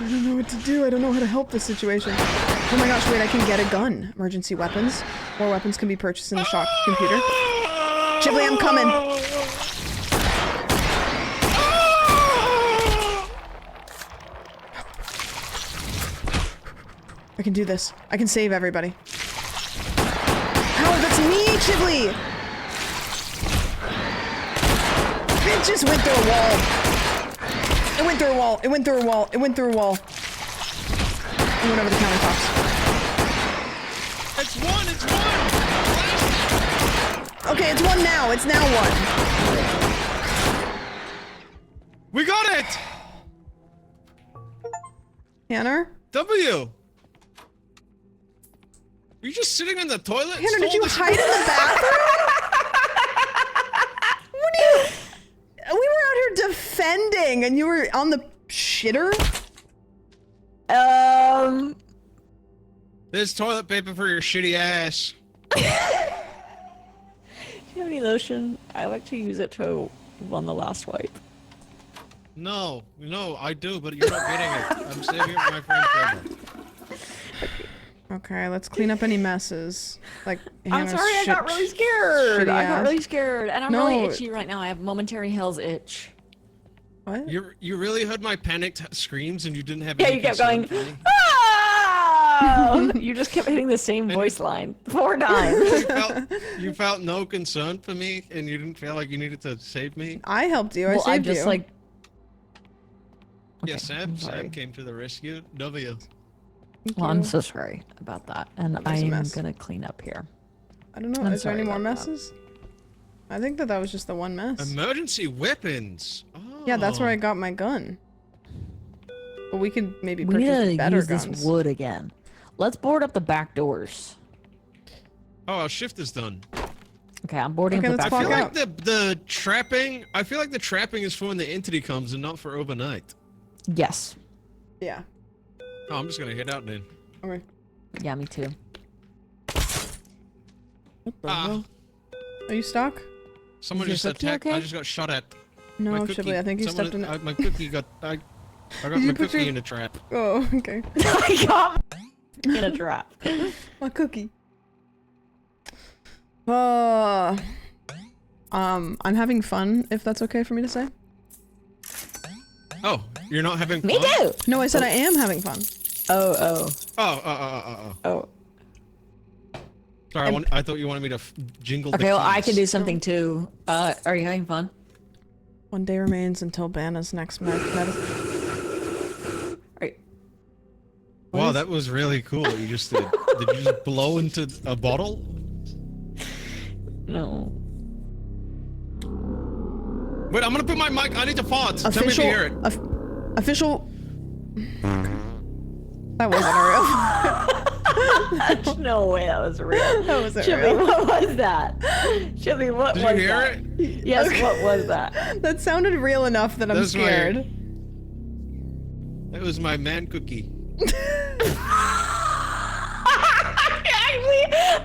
I don't know what to do. I don't know how to help this situation. Oh my gosh, wait, I can get a gun. Emergency weapons. More weapons can be purchased in the shop computer. Chiblee, I'm coming. I can do this. I can save everybody. Ow, that's me, Chiblee! It just went through a wall. It went through a wall. It went through a wall. It went through a wall. It went over the countertops. It's one. It's one. Okay, it's one now. It's now one. We got it. Tanner? W. Were you just sitting in the toilet? and Tanner, did stole you this- hide in the bathroom? What do you... We were out here defending. and you were on the shitter? There's toilet paper for your shitty ass. Do you have any lotion? I like to use it to on the last wipe. No, I do, but you're not getting it. I'm saving it for my friend Trevor. Okay, let's clean up any messes. Like, I'm Hannah's sorry, I got really scared. shitty I got ass. really scared, and I'm No. really itchy right now. I have momentary hell's itch. What? You really heard my panicked screams and you didn't have Yeah, any you kept concern going. for me? Ah! You just kept hitting the same voice line 4 times. You felt no concern for me and you didn't feel like you needed to save me? I helped you. I Well, I saved just you. like. Yeah, Okay, Sam I'm sorry. came to the rescue. W. Thank Well, I'm you. so sorry about that, and That was a I'm mess. gonna clean up here. I don't know. I'm Is there any sorry more about that. messes? I think that was just the one mess. Emergency weapons. Oh. Yeah, that's where I got my gun. But we could maybe We need purchase to better use guns. this wood again. Let's board up the back doors. Oh, our shift is done. Okay, I'm boarding Okay, up the let's back I feel fuck doors. out. like the trapping. I feel like the trapping is for when the entity comes and not for overnight. Yes. Yeah. Oh, I'm just gonna head out then. Okay. Yeah, me too. What the Ah. hell? Are you stuck? Someone Is just your cookie attacked. I okay? just got shot at. No, My cookie. Shipley, I think you Someone- stepped in it. my cookie got. I got Did you my put cookie your- in a trap. Oh, okay. I got in a trap. My cookie. I'm having fun, if that's okay for me to say. Oh, you're not having fun? Me too. No, I said I am having fun. Oh. Oh. Sorry, I thought you wanted me to jingle the Okay, well, I keys. can do something too. Are you having fun? One day remains until Banna's next medicine. Right. Wow, that was really cool what you just did. Did you just blow into a bottle? No. Wait, I'm gonna put my mic. I need to fart. Tell me if you hear it. Official. That wasn't real. No way that was real. That wasn't Chili, real. what was that? Chili, what Did was you hear that? it? Yes, Okay. what was that? That sounded real enough that I'm That's my- scared. That was my man cookie.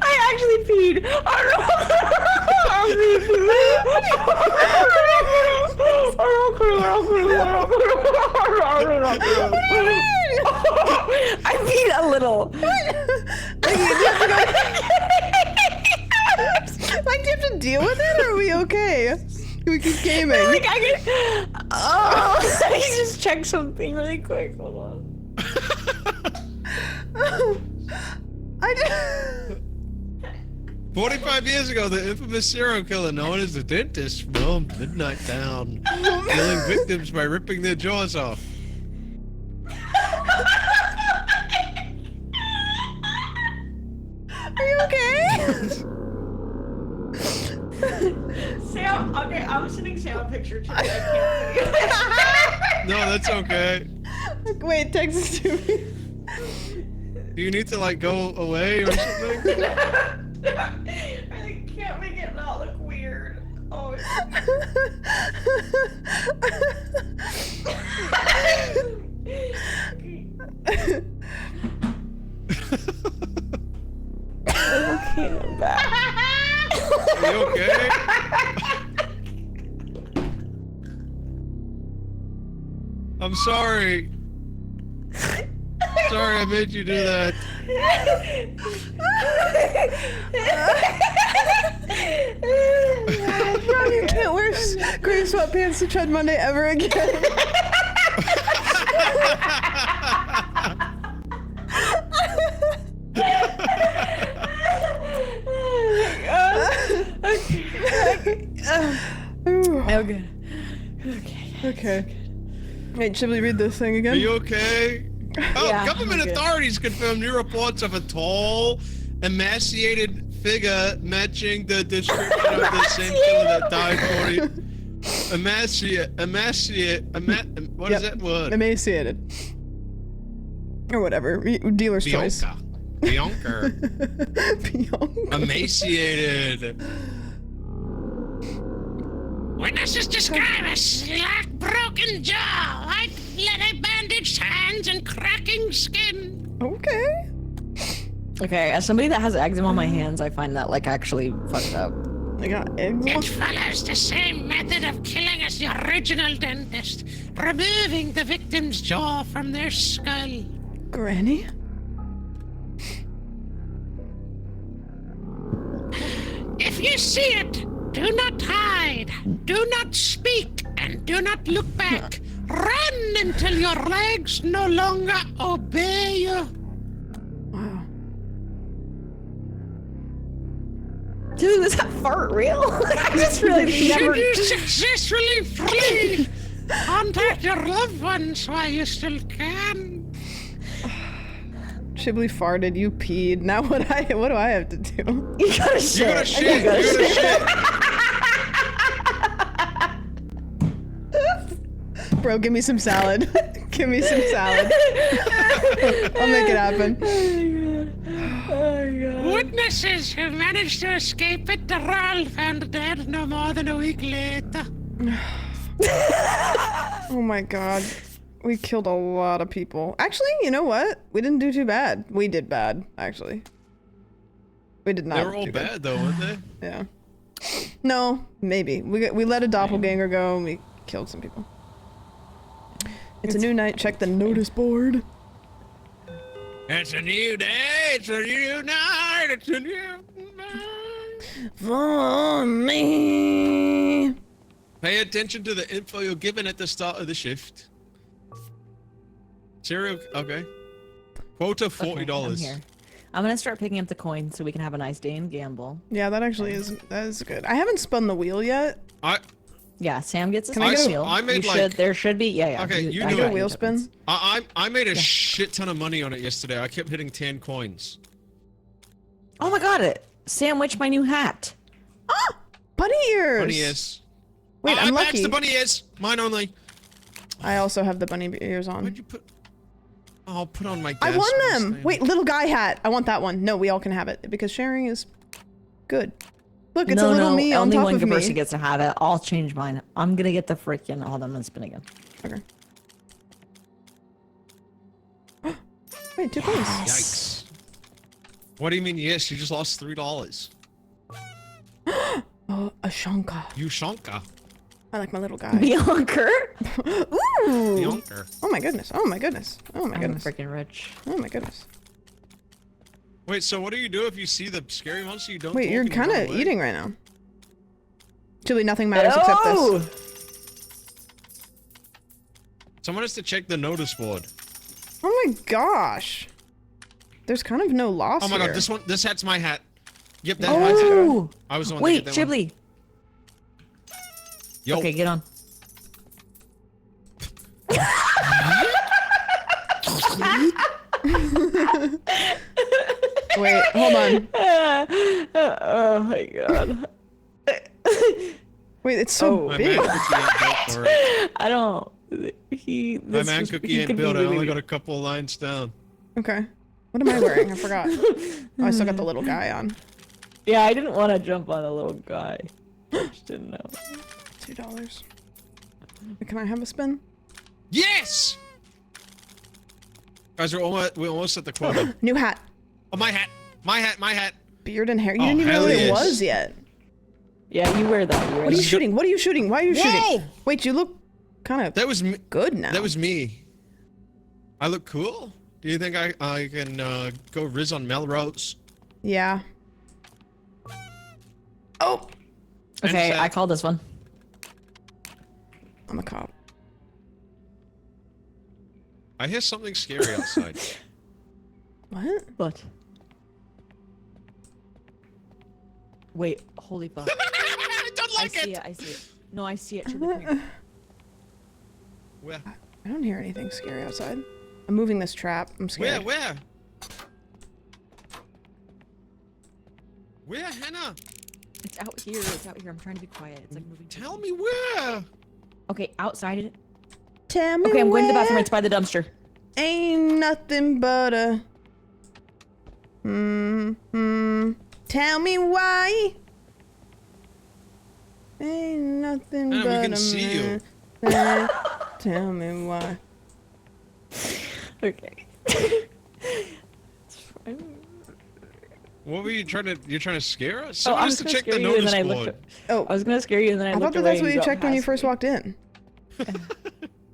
I actually peed. I peed a little. Like, do you have to deal with it, or are we okay? We keep gaming. Like I can. Oh, I just check something really quick. Hold on. I just... 45 years ago, the infamous serial killer known as the Dentist roamed Midnight Town, killing victims by ripping their jaws off. Are you okay? Sam, okay, I'm sending Sam a picture today. I can't No, that's okay. Wait, text it to me. Do you need to, like, go away or something? I can't make it not look weird. Oh. Okay, I'm back. Are you okay? I'm sorry. Sorry I made you do that. You can't wear gray sweatpants to Chud Monday ever again. Okay. Okay. Wait, should we read this thing Are again? you okay? Oh, Yeah, government I'm good. authorities confirm new reports of a tall, emaciated figure matching the description of the same killer that died 40. What is that word? Emaciated. Or whatever. Dealer's choice. Bianca. Bianca. Emaciated. Witnesses describe a slack, broken jaw, white, bandaged hands, and cracking skin. Okay. Okay, as somebody that has eczema on my hands, I find that like actually fucked up. I got It eczema. follows the same method of killing as the original dentist, removing the victim's jaw from their skull. Granny. If you see it, do not hide, do not speak, and do not look back. Run until your legs no longer obey you. Wow. Dude, was that fart real? I just really Should never. you successfully flee, contact your loved ones while you still can. Chibli farted, you peed. Now what do I have to do? You gotta shit. You gotta shit. You gotta shit. Bro, give me some salad. Give me some salad. I'll make it happen. Witnesses who managed to escape it are all found dead no more than a week later. Oh my god. We killed a lot of people. Actually, you know what? We didn't do too bad. We did bad, actually. We did not They were all do bad though, weren't they? Yeah. No, maybe. We let a doppelganger go and we killed some people. It's a new night. Check the notice board. It's a new day. It's a new night. It's a new night. For me. Pay attention to the info you're given at the start of the shift. Serial. Okay. Quota Okay, I'm $40. here. I'm gonna start picking up the coins so we can have a nice day and gamble. Yeah, that actually that is good. I haven't spun the wheel yet. Yeah, Sam gets his Can I own get a- wheel. I made You like- should, there should be, yeah. Okay, you I do got it. A wheel tokens. spin? I made a shit ton of money on it yesterday. I kept hitting 10 coins. Oh my god, Sam, which my new hat? Bunny ears! Bunny ears. Wait, I I'm maxed lucky. the bunny ears. Mine only. I also have the bunny ears on. Where'd you put? Oh, I'll put on my. I desk won when them! staying. Wait, little guy hat. I want that one. No, we all can have it because sharing is good. Look, it's no, a little no, me on only top one of person me. gets to have it. I'll change mine. I'm gonna get the freaking. Hold on, I'm gonna spin again. Okay. Wait, 2 coins. Yikes. What do you mean? Yes, you just lost $3. Oh, a shonka. You shonka. I like my little guy. Bianca? Ooh! Yonker. Oh my goodness. Oh my goodness. Oh my I'm goodness. freaking rich. Oh my goodness. Wait, so what do you do if you see the scary monster you don't? Wait, talk you're and you kind run of away? eating right now. Chili, nothing matters except this. Someone has to check the notice board. Oh my gosh. There's kind of no loss Oh my here. god, this hat's my hat. Yep, that hat's it. Oh! I was the one Wait, to get that one. Chibli. Yo. Okay, get on. Wait, hold on. Oh my god. Wait, it's so My big. man cookie ain't built for it. I don't. My man cookie ain't built. I only got a couple lines down. Okay. What am I wearing? I forgot. Oh, I still got the little guy on. Yeah, I didn't want to jump on the little guy. Just didn't know. $2. Can I have a spin? Yes! Guys, we're almost at the quota. New hat. Oh, my hat! My hat! My hat! Beard and hair. You Oh, didn't even know hell what it yes. was yet. Yeah, you wear that. You wear What are you that. shooting? What are you shooting? Why are you shooting? Whoa! Wait, you look kind of That was me. good now. That was me. I look cool? Do you think I can go Riz on Melrose? Yeah. Oh! Okay, And I called this one. I'm a cop. I hear something scary outside. What? What? Wait, holy fuck. I don't like I see it! it, I see it. No, I see it. Chibli, come here. Where? I don't hear anything scary outside. I'm moving this trap. I'm scared. Where? Where, Hannah? It's out here. It's out here. I'm trying to be quiet. It's like moving. Tell me where! Okay, outside it. Tell me Okay, I'm going to the bathroom. where It's by the dumpster. ain't nothing but a... Tell me why Ain't nothing Yeah, we but can a see you. man. Tell me why. Okay. What were you trying to? You're trying to scare us? Oh, Someone I has was to gonna check scare the you, and notice then I looked. board. Oh, I was gonna scare you, and then I I looked thought that away. that's what and you got checked when you past first me. walked in.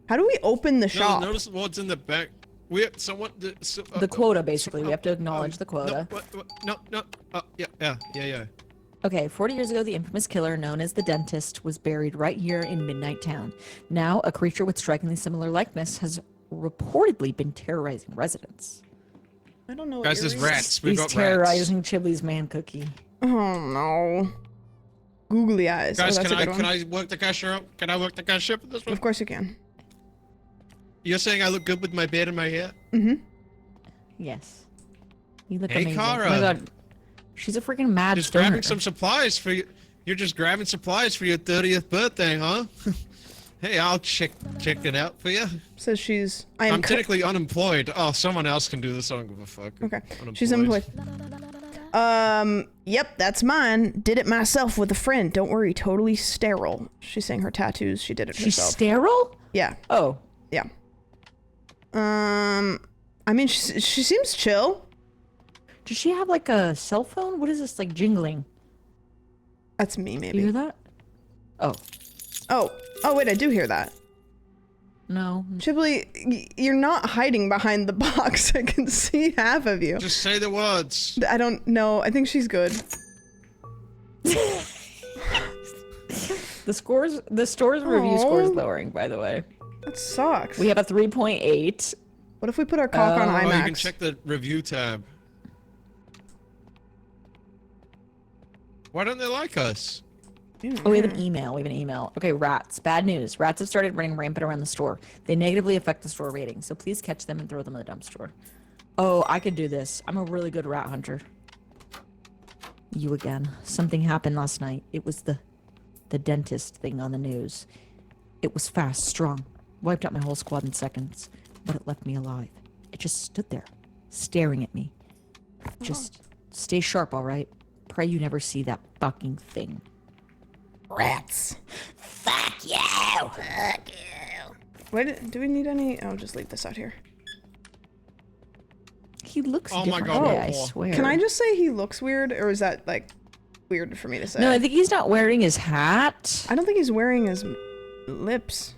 How do we open the No, shop? the notice board's in the back. We have someone. The quota, basically. We have to acknowledge the quota. No. Yeah. Okay, 40 years ago, the infamous killer known as the Dentist was buried right here in Midnight Town. Now, a creature with strikingly similar likeness has reportedly been terrorizing residents. I don't know what Guys, you're there's reading. rats. We've He's got rats. terrorizing Chibley's man cookie. Oh no. Googly eyes. Guys, oh, that's a good can one. I work the cashier up? Can I work the cashier for this one? Of course you can. You're saying I look good with my beard and my hair? Mm-hmm. Yes. You look Hey, amazing. Kara. Oh my god. She's a freaking mad Just stoner. grabbing some supplies for you. You're just grabbing supplies for your 30th birthday, huh? Hey, I'll check it out for you. Says she's. I'm technically unemployed. Oh, someone else can do this. I don't give a fuck. Okay. She's unemployed. Yep, that's mine. Did it myself with a friend. Don't worry, totally sterile. She's saying her tattoos. She did it She's herself. sterile? Yeah. Oh. Yeah. I mean, she seems chill. Does she have like a cell phone? What is this, like jingling? That's me, Do maybe. you hear that? Oh. Oh, wait, I do hear that. No. Chibley, you're not hiding behind the box. I can see half of you. Just say the words. I don't know. I think she's good. The store's review score is lowering, by the way. That sucks. We have a 3.8. What if we put our cock on Oh, you IMAX? can check the review tab. Why don't they like us? Oh, we have an email. We have an email. Okay, rats. Bad news. Rats have started running rampant around the store. They negatively affect the store rating, so please catch them and throw them in the dumpster. Oh, I could do this. I'm a really good rat hunter. You again. Something happened last night. It was the dentist thing on the news. It was fast, strong. Wiped out my whole squad in seconds, but it left me alive. It just stood there, staring at me. Just stay sharp, all right? Pray you never see that fucking thing. Rats. Fuck you! Fuck you! Wait, do we need any? Oh, just leave this out here. He looks Oh my different God. today, I Oh. swear. Can I just say he looks weird, or is that like weird for me to say? No, I think he's not wearing his hat. I don't think he's wearing his lips.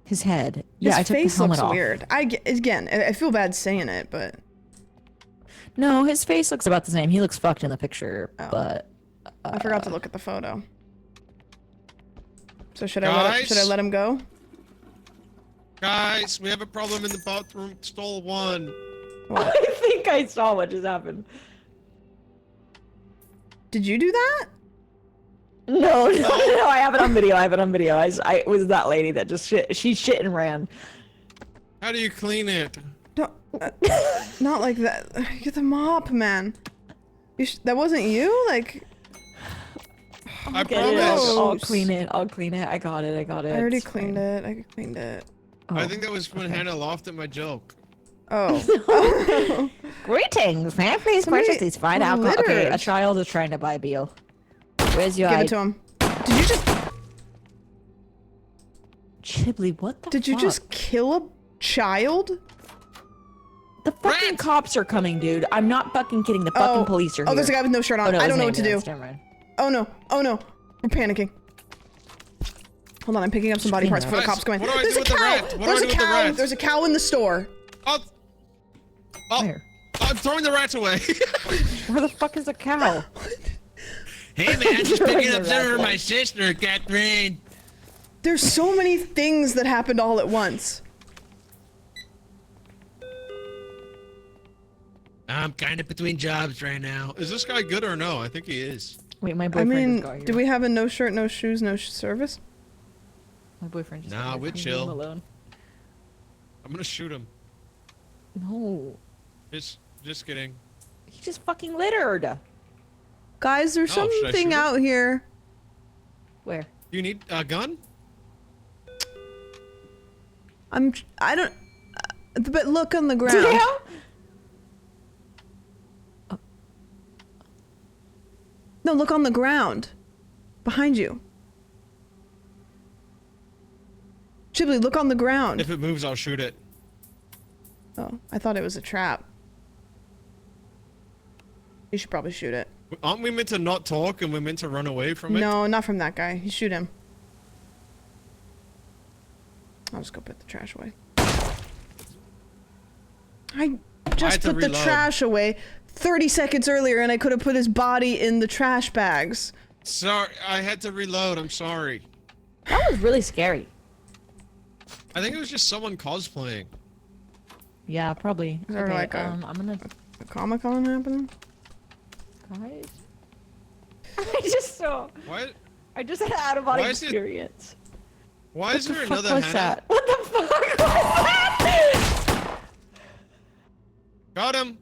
His head. His Yeah, I took face the helmet looks off. weird. Again, I feel bad saying it, but No, his face looks about the same. He looks fucked in the picture, Oh. but I forgot to look at the photo. So should Guys? I let him go? Guys, we have a problem in the bathroom. Stall 1. I think I saw what just happened. Did you do that? No, I have it on video. I it was that lady that just shit. She shit and ran. How do you clean it? No, not like that. Get the mop, man. That wasn't you? Like, I Get it? promise. Oh. I'll clean it. I got it. I already It's cleaned fine. it. I cleaned it. I Oh, think that was when okay. Hannah laughed at my joke. Oh. Greetings, may I please Somebody purchase these fine alcohol? Okay, littered. a child is trying to buy beer. Where's your Give eye? it to him. Did you just Chibley, what the did you fuck? just kill a child? The fucking Rats! cops are coming, dude. I'm not fucking kidding. The fucking police are here. Oh, there's a guy with no shirt on. no, I his don't know name what to do. is. Never mind. Oh no. Oh no. We're panicking. Hold on, I'm picking up some body parts before the Guys, cops come in. what do I There's do a with the cow! rat? What do I There's do a with the cow! rat? There's a cow in the store. Oh, Where? I'm throwing the rats away. Where the fuck is the cow? Hey man, just Throwing picking the up dinner rat for my away. sister, Catherine. There's so many things that happened all at once. I'm kind of between jobs right now. Is this guy good or no? I think he is. Wait, my I boyfriend mean, just got here. do we have a no shirt, no shoes, no service? My boyfriend just Nah, got here. we're Leave him chill. alone. I'm gonna shoot him. No, Just kidding. he just fucking littered. Guys, there's Oh, should I something shoot him? out here. Where? You need a gun? I don't. But look on the ground. Yeah. No, look on the ground. Behind you. Chibli, look on the ground. If it moves, I'll shoot it. Oh, I thought it was a trap. You should probably shoot it. Aren't we meant to not talk and we're meant to run away from it? No, not from that guy. You shoot him. I'll just go put the trash away. I just put the trash away 30 seconds earlier and I could have put his body in the trash bags. Sorry, I had to reload. I'm sorry. That was really scary. I think it was just someone cosplaying. Yeah, probably. Is there Okay, like I'm gonna. a Comic-Con happening? Guys. I just saw. What? I just had an out-of-body Why is it- experience. Why is there What the fuck another was Hannah? that? What the fuck was that? Got him.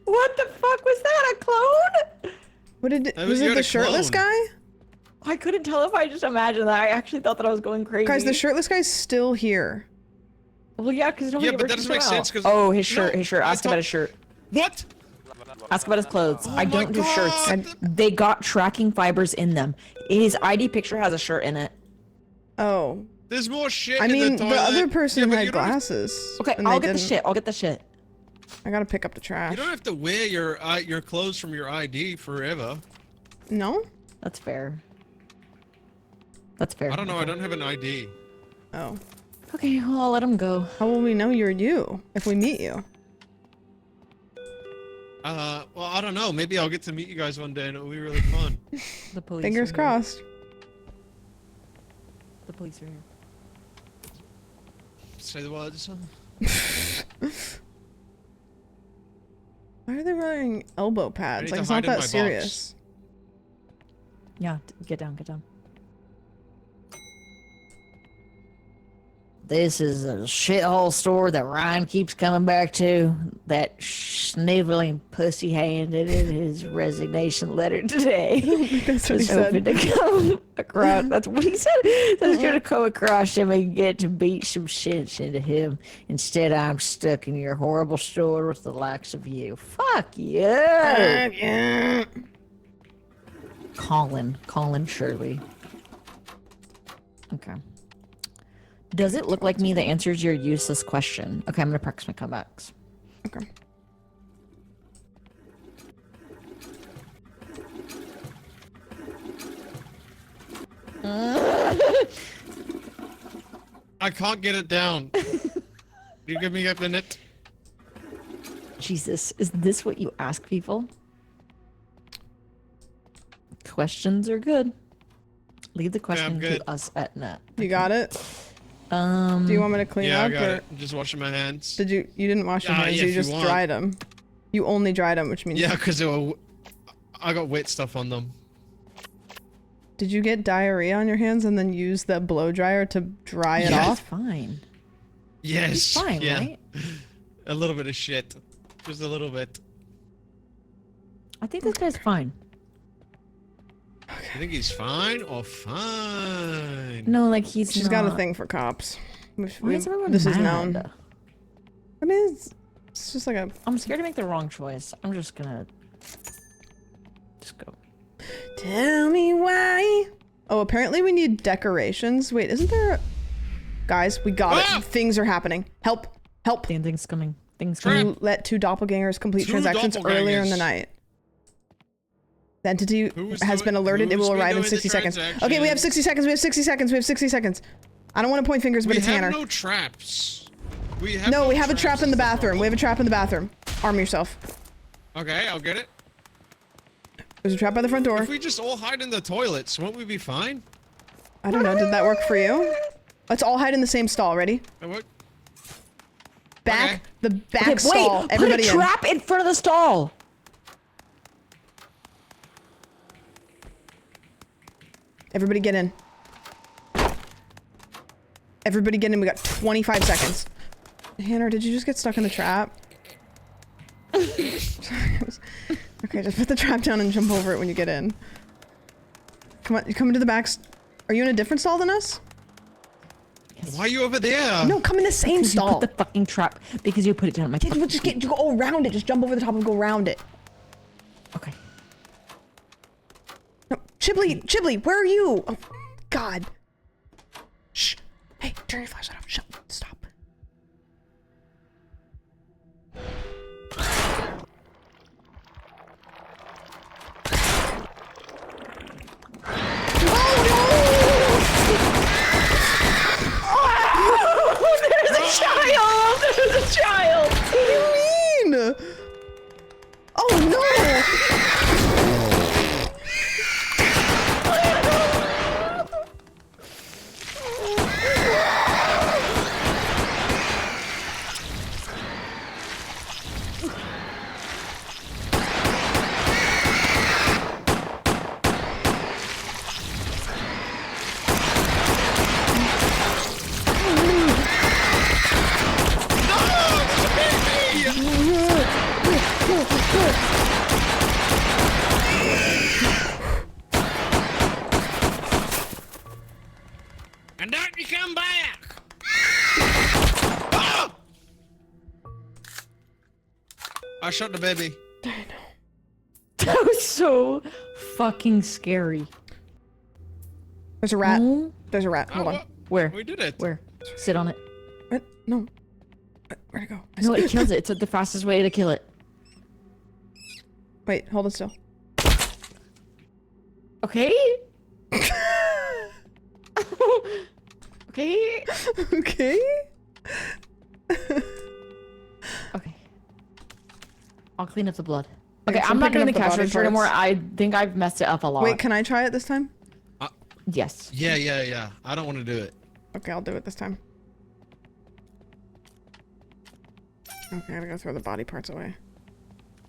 What the fuck was that? A clone? What did That was was it you the had a shirtless clone. guy? I couldn't tell if I just imagined that. I actually thought that I was going crazy. Guys, the shirtless guy's still here. Well, yeah, because nobody Yeah, but ever that doesn't took make him sense out. 'cause- Oh, his No, shirt, his shirt. I Ask about thought- his shirt. What? Ask about his clothes. I my don't do shirts. God. They got tracking fibers in them. His ID picture has a shirt in it. Oh. There's more shit I in mean, the the toilet. other person but had you don't have- glasses. Okay, and I'll they get the didn't. shit. I'll get the shit. I gotta pick up the trash. You don't have to wear your clothes from your ID forever. No? That's fair. That's fair. I don't know. I don't have an ID. Oh. Okay, well, I'll let him go. How will we know you're you if we meet you? Well, I don't know. Maybe I'll get to meet you guys one day and it'll be really fun. The police. Fingers are here. crossed. The police are here. Say the words. Why are they wearing elbow pads? need Like, to it's hide not in my that box. serious. Yeah, get down, get down. This is a shithole store that Ryan keeps coming back to. That sniveling pussy handed in his resignation letter today. That's what he Was hoping said. to come across. That's what he said. I was gonna come across him and get to beat some sense into him. Instead, I'm stuck in your horrible store with the likes of you. Fuck you. Yeah. Colin Shirley. Okay. Does it look like me that answers your useless question? Okay, I'm gonna practice my comebacks. Okay. I can't get it down. You give me a minute. Jesus, is this what you ask people? Questions are good. Leave the question good. to us at net. You got it? Do you want me to clean Yeah, I up got or it. I'm just washing my hands. did you didn't wash your hands, yeah, you if you just want. dried them. You only dried them, which means Yeah, because I got wet stuff on them. Did you get diarrhea on your hands and then use the blow dryer to dry it Yes. off? Fine. Yes. He's fine, yeah. right? A little bit of shit. Just a little bit. I think this guy's fine. I think he's fine or fine. No, like he's She's not. got a thing for cops. Why is everyone This mad? is known. I mean, it's just like a I'm scared to make the wrong choice. I'm just gonna go. tell me why. Oh, apparently we need decorations. Wait, isn't there a... Guys, we got Ah! it. Things are happening. Help. Help. Things coming. Things Trap. coming. You let two doppelgangers complete Two transactions earlier in the doppelgangers. night. The entity Who's has been doing- alerted. It who's will been arrive in doing the 60 seconds. Okay, we have 60 seconds. We have 60 seconds. We have 60 seconds. I don't want to point fingers, but We it's have Tanner. no traps. We have No, we have a traps, trap in the that's bathroom. We have a trap in the bathroom. Arm yourself. problem. Okay, I'll get it. There's a trap by the front door. If we just all hide in the toilets, won't we be fine? I don't know. Did that work for you? Let's all hide in the same stall. Ready? What? Back. Okay. The back Okay, stall. wait, Everybody put a in. trap in front of the stall. Everybody get in. Everybody get in. We got 25 seconds. Hannah, did you just get stuck in the trap? Okay, just put the trap down and jump over it when you get in. Come on, you come into the back. Are you in a different stall than us? Why are you over there? No, come in the same You stall. put the fucking trap because you put it down my. Yeah, just get, you go around it. Just jump over the top and go around it. Okay. No, Chibli, where are you? Oh, God. Shh. Hey, turn your flashlight off. Shut. Stop. There's a child! There's a child! What do you mean? Oh no! And don't you come back! Ah! I shot the baby. That was so fucking scary. There's a rat. Oh, There's a rat. Hold on. what? where? We did it. Where? Sit on it. What? No. Where'd it go? I No, see- it kills it. It's the fastest way to kill it. Wait, hold it still. Okay? Okay? Okay. Okay. I'll clean up the blood. Okay, Thanks for I'm not picking doing up the the cash body register anymore. parts. I think I've messed it up a lot. Wait, can I try it this time? Yes. Yeah. I don't want to do it. Okay, I'll do it this time. Okay, I gotta go throw the body parts away.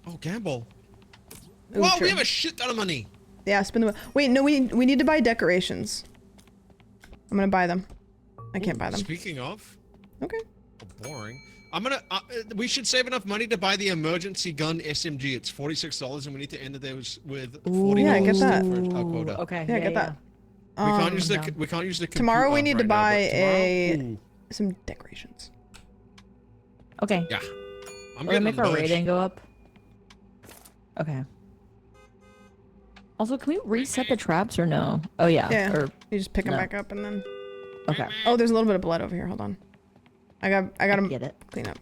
Oh, gamble. Ooh, Whoa, true. we have a shit ton of money. Yeah, spin the. Wait, no, we need to buy decorations. I'm gonna buy them. I can't buy them. Speaking of, Okay. boring. I'm gonna. We should save enough money to buy the emergency gun SMG. It's $46, and we need to end the day with $40 Yeah, I get that. for our quota. Okay. Yeah, I get that. We can't Um, use the. down. We can't use the. Tomorrow compute we hub need to right now, buy but tomorrow- a Ooh, some decorations. Okay. yeah. I'm We're gonna getting make on our the rating go up. Okay. Also, can we reset the traps or no? Oh yeah. Yeah. Or You just pick them No. back up and then. okay. Oh, there's a little bit of blood over here. Hold on. I got to Get it. clean up.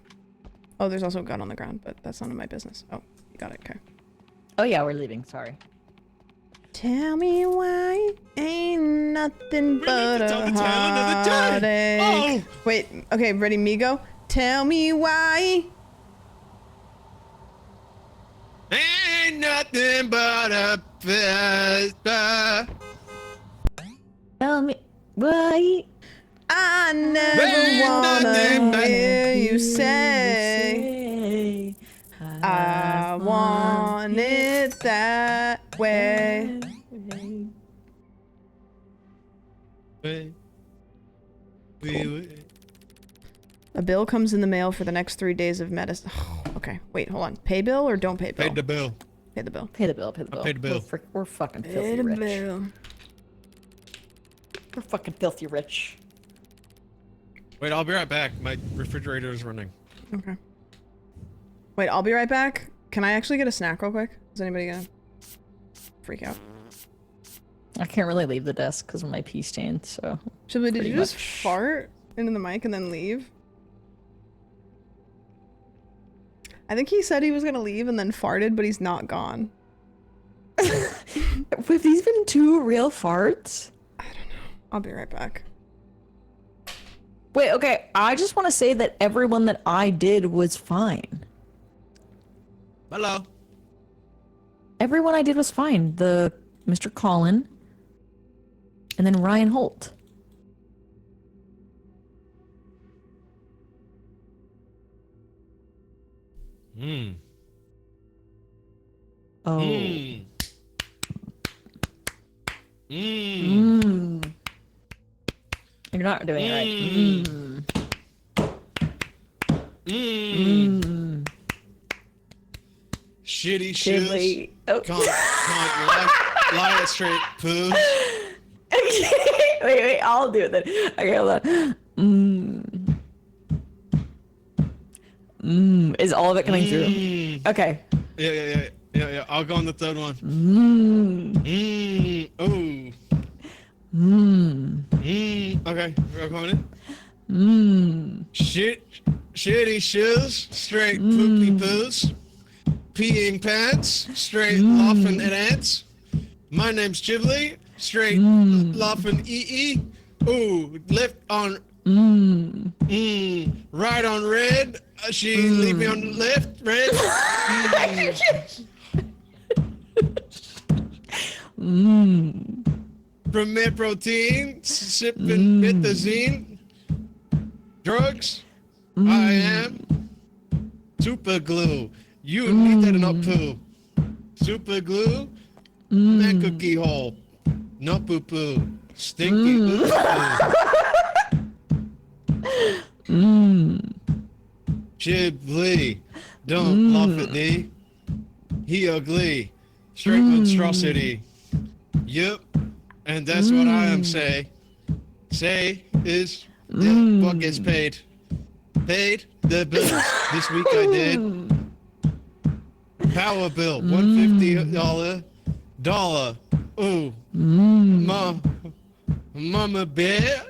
Oh, there's also a gun on the ground, but that's none of my business. Oh, you got it. Okay. Oh yeah, we're leaving. Sorry. Tell me why ain't nothing We but need to tell a the tale another day. heartache. Oh! Wait. Okay, ready, me go. Tell me why. Ain't nothing but a Tell me why. I never Ain't nothing wanna but- hear you say I want it that way. A bill comes in the mail for the next 3 days of medicine. Okay, wait, hold on. Pay bill or don't pay bill? Paid the bill. Pay the bill. Pay the bill. Pay the bill. paid the bill. We're fucking Pay filthy the rich. bill. We're fucking filthy rich. Wait, I'll be right back. My refrigerator is running. Okay. Wait, I'll be right back. Can I actually get a snack real quick? Is anybody gonna freak out? I can't really leave the desk because of my pee stain. So Shibley, did Pretty you just much. fart into the mic and then leave? I think he said he was gonna leave and then farted, but he's not gone. have these been 2 real farts? I'll be right back. Wait, okay. I just want to say that everyone that I did was fine. Hello. Everyone I did was fine. The Mr. Colin, and then Ryan Holt. Hmm. Oh. Mmm. Mmm. Mm. You're not doing it right. Mm. Mm. Mmm. Mm. Shitty shit. Chili. Oh. Can't lie it straight, poo. wait, I'll do it then. Okay, hold on. Is all of it coming through? Mm. Okay. Yeah. I'll go on the third one. Mmm. Mmm. Oh, Okay, we're coming in. Mmm. Shitty shoes, straight poopy poos. Peeing pants, straight laughing at ants. My name's Chiblee, straight laughing ee. Ooh, left on right on red. She leave me on left, red. Premier protein, sipping methazine. Drugs. I am super glue. You need that enough poo. Super glue. And cookie hole. No poo poo. Stinky poo poo. Chiblee. Don't laugh at me. He ugly. Straight monstrosity. Yup. And that's what I am say. Say is what gets paid. Paid the bills. This week I did. Power bill, $150. Ooh. Mama bear,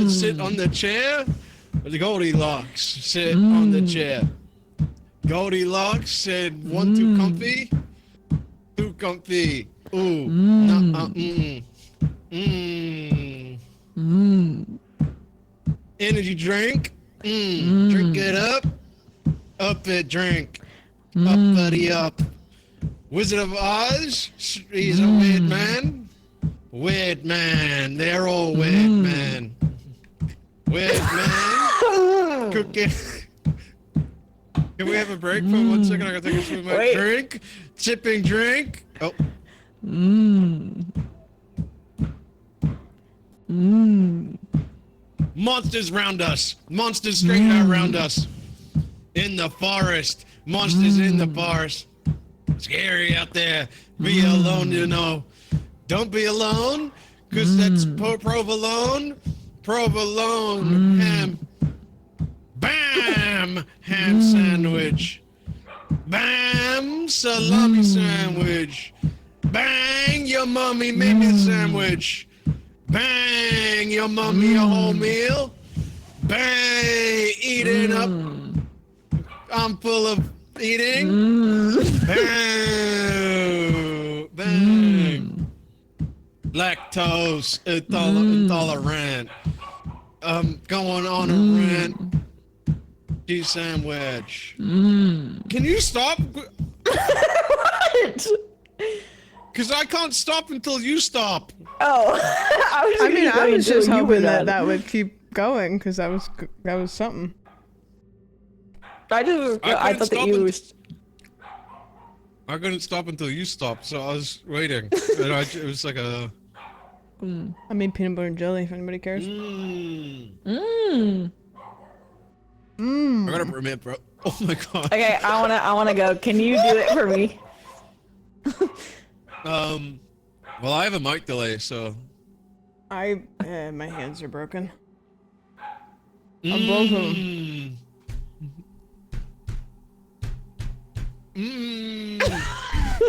sit on the chair. The Goldilocks, sit on the chair. Goldilocks said, one too comfy, too comfy. Ooh. Energy drink. Drink it up. Up it, drink. Up, buddy, up. Wizard of Oz. He's a weird man. Weird man. They're all weird man. Weird man. Cooking. Can we have a break for 1 second? I gotta take a swig of my drink. Sipping drink. Oh. Monsters round us. Monsters straight out around us. In the forest. Monsters in the forest. Scary out there. Be alone, you know. Don't be alone, because that's provolone. Provolone. Ham. Bam! Ham sandwich. Bam! Salami sandwich. Bang! Your mommy made me a sandwich. Bang! Your mommy a whole meal. Bang! Eating up. I'm full of eating. Bang! Bang! Lactose intolerant. Going on a rant. Cheese sandwich. Can you stop? What? Because I can't stop until you stop. Oh, I was just hoping that would keep going because that was something. I thought that you. I couldn't stop until you stopped, so I was waiting. And it was like a. I made peanut butter and jelly. If anybody cares. I gotta permit, bro. Oh my god. Okay, I wanna go. Can you do it for me? Well, I have a mic delay, so. My hands are broken. I'm broken. I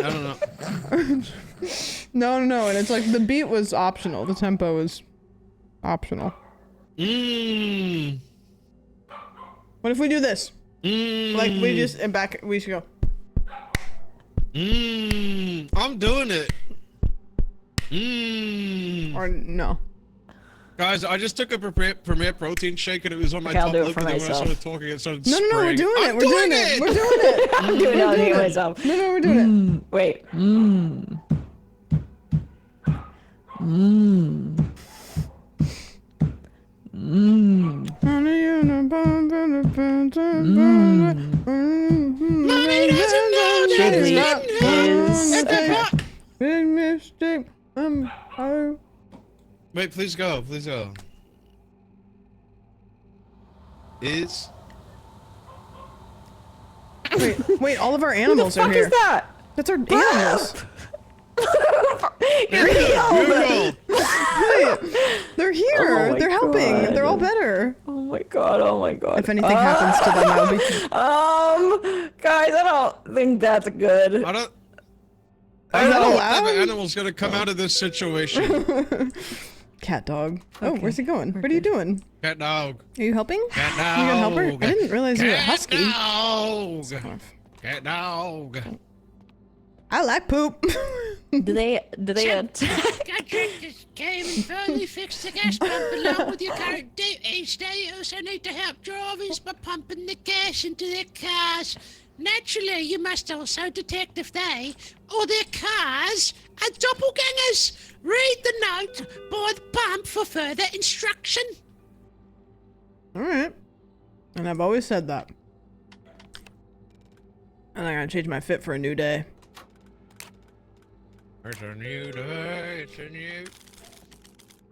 don't know. No, and it's like the beat was optional. The tempo was optional. What if we do this? Like we just we should go. I'm doing it. Or no. Guys, I just took a Premier protein shake and it was on my Okay, I'll top do it lip, for and then when I myself. started talking, it started No, we're spraying. doing it. I'm We're doing it. We're doing it. I'm doing it on myself. No, we're doing it. Wait. Big mistake. Wait, please go. Please go. Is. Wait, all of our Who the animals are fuck here. is that? That's our animals. You're healed. Google! They're here. Oh my They're helping. God. They're all better. Oh my god, oh my god. If anything happens to them, I'll be. Guys, I don't think that's good. I don't. Are you not know what allowed? type of animal's gonna come out of this situation. Cat dog. Oh, Okay, where's he going? we're What are you good. doing? Cat dog. Are you helping? Cat dog. You gonna help her? I didn't realize you were a Cat husky. dog. Cat dog. I like poop. Do they I drink this game and finally fix the gas pump along with your current duty status. I need to help drivers by pumping the gas into their cars. Naturally, you must also detect if they or their cars are doppelgangers. Read the note by the pump for further instruction. All right. And I've always said that. And I'm gonna change my fit for a new day. It's a new day. It's a new.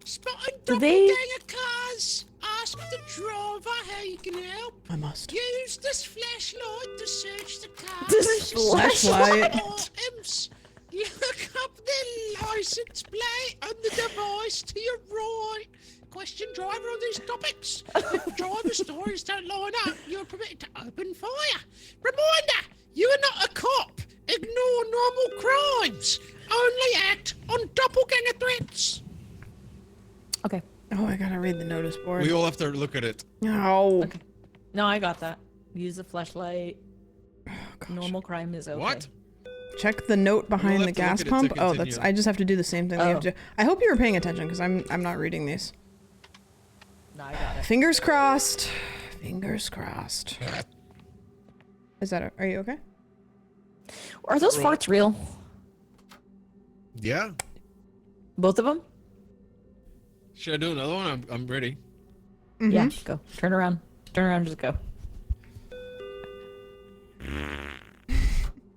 Spotting Do they- doppelganger cars. Ask the driver how you can help. I must. Use this flashlight to search the car. This flashlight? Items. You look up the license plate on the device to your right. Question driver on these topics. If driver stories don't line up, you're permitted to open fire. Reminder, you are not a cop. Ignore normal crimes. Only act on doppelganger threats. Okay. Oh, I gotta read the notice board. We all have to look at it. No. Okay. No, I got that. Use the flashlight. Oh, gosh. Normal crime is okay. What? Check the note behind have the to look gas at it to pump. Oh, that's. continue. I just have to do the same thing. We have Oh. to. I hope you were paying attention because I'm not reading these. No, I got it. Fingers crossed. Fingers crossed. Is that? Are you okay? Are those farts real? Yeah. Both of them? Should I do another one? I'm ready. Yeah. Go. Turn around. Turn around. Just go.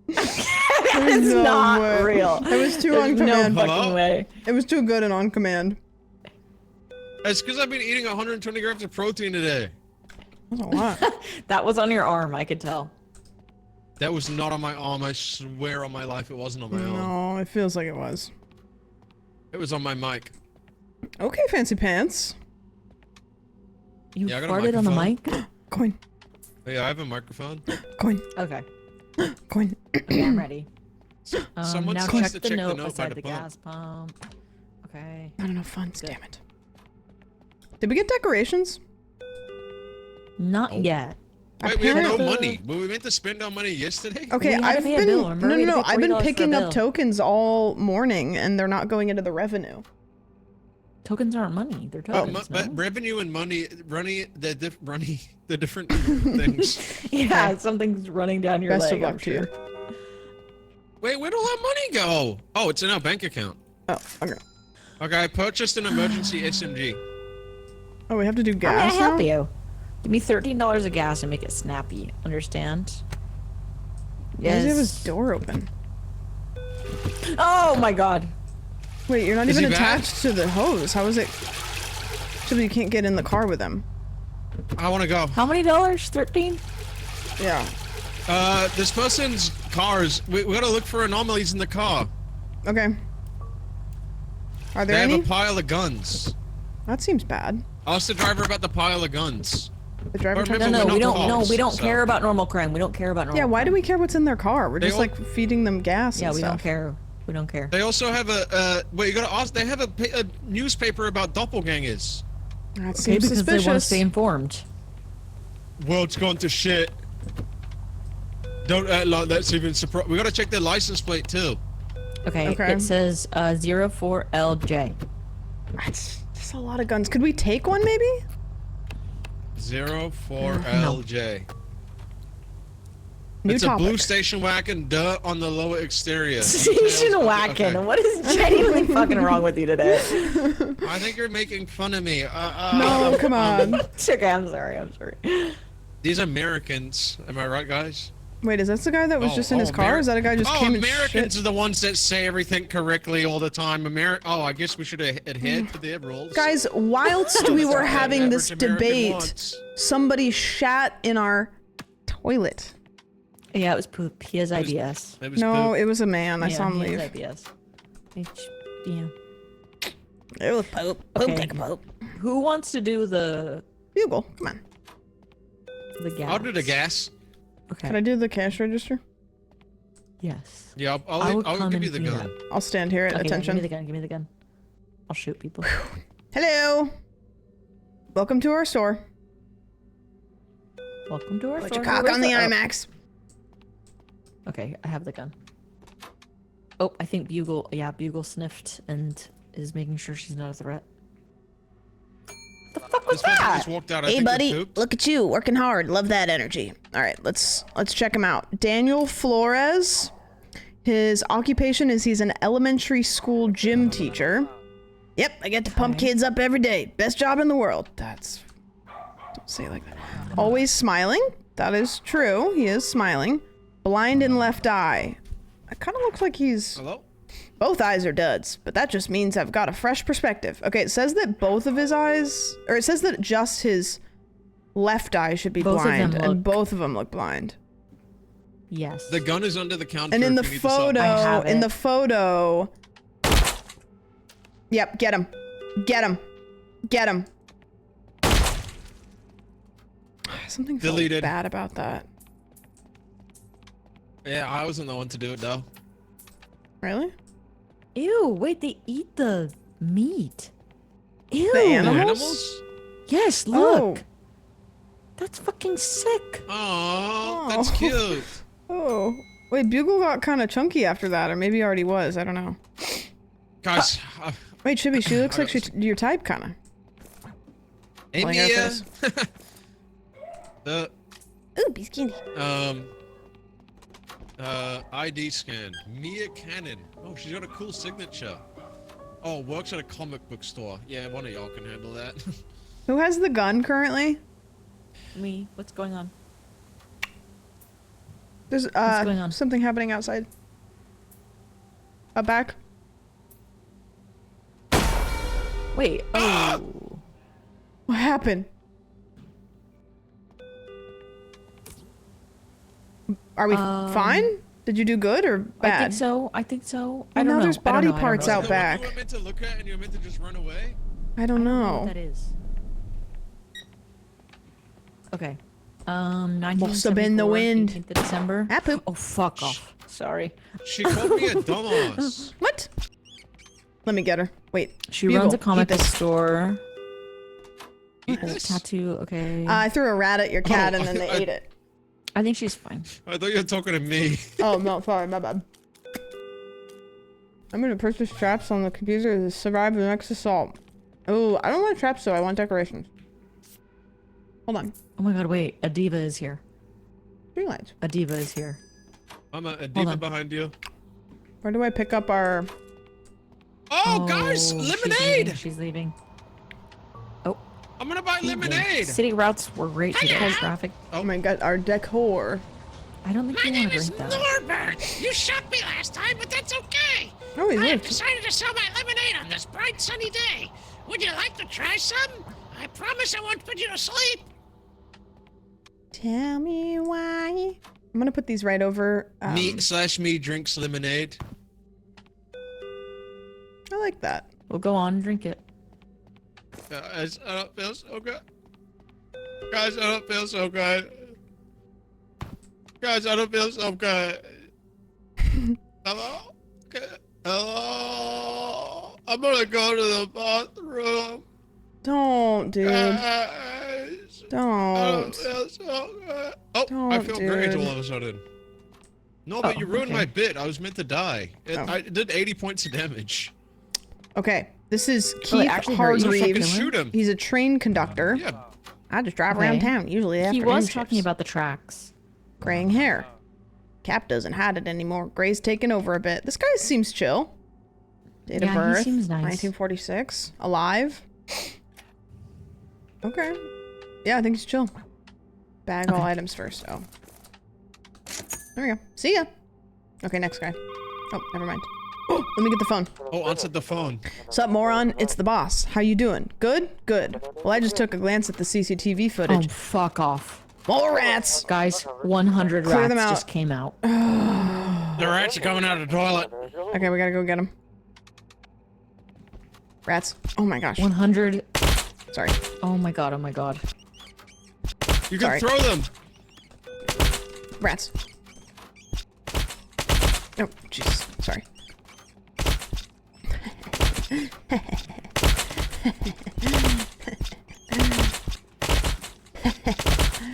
It's No not way. real. It was too There's on no command. fucking Hello? way. It was too good and on command. It's because I've been eating 120 grams of protein today. That's a lot. That was on your arm. I could tell. That was not on my arm. I swear on my life it wasn't on my arm. No, it feels like it was. It was on my mic. Okay, fancy pants. You Yeah, I got a farted on the microphone. mic? Coin, Hey, I have a microphone. coin, Okay. coin. Okay, I'm ready. Someone now supposed check to the check the note note by beside the the pump. gas pump. Okay. Not enough funds. Good. Damn it. Did we get decorations? Not Nope. yet. Wait, we have no Apparently- money. Were we meant to spend our money yesterday? Okay, We had to I've pay a been bill, remember? no, We no, had no. to pay I've been $40 for a picking up bill. tokens all morning, and they're not going into the revenue. Tokens aren't money. They're tokens. But no? revenue and money, the different things. Yeah, something's running down your Best leg. of luck I'm to you. sure. Wait, where'd all that money go? Oh, it's in our bank account. Oh, okay. Okay, I purchased an emergency SMG. Oh, we have to do How may gas I help now? you? Give me $13 of gas and make it snappy. Understand? Why does he have his Yes. door open? Oh my god. Wait, you're not Is even he back? attached to the hose. How is it? So you can't get in the car with him. I want to go. How many dollars? 13? Yeah. This person's cars. We gotta look for anomalies in the car. Okay. Are They there have any? a pile of guns. That seems bad. Ask the driver about the pile of guns. The driver Or turns maybe No, on we're no, the- not we don't. No, cops, we don't so- care about normal crime. We don't care about normal. Yeah, why do crime. we care what's in their car? We're They just all- like feeding them gas Yeah, and we stuff. don't care. We don't care. They also have wait, you gotta ask. They have a newspaper about doppelgangers. That Okay, seems because they want to suspicious. stay informed. World's gone to shit. Don't act like that's even surprised. We gotta check their license plate too. Okay, Okay. it says 04LJ. That's a lot of guns. Could we take one maybe? 04LJ. New It's topic. a blue station wagon, dirt on the lower exterior. Station whacking. Okay. What is genuinely fucking wrong with you today? I think you're making fun of me. No, come on. It's okay, I'm sorry. I'm sorry. These Americans. Am I right, guys? Wait, is that the guy that was just in his car? Is that a guy just came and Americans shit? are the ones that say everything correctly all the time. I guess we should adhere to their rules. Guys, whilst we were That's what having the this average American debate, wants. somebody shat in our toilet. Yeah, it was poop. He has IBS. It was No, poop. it was a man. I Yeah, saw him he leave. has IBS. Yeah. It was poop. Okay. Take a poop. Who wants to do the Bugle, come on. gas? I'll do the gas. Okay. Can I do the cash register? Yes. Yeah, I will I'll come give you and the clean gun. up. I'll stand here at Okay, attention. Give me the gun. Give me the gun. I'll shoot people. Hello. Welcome to our store. Welcome to our Put store. your cock Where's on the oh. IMAX. Okay, I have the gun. Oh, I think Bugle. Yeah, Bugle sniffed and is making sure she's not a threat. The fuck was This person that? just walked out. I Hey, think they buddy. pooped. Look at you, working hard. Love that energy. All right, let's check him out. Daniel Flores. His occupation is he's an elementary school gym teacher. Yep, I get to pump Okay. kids up every day. Best job in the world. Don't say it like that. Always smiling. That is true. He is smiling. Blind in left eye. It kind of looks like he's... Hello? Both eyes are duds, but that just means I've got a fresh perspective. Okay, it says that both of his eyes... Or it says that just his left eye should be Both of them blind, and look- both of them look blind. Yes. The gun is under the counter. And in the if you need to sell it. I photo, have in it. the photo... Yep, get him. Get him. Get him. Something felt Deleted. bad about that. Yeah, I wasn't the one to do it though. Really? Ew, wait, they eat the meat. Ew. The The animals? animals? Yes, look. Oh. That's fucking sick. Oh, that's cute. Oh. Wait, Bugle got kind of chunky after that, or maybe he already was. I don't know. Guys, Wait, Chibi, she looks I like she's your type, kind of. hey Pulling her Mia. face. The Ooh, be skinny. ID scan. Mia Cannon. Oh, she's got a cool signature. Oh, works at a comic book store. Yeah, one of y'all can handle that. Who has the gun currently? Me, what's going on? There's going on? something happening outside. Up back. Wait, oh. What happened? Are we fine? Did you do good or bad? I think so. I think so. Well, I don't now know. there's I don't body know. I don't parts know. out The back. one you were meant to look at and you were meant to just run away? I don't I don't know know. what that is. Okay. 1974, Must have been the wind. 18th of December. Ah, poop. Oh, fuck off. Sorry. She called me a dumbass. What? Let me get her. Wait. She Bugle, runs a eat comic book this. store. Eat Oh, this. tattoo. Okay. I threw a rat at your cat Oh, and then they I- ate it. I think she's fine. I thought you were talking to me. Oh, no, sorry, my bad. I'm gonna purchase traps on the computer to survive the next assault. Oh, I don't want traps though, I want decorations. Hold on. Oh my god, wait. A diva is here. String lights. A diva is here. I'm a Hold diva on. behind you. Where do I pick up our... Oh, guys, she's lemonade! leaving, She's leaving. Oh, I'm gonna buy lemonade. city routes were great today. Traffic. Oh my god, our decor. I don't think My you name want to is drink that. Norbert. You shot me last time, but that's okay. Oh, he I have lived. decided to sell my lemonade on this bright sunny day. Would you like to try some? I promise I won't put you to sleep. Tell me why. I'm gonna put these right over. Me drinks lemonade. I like that. Well, go on and drink it. Guys, I don't feel so good. Guys, I don't feel so good. Guys, I don't feel so good. Hello? Okay. Hello? I'm gonna go to the bathroom. Don't, dude. Guys, I don't Don't. feel so good. Oh, I Don't, feel great dude. all of a sudden. No, but Oh, you ruined okay. my bit. I was meant to die. Oh. I did 80 points of damage. Okay, this is Oh, it Keith actually hurt you. Fucking Hargreaves. shoot him. He's a train conductor. Yeah. I just drive around Okay. town, usually after He was talking about the tracks. graying hair. Cap doesn't hide it anymore. Gray's taken over a bit. This guy seems chill. Date of Yeah, he birth, seems nice. 1946. Alive. Okay. Yeah, I think he's chill. Bag all Okay. items first. Oh. There we go. See ya. Okay, next guy. Oh, never mind. Oh, let me get the phone. Oh, answered the phone. Sup, moron? It's the boss. How you doing? Good? Good. Well, I just took a glance at the CCTV Oh, footage. fuck off. More rats! Guys, 100 Clear rats them out. just came out. The rats are coming out of the toilet. Okay, we gotta go get them. Rats. Oh my gosh. 100. Sorry. Oh my god, oh my god. You can Sorry. throw them. Rats. Oh, jeez. Sorry.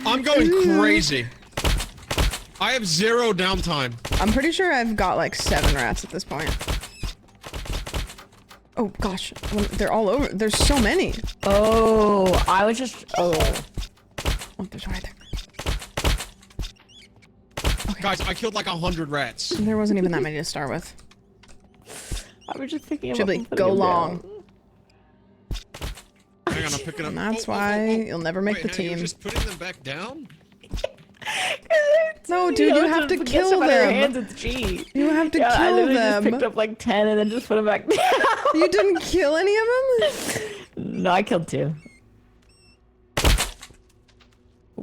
I'm going crazy. I have 0 downtime. I'm pretty sure I've got like 7 rats at this point. Oh gosh, they're all over. There's so many. Oh, I was just. Oh. Oh, there's right there. Okay. Guys, I killed like 100 rats. There wasn't even that many to start with. I was just picking him up. Ghibli, go long. Hang on, I'm picking up. And that's why you'll never make Wait, the hang on, team. You're just putting them back down? No, dude, you have to kill them. Hands, it's G. You have to I kill literally them. just picked up like 10 and then just put them back down. You didn't kill any of them? No, I killed 2.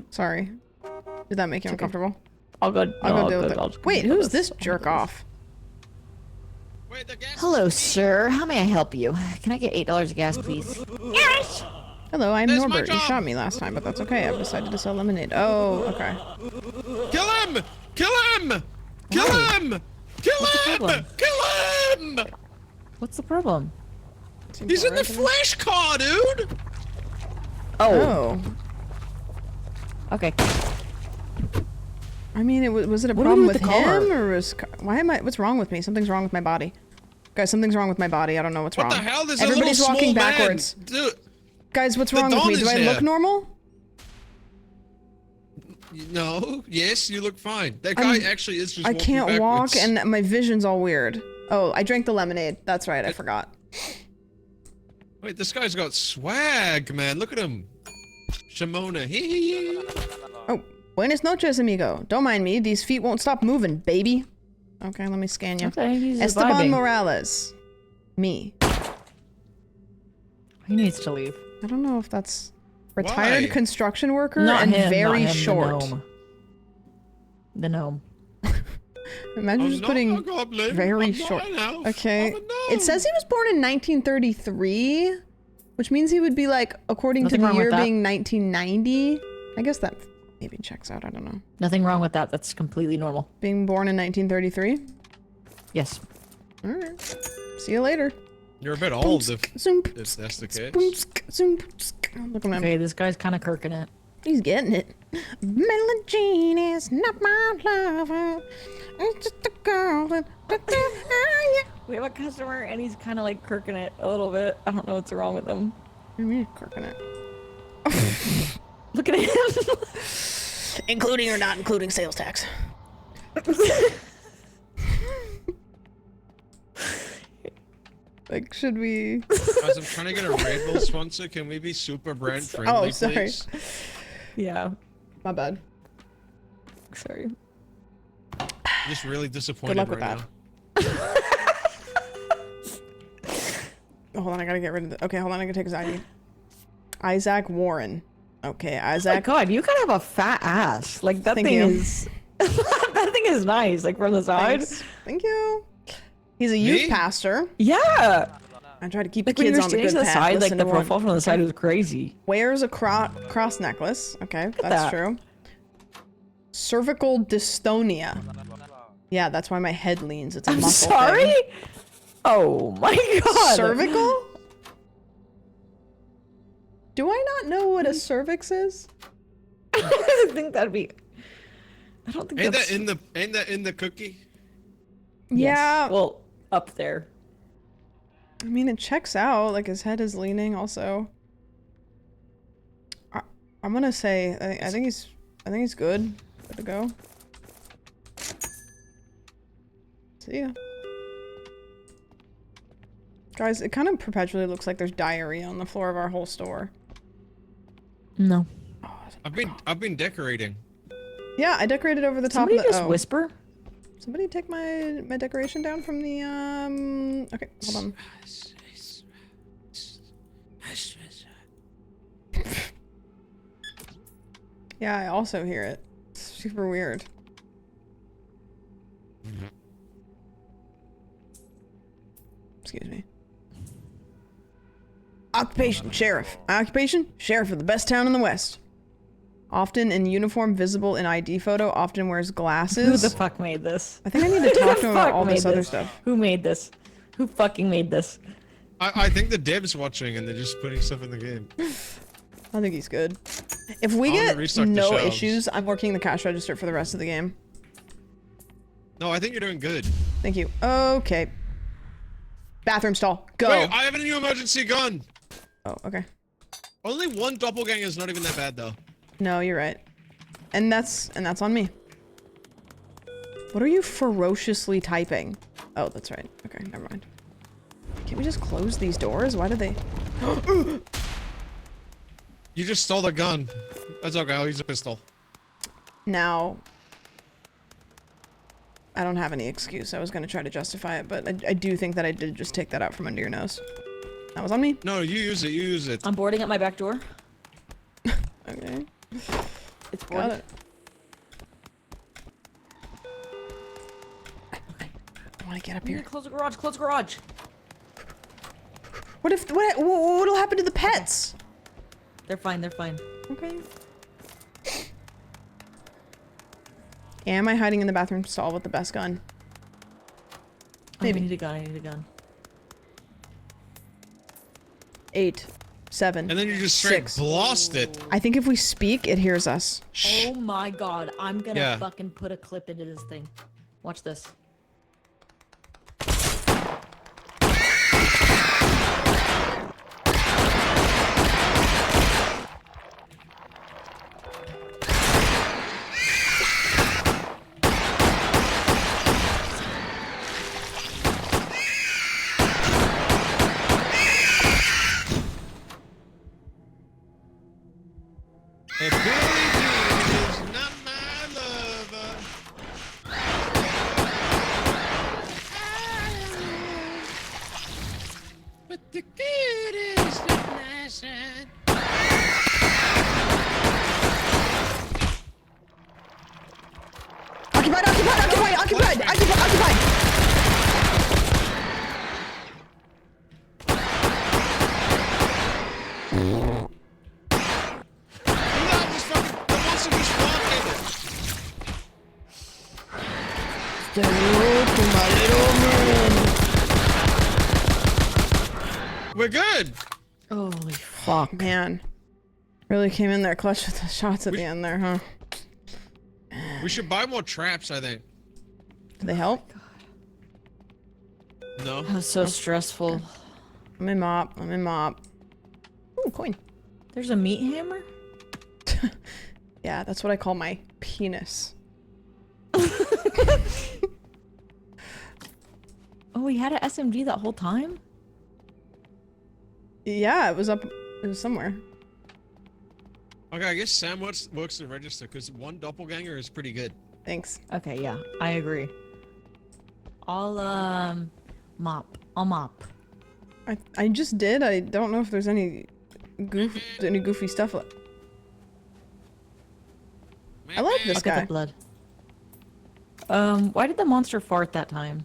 Sorry. Did that make you uncomfortable? I'll go. I'll no, go deal with I'll it. just Wait, deal with who's this jerk off? Wait, the gas Hello, is- sir. How may I help you? Can I get $8 of gas, please? Yes. Hello, I'm That's my Norbert. You job. shot me last time, but that's okay. I've decided to sell lemonade. Oh, okay. Kill him! Kill him! Kill Why? him! Kill What's the him! problem? Kill him! What's the problem? Seems He's in the alright to me. flesh car, dude! Oh. Okay. I mean, was it a What do we problem do with with the car? him, or was... Why am I... What's wrong with me? Something's wrong with my body. Guys, something's wrong with my body. I don't know what's What wrong. the hell? There's Everybody's a little walking small backwards. man. Dude, Guys, what's The wrong with Don me? Do is I look here. normal? no, yes, you look fine. That guy actually is just I walking can't walk, backwards. and my vision's all weird. Oh, I drank the lemonade. That's right, I forgot. Wait, this guy's got swag, man. Look at him. Shimona. Hee. Oh, buenas noches, amigo. Don't mind me. These feet won't stop moving, baby. Okay, let me scan you. Okay, he's Esteban vibing. Morales. Me. He needs to leave. I don't know if that's retired Why? construction worker Not and him, very not him, short. The gnome. Imagine I'm just not putting a goblin. very I'm short. Not an elf. Okay. I'm a gnome. It says he was born in 1933, which means he would be like, according Nothing to the wrong with year that. being 1990. I guess that maybe checks out. I don't know. Nothing wrong with that. That's completely normal. Being born in 1933. Yes. All right. See you later. You're a bit old if Zoom. that's the case. Zoom. Look at him. Okay, this guy's kind of kirking it. He's getting it. Melanie Jean is not my lover. It's just a girl. We have a customer and he's kind of like kirking it a little bit. I don't know what's wrong with him. I mean, crooking it. Look at him. Including or not including sales tax. Like, should we? Guys, I'm trying to get a Red Bull sponsor. Can we be super brand friendly, Oh, sorry. please? Yeah. My bad. Sorry. I'm just really disappointed luck with right that. now. Oh, hold on, I gotta get rid of the. Okay, hold on, I gotta take his ID. Isaac Warren. Okay, Oh my Isaac. god, you kind of have a fat ass. Like that Thank thing you. is. That thing is nice. Like from the side. Thanks. Thank you. He's a youth Me? pastor. Yeah. I try to keep Like the when you kids were on the standing good to the path. side, like listen the to what- profile from the side was crazy. Wears a cross necklace. Okay, that's that. true. Cervical dystonia. Yeah, that's why my head leans. It's a I'm muscle sorry. thing. Oh my god. Cervical? Do I not know what a cervix is? I think that'd be. I don't think Ain't that's. that in the cookie? Yes. Yeah. Well, up there. I mean, it checks out. Like, his head is leaning also. I'm gonna say, I think he's good. Good to go. See ya. Guys, it kind of perpetually looks like there's diarrhea on the floor of our whole store. No. I've been decorating. Yeah, I decorated over the top Somebody of the. just Oh. whisper. Somebody take my decoration down from the Okay, hold on. Yeah, I also hear it. It's super weird. Excuse me. Occupation, sheriff. Occupation, sheriff of the best town in the West. Often in uniform, visible in ID photo, often wears Who glasses. the fuck made this? I think I need to talk to him about Fuck all this made other stuff. Who made this? Who fucking made this? I think the dev's watching and they're just putting stuff in the game. I think he's good. If we I wanna get restock the no shelves. issues, I'm working the cash register for the rest of the game. No, I think you're doing good. Thank you. Okay. Bathroom stall. Go. Wait, I have a new emergency gun. Oh, okay. Only one doppelganger is not even that bad though. No, you're right. And that's on me. What are you ferociously typing? Oh, that's right. Okay, never mind. Can't we just close these doors? Why do they? You just stole the gun. That's okay, I'll use a pistol. Now, I don't have any excuse. I was gonna try to justify it, but I do think that I did just take that out from under your nose. That was on me. No, you use it, you use it. I'm boarding at my back door. Okay. It's Got boarded. it. I want to get up I'm gonna here. close the garage. Close the garage. What'll happen to the pets? They're fine. They're fine. Okay. Am I hiding in the bathroom stall with the best gun? Maybe. I need a gun. I need a gun. 8, 7. And then you just straight 6. blast it. I think if we speak, it hears us. Oh my god. I'm gonna Yeah. fucking put a clip into this thing. Watch this. And Billy Jean is not my lover. But the good is the lesson. Occupied! No, just fucking, the monster just walked in. We're good. Holy Fuck, man. Really came in there clutch with the shots at the end there, huh? We should buy more traps, I think. Do they help? No. That was so stressful. Let me mop. Ooh, coin. There's a meat hammer? Yeah, that's what I call my penis. Oh, he had an SMG that whole time? Yeah, it was somewhere. Okay, I guess Sam works the register because one doppelganger is pretty good. Thanks. Okay, yeah, I agree. I'll mop. I'll mop. I just did. I don't know if there's any goofy stuff. I like this I'll get guy. the blood. Why did the monster fart that time?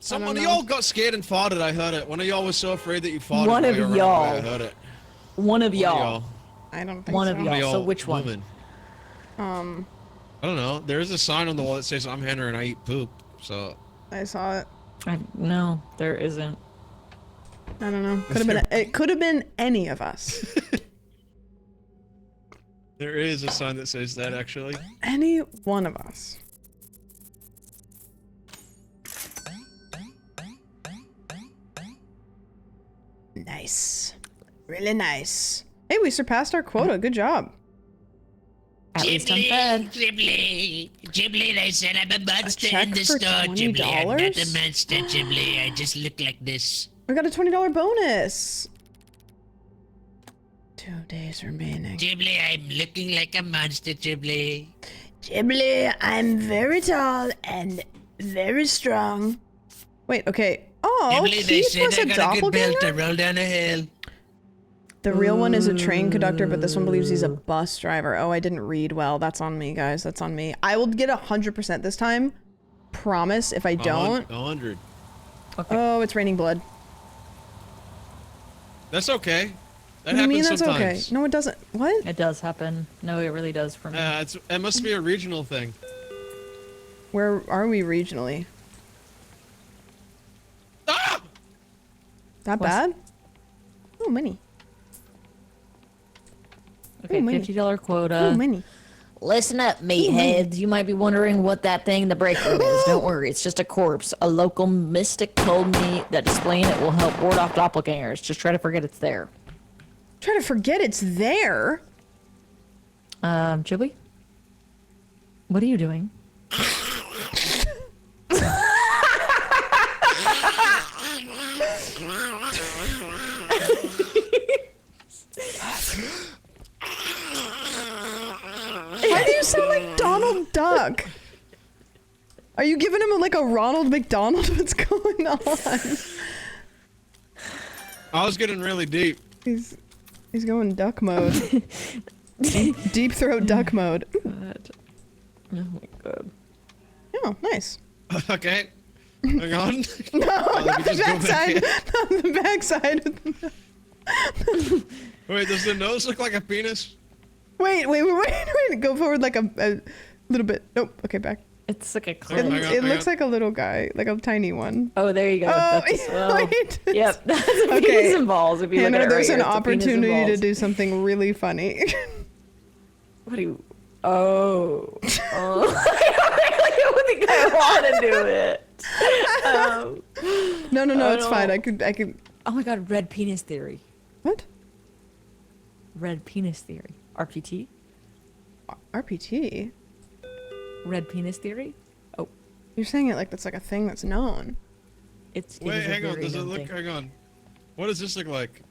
Some I one don't of know. y'all got scared and farted. I heard it. One of y'all was so afraid that you farted. One while of you were running y'all. away, I heard it. One of One of y'all. I don't think One so. of y'all. So which one? woman. Um, I don't know. There is a sign on the wall that says I'm Henry and I eat poop. So I saw it. No, there isn't. I don't know. It could have been any of us. there is a sign that says that actually. Any one of us. Nice. Really nice. Hey, we surpassed our quota. Good job. At least I'm fed. Ghibli, they said I'm a monster check in the for store, Ghibli. I'm not $20? a monster, Ghibli. I just look like this. We got a $20 bonus. 2 days remaining. Ghibli, I'm looking like a monster, Ghibli. Ghibli, I'm very tall and very strong. Wait, okay. Oh, Ghibli, they Keith said was I a got a good belt to doppelganger? roll down a hill. The real one is a train conductor, but this one believes he's a bus driver. Oh, I didn't read well. That's on me, guys. That's on me. I will get 100% this time. Promise. If I don't. 100. Okay. Oh, it's raining blood. That's okay. That What do you happens mean that's sometimes. okay? No, it doesn't. What? It does happen. No, it really does for me. It must be a regional thing. Where are we regionally? Ah! That What's- bad? Oh, money. Okay, Ooh, money. $50 quota. Oh, money. Listen up, meatheads. You might be wondering what that thing in the break room is. Don't worry, it's just a corpse. A local mystic told me that displaying it will help ward off doppelgangers. Just try to forget it's there. Try to forget it's there. Chibly? What are you doing? Why do you sound like Donald Duck? Are you giving him like a Ronald McDonald? What's going on? I was getting really deep. He's going duck mode. Deep throat duck mode. God. Oh my god. Oh, nice. Okay. Hang on. No, let not me the just go back backside. Not the backside. Wait, does the nose look like a penis? Wait. Go forward like a little bit. Nope. Okay, back. It's like a It, clip. Hang on, it hang looks on. like a little guy, like a tiny one. Oh, there you go. Oh, That's, well, wait. yep, that's a Okay. penis and balls. If you Hannah, look at it there's right an here, it's a penis and opportunity to balls. do something really funny. What do you... Oh. Oh. I don't think I want to do it. No, I it's fine. don't- I could. Oh my god, red penis theory. What? Red penis theory. RPT? RPT? Red penis theory? Oh, You're saying it like that's like a thing that's known. it Wait, is a hang on. very Does it known look? thing. Hang on. What does this look like?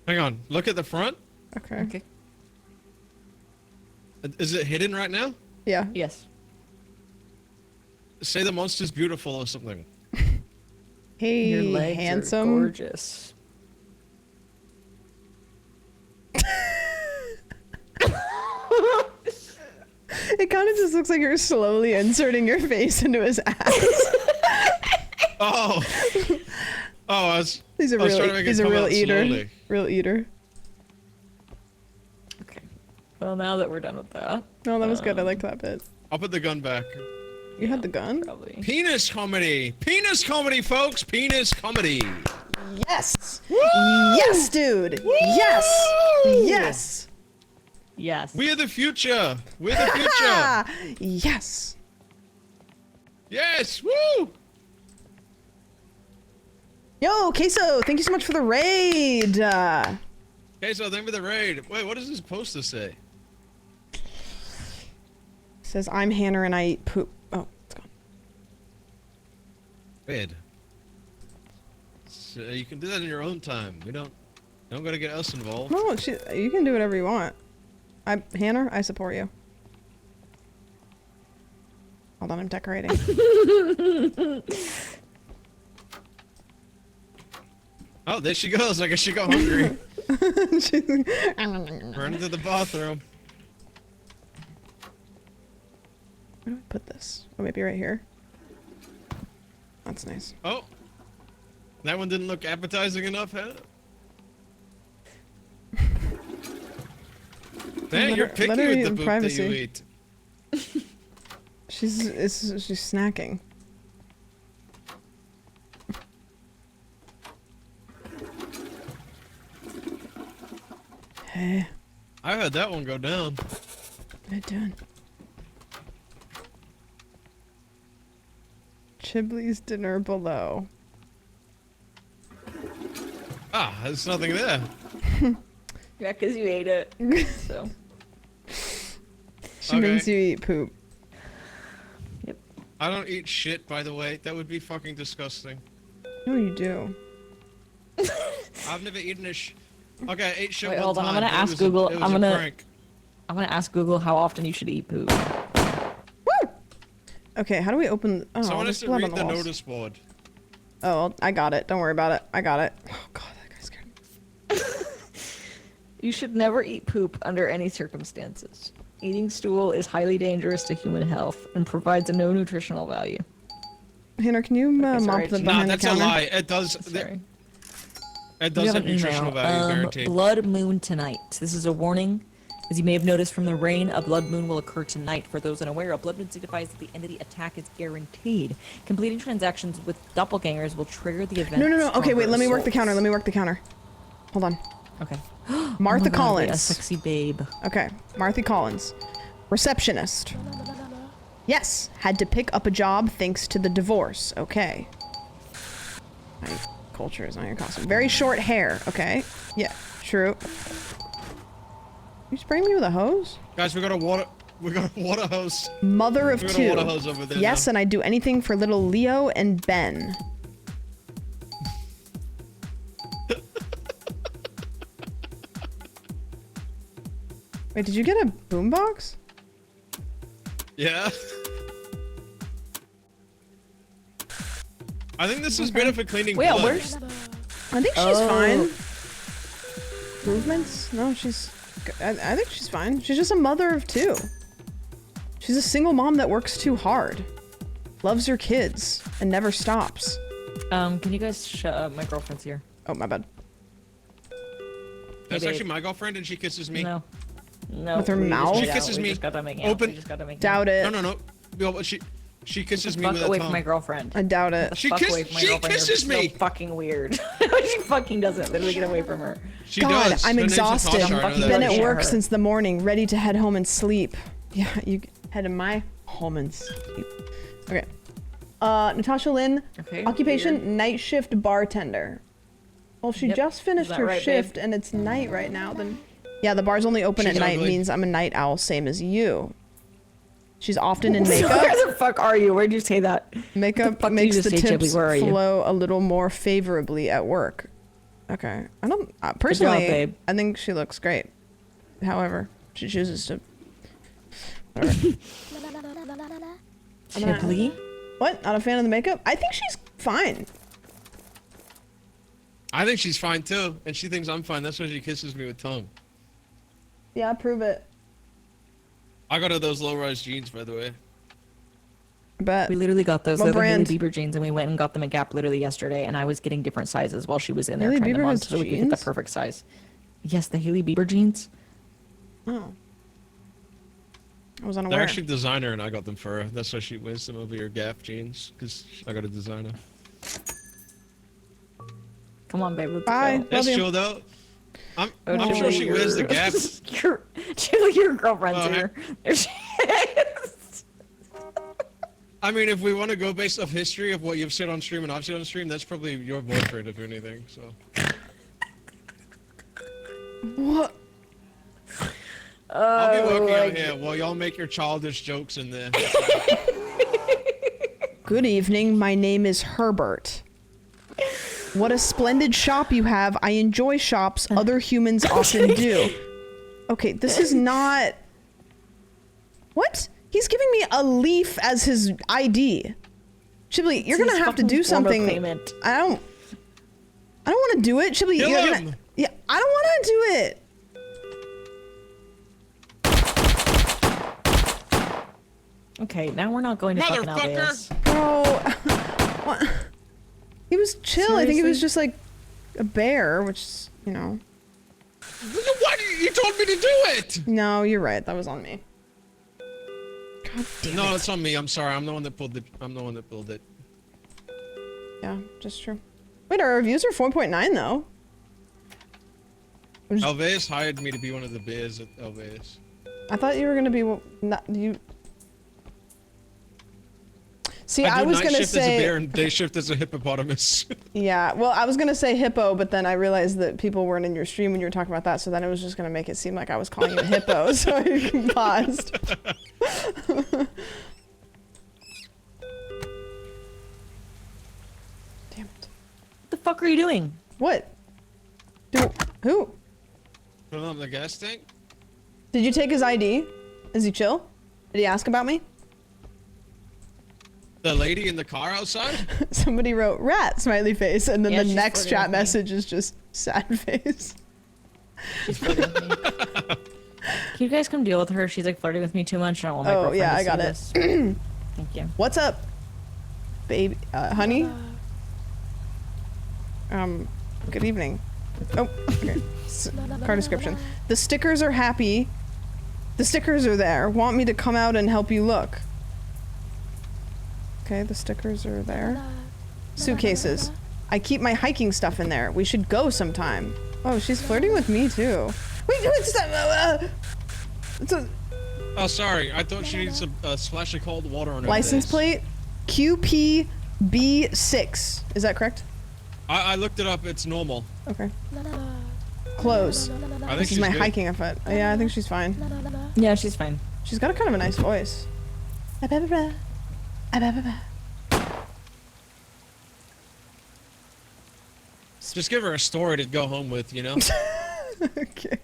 Hang on. Look at the front. Okay. Okay. Is it hidden right now? Yeah. Yes. Say the monster's beautiful or something. Hey, Your legs handsome. are gorgeous. It kind of just looks like you're slowly inserting your face into his ass. Oh. Oh, I was. He's a I was trying real, to make it he's a come real out eater. slowly. Real eater. Okay. Well, now that we're done with that, No, that was good. I liked that bit. I'll put the gun back. You had the gun? probably. Penis comedy. Penis comedy, folks. Penis comedy. Yes. Yes, dude. Yes. Yes. Yes. We're the future. We're the future. Ah, yes. Yes. Woo. Yo, Queso, thank you so much for the raid. Okay, so thank you for the raid. Wait, what does this poster say? Says I'm Hannah and I eat poop. Oh, it's gone. Raid. So you can do that in your own time. We don't gotta get us involved. No, you can do whatever you want. Hannah, I support you. Hold on, I'm decorating. Oh, there she goes. I guess she got hungry. She's like, Run into the bathroom. where do I put this? Oh, maybe right here. That's nice. Oh. That one didn't look appetizing enough, huh? Dang, Let you're her- picky let her with eat the in poop privacy. that you eat. She's snacking. Hey, I heard that one go down. good doing. Chibley's dinner below. Ah, there's nothing there. Yeah, because you ate it. So. She Okay. means you eat poop. I don't eat shit, by the way. That would be fucking disgusting. No, you do. I've never eaten a Okay, I ate shit Wait, one hold on, I'm time, gonna but it ask was Google. It was I'm a gonna- prank. I'm gonna ask Google how often you should eat poop. Woo! Okay, how do we open? Oh, Someone there's has to blood on read the the walls. notice board. Oh, I got it. Don't worry about it. I got it. Oh god, that guy scared me. You should never eat poop under any circumstances. Eating stool is highly dangerous to human health and provides no nutritional value. Hannah, can you Okay, sorry, mop the Chief. Nah, behind the that's a counter? lie. It does. Sorry. It You does have have an email. nutritional value, guaranteed. Blood moon tonight. This is a warning. As you may have noticed from the rain, a blood moon will occur tonight. For those unaware, a blood moon signifies that the end of the attack is guaranteed. Completing transactions with doppelgangers will trigger the event. No. Okay, wait. Let me work the counter. assaults. Let me work the counter. Hold on. Okay. Martha Oh my God, Collins. wait, a sexy babe. Okay, Martha Collins. Receptionist. Yes, had to pick up a job thanks to the divorce. Okay. My culture is not your costume. Very short hair. Okay. Yeah, true. You spraying me with a hose? Guys, we got a water hose. Mother of We got two. a water hose over there. Yes, now. and I do anything for little Leo and Ben. Wait, did you get a boombox? Yeah. I think this is better for cleaning Wait, blood. where's... I think she's fine. Movements? No, I think she's fine. She's just a mother of two. She's a single mom that works too hard. Loves her kids and never stops. Can you guys shut up? My girlfriend's here. Oh, my bad. That's Hey, actually babe. my girlfriend, and she kisses me. No. No. With her we just mouth? made She out. kisses We me. just got done making Open- out. We just got done making Doubt out. it. No. No, but she kisses me Fuck with her away tongue. from my girlfriend. I doubt it. The She fuck kiss- away from my she girlfriend. You're kisses me. So fucking weird. She fucking doesn't. Literally get away from her. She God, does. I'm Her name's exhausted. Natasha, I know Fucking that. Been Don't at share work her. since the morning, ready to head home and sleep. Yeah, you head to my home and sleep. Okay. Natasha Lynn, Okay. occupation, weird. night shift bartender. Well, if she Yep. just finished that her right, babe? shift and it's night right now, then... Yeah, the bar's only open She's at night ugly. means I'm a night owl, same as you. She's often in Where makeup. the fuck are you? Where'd you say that? Makeup fuck did makes you the just say, tips Chibley? Where are you? flow a little more favorably at work. Okay. I don't... personally, babe. I think she looks great. However, she chooses to... Whatever. Chibley? What? Not a fan of the makeup? I think she's fine. I think she's fine too, and she thinks I'm fine. That's why she kisses me with tongue. Yeah, prove it. I got her those low-rise jeans, by the way. I bet. We literally got those. What They're the Hailey brand? Bieber jeans, and we went and got them at Gap literally yesterday, and I was getting different sizes while she was in there Hailey trying them Bieber on has so we could get the jeans? perfect size. Yes, the Hailey Bieber jeans. Oh. I was They're unaware. actually designer, and I got them for her. That's why she wears them over your Gap jeans, because I got a designer. Come on, babe. Let's Bye. go. That's you. chill though. I'm Oh, sure she wears the Gap. your girlfriend's Oh, here. There she is. I mean, if we want to go based off history of what you've said on stream and I've said on stream, that's probably your boyfriend, if anything. So. What? I'll be working out like- here while y'all make your childish jokes in there. Good evening. My name is Herbert. What a splendid shop you have. I enjoy shops. Other humans often do. Okay, this is not... What? He's giving me a leaf as his ID. Chibley, you're It's gonna his have to fucking do form of something. payment. I don't want to do it. Chibley, Kill you're him! gonna... Yeah, I don't want to do it. Okay, now we're not going to fucking Motherfucker! Aldeas. Bro, what? He was chill. I think he was Seriously? just like a bear, which, is, you know. What? You told me to do it! No, you're right. That was on me. God damn No, it. it's on me. I'm sorry. I'm the one that pulled it. I'm the one that pulled it. Yeah, just true. Wait, our reviews are 4.9 though. Elvez hired me to be one of the bears at Elvez. I thought you were gonna be not you. See, I do was night gonna shift as a bear say, and day shift as a hippopotamus. yeah. Well, I was gonna say hippo, but then I realized that people weren't in your stream when you were talking about that, so then it was just gonna make it seem like I was calling you a hippo, so I paused. Damn it! What the fuck are you doing? What? Who? Put on the gas tank. Did you take his ID? Is he chill? Did he ask about me? The lady in the car outside. Somebody wrote rat smiley face, and then Yeah, the she's next flirting chat with me. message is just sad face. She's flirting with me. Can you guys come deal with her? She's like flirting with me too much. I don't want my Oh, girlfriend yeah, to I see got it. this. Thank you. What's up, baby, honey? Good evening. Oh, okay. Car description. The stickers are happy. The stickers are there. Want me to come out and help you look? Okay, the stickers are there. Suitcases. I keep my hiking stuff in there. We should go sometime. Oh, she's flirting with me too. Wait, stop! Oh, sorry. I thought she needs a splash of cold water on her License face. plate QPB6. Is that correct? I looked it up. It's normal. Okay. Clothes. I think This is she's my good. hiking outfit. Yeah, I think she's fine. Yeah, she's fine. She's got a kind of a nice voice. Just give her a story to go home with, you know? Okay.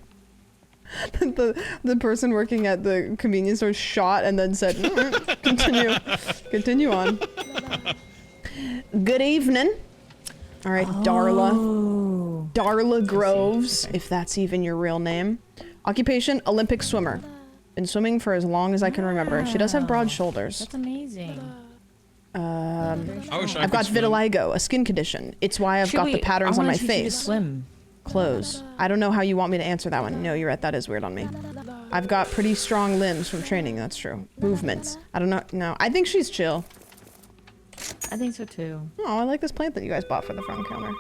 The person working at the convenience store shot and then said, continue on. Good evening. All right, Darla. Oh. Darla Groves, if that's even your real name. Occupation, Olympic swimmer. Been swimming for as long as I can remember. She does have broad shoulders. That's amazing. I wish I I've could got swim. vitiligo, a skin condition. It's why I've got the patterns on my face. Swim. Clothes. I don't know how you want me to answer that one. No, you're right. That is weird on me. I've got pretty strong limbs from training. That's true. Movements. I don't know. No, I think she's chill. I think so too. Oh, I like this plant that you guys bought for the front counter.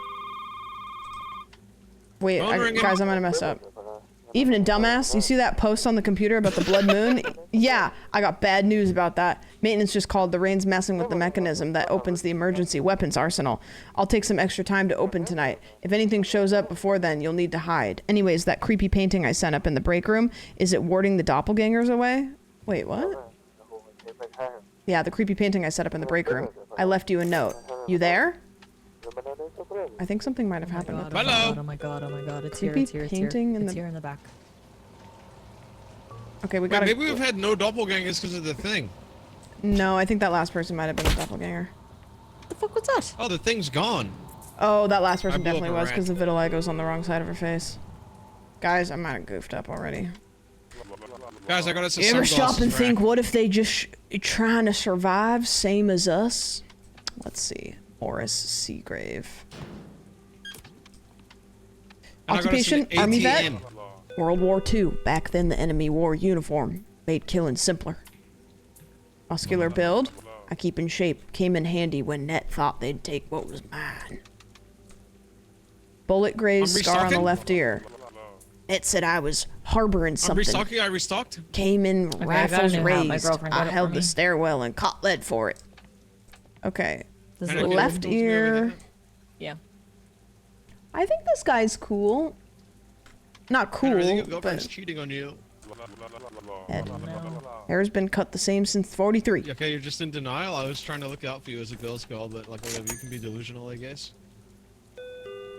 Wait, Phone ringing. guys, I might have messed up. Evening, dumbass. You see that post on the computer about the blood moon? Yeah, I got bad news about that. Maintenance just called. The rain's messing with the mechanism that opens the emergency weapons arsenal. I'll take some extra time to open tonight. If anything shows up before then, you'll need to hide. Anyways, that creepy painting I sent up in the break room, is it warding the doppelgangers away? Wait, what? Yeah, the creepy painting I set up in the break room. I left you a note. You there? I think something might have happened with that. Hello. Oh my god, oh my god. It's Creepy here, it's here, it's painting here. in It's the- here in the back. Okay, we Wait, gotta... maybe we've had no doppelgangers because of the thing. No, I think that last person might have been a doppelganger. What the fuck was that? Oh, the thing's gone. Oh, that last person blew up definitely a was rat. because the vitiligo's on the wrong side of her face. Guys, I might have goofed up already. Guys, I got us a You ever stop sunglasses and rack. think, what if they just trying to survive, same as us? Let's see. Horace Seagrave. And I got us an Occupation, Army vet. ATM. World War II. Back then, the enemy wore uniform. Made killing simpler. Muscular build. I keep in shape. Came in handy when Net thought they'd take what was mine. Bullet grazed I'm scar on the restocking? left ear. It said I was harboring I'm something. restocking. I restocked. Came in I got a rifles new hat. My raised. girlfriend got I it held for the me. stairwell and caught lead for it. Okay. Does Kinda it look good. Left good? ear. Yeah. I think this guy's cool. Not I think cool, your girlfriend's but cheating on you. head. Hair's been cut the same since 43. Okay, you're just in denial. I was trying to look out for you as a girl's girl, but like whatever, you can be delusional, I guess.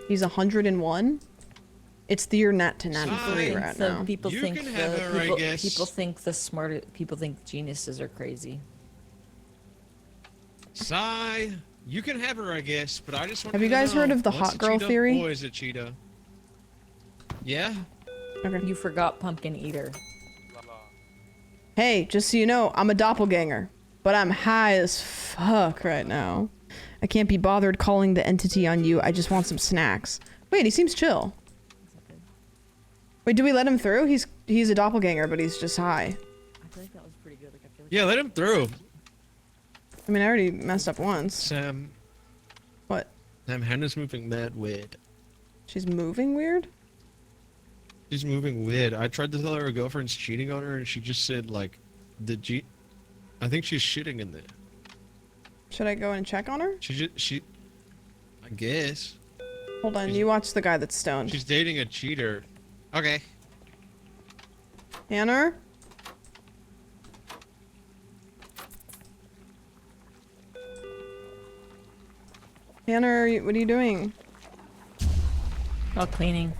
He's 101. It's the year nat to 93 Fine. right So now. people You think can have her, I people, guess. people think the smart people think geniuses are crazy. Sigh. You can have her, I guess, but I just want Have you guys heard of the hot girl theory? Or is it cheetah? Yeah. Okay. You forgot pumpkin eater. Hey, just so you know, I'm a doppelganger, but I'm high as fuck right now. I can't be bothered calling the entity on you. I just want some snacks. Wait, he seems chill. Wait, do we let him through? He's a doppelganger, but he's just high. I feel like that was pretty good. Like, I feel like Yeah, let him through. I mean, I already messed up once. Sam. What? Sam, Hannah's moving mad weird. She's moving weird? She's moving weird. I tried to tell her girlfriend's cheating on her, and she just said like, I think she's shitting in there. Should I go and check on her? I guess. Hold on, She's- you watch the guy that's stoned. She's dating a cheater. Okay. Tanner? Tanner, what are you doing? oh, cleaning.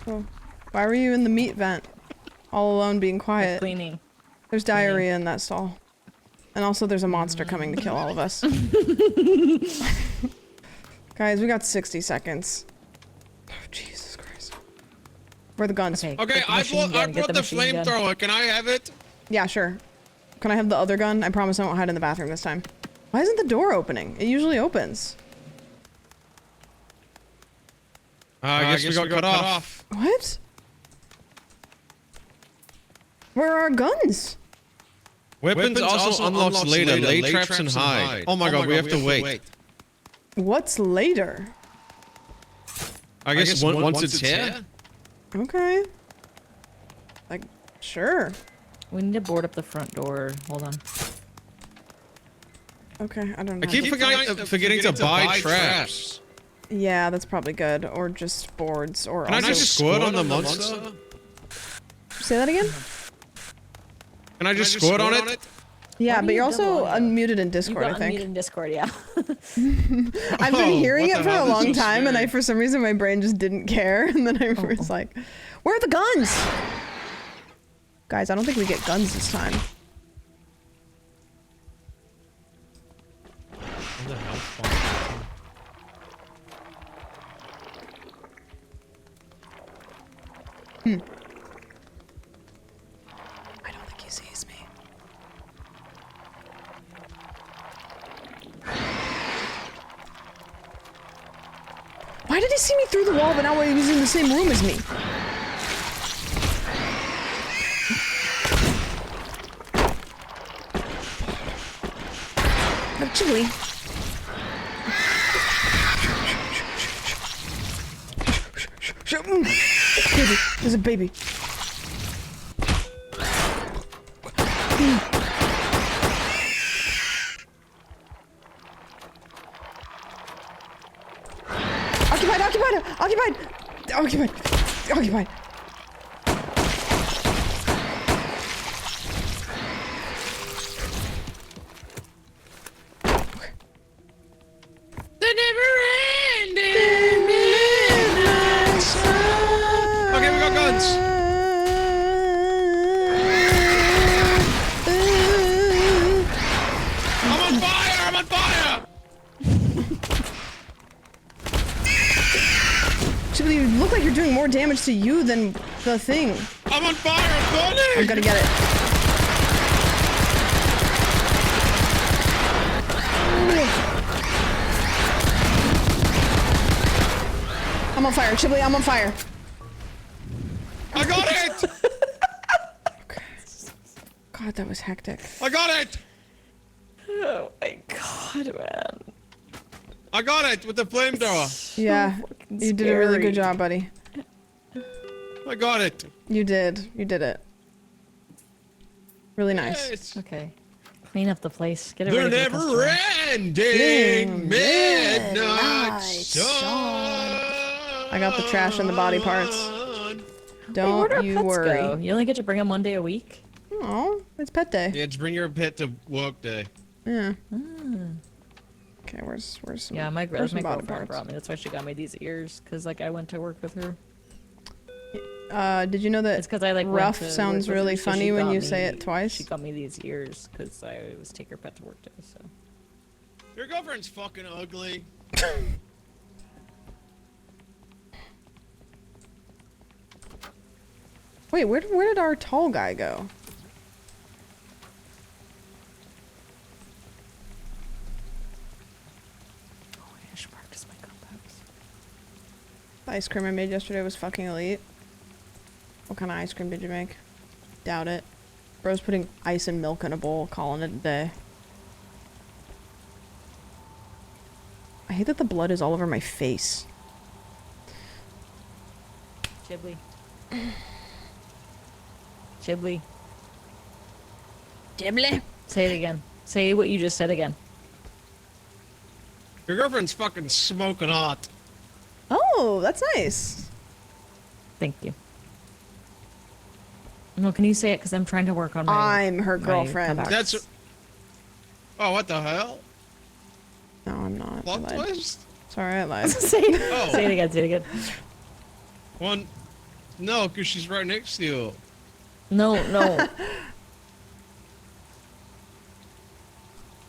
Oh, why were you in the meat vent? All alone being quiet. Cleaning. There's diarrhea in that stall. And also there's a monster coming to kill all of us. Guys, we got 60 seconds. Oh, Jesus Christ. Where are the guns? Okay. Okay, get the I machine gun, get brought the machine gun. flamethrower. Can I have it? Yeah, sure. Can I have the other gun? I promise I won't hide in the bathroom this time. Why isn't the door opening? It usually opens. I guess we got cut off. What? Where are our guns? Weapons also unlocks later. Lay traps and hide. Oh my god, we have to wait. What's later? I guess once it's here. Okay. Like, sure. We need to board up the front door. Hold on. Okay, I don't know. I keep forgetting to buy traps. Yeah, that's probably good. Or just boards. Or Can I also... just squirt on the monster? Say that again? Can I just squirt on it? Yeah, Why do but you you're also double audio? unmuted in You Discord, got I think. unmuted in Discord, yeah. I've been hearing what it the for a hell? long This is time, and scary. for some reason my brain just didn't care, and then I was like, where are the guns? Guys, I don't think we get guns this time. I don't think he sees me. Why did he see me through the wall, but now he's in the same room as me? No, Chili. Baby, there's a baby. Occupied. The never-ending midnight sun. Okay, we got guns. I'm on fire! I'm on fire! Chili, you look like you're doing more damage to you than the thing. I'm on fire! I'm burning! I'm gonna get it. I'm on fire, Chibli, I'm on fire. I got it! Okay. God, that was hectic. I got it! Oh my god, man. I got it with the flamethrower. Yeah, you did a really scary. good job, buddy. I got it. You did it. Really nice. Yes. Okay. Clean up the place. Get it The ready for the customer. never-ending midnight sun. I got the trash and the body parts. Hey, Don't where'd our you pets worry. go? You only get to bring them one day a week? Oh, it's pet day. Yeah, just bring your pet to work day. Yeah. Okay, where's some? Yeah, my where's some body girlfriend parts? brought me. That's why she got me these ears, because like I went to work with her. Did you know that It's because I like rough went to sounds work with really her, so funny she when got you me- say it twice? She got me these ears because I always take her pet to work day. So Your girlfriend's fucking ugly. Wait, where did our tall guy go? oh, Ash Park is my compass. The ice cream I made yesterday was fucking elite. What kind of ice cream did you make? Doubt it. Bro's putting ice and milk in a bowl, calling it a day. I hate that the blood is all over my face. Chibli. Chibli. Chibli. Say it again. Say what you just said again. Your girlfriend's fucking smoking hot. Oh, that's nice. Thank you. No, can you say it? Because I'm trying to work on my. I'm her my girlfriend. comebacks. That's. Oh, what the hell? No, I'm not. I Plot lied. twist? Sorry, I lied. say it. Oh. Say it again. Say it again. One. No, because she's right next to you. No, no.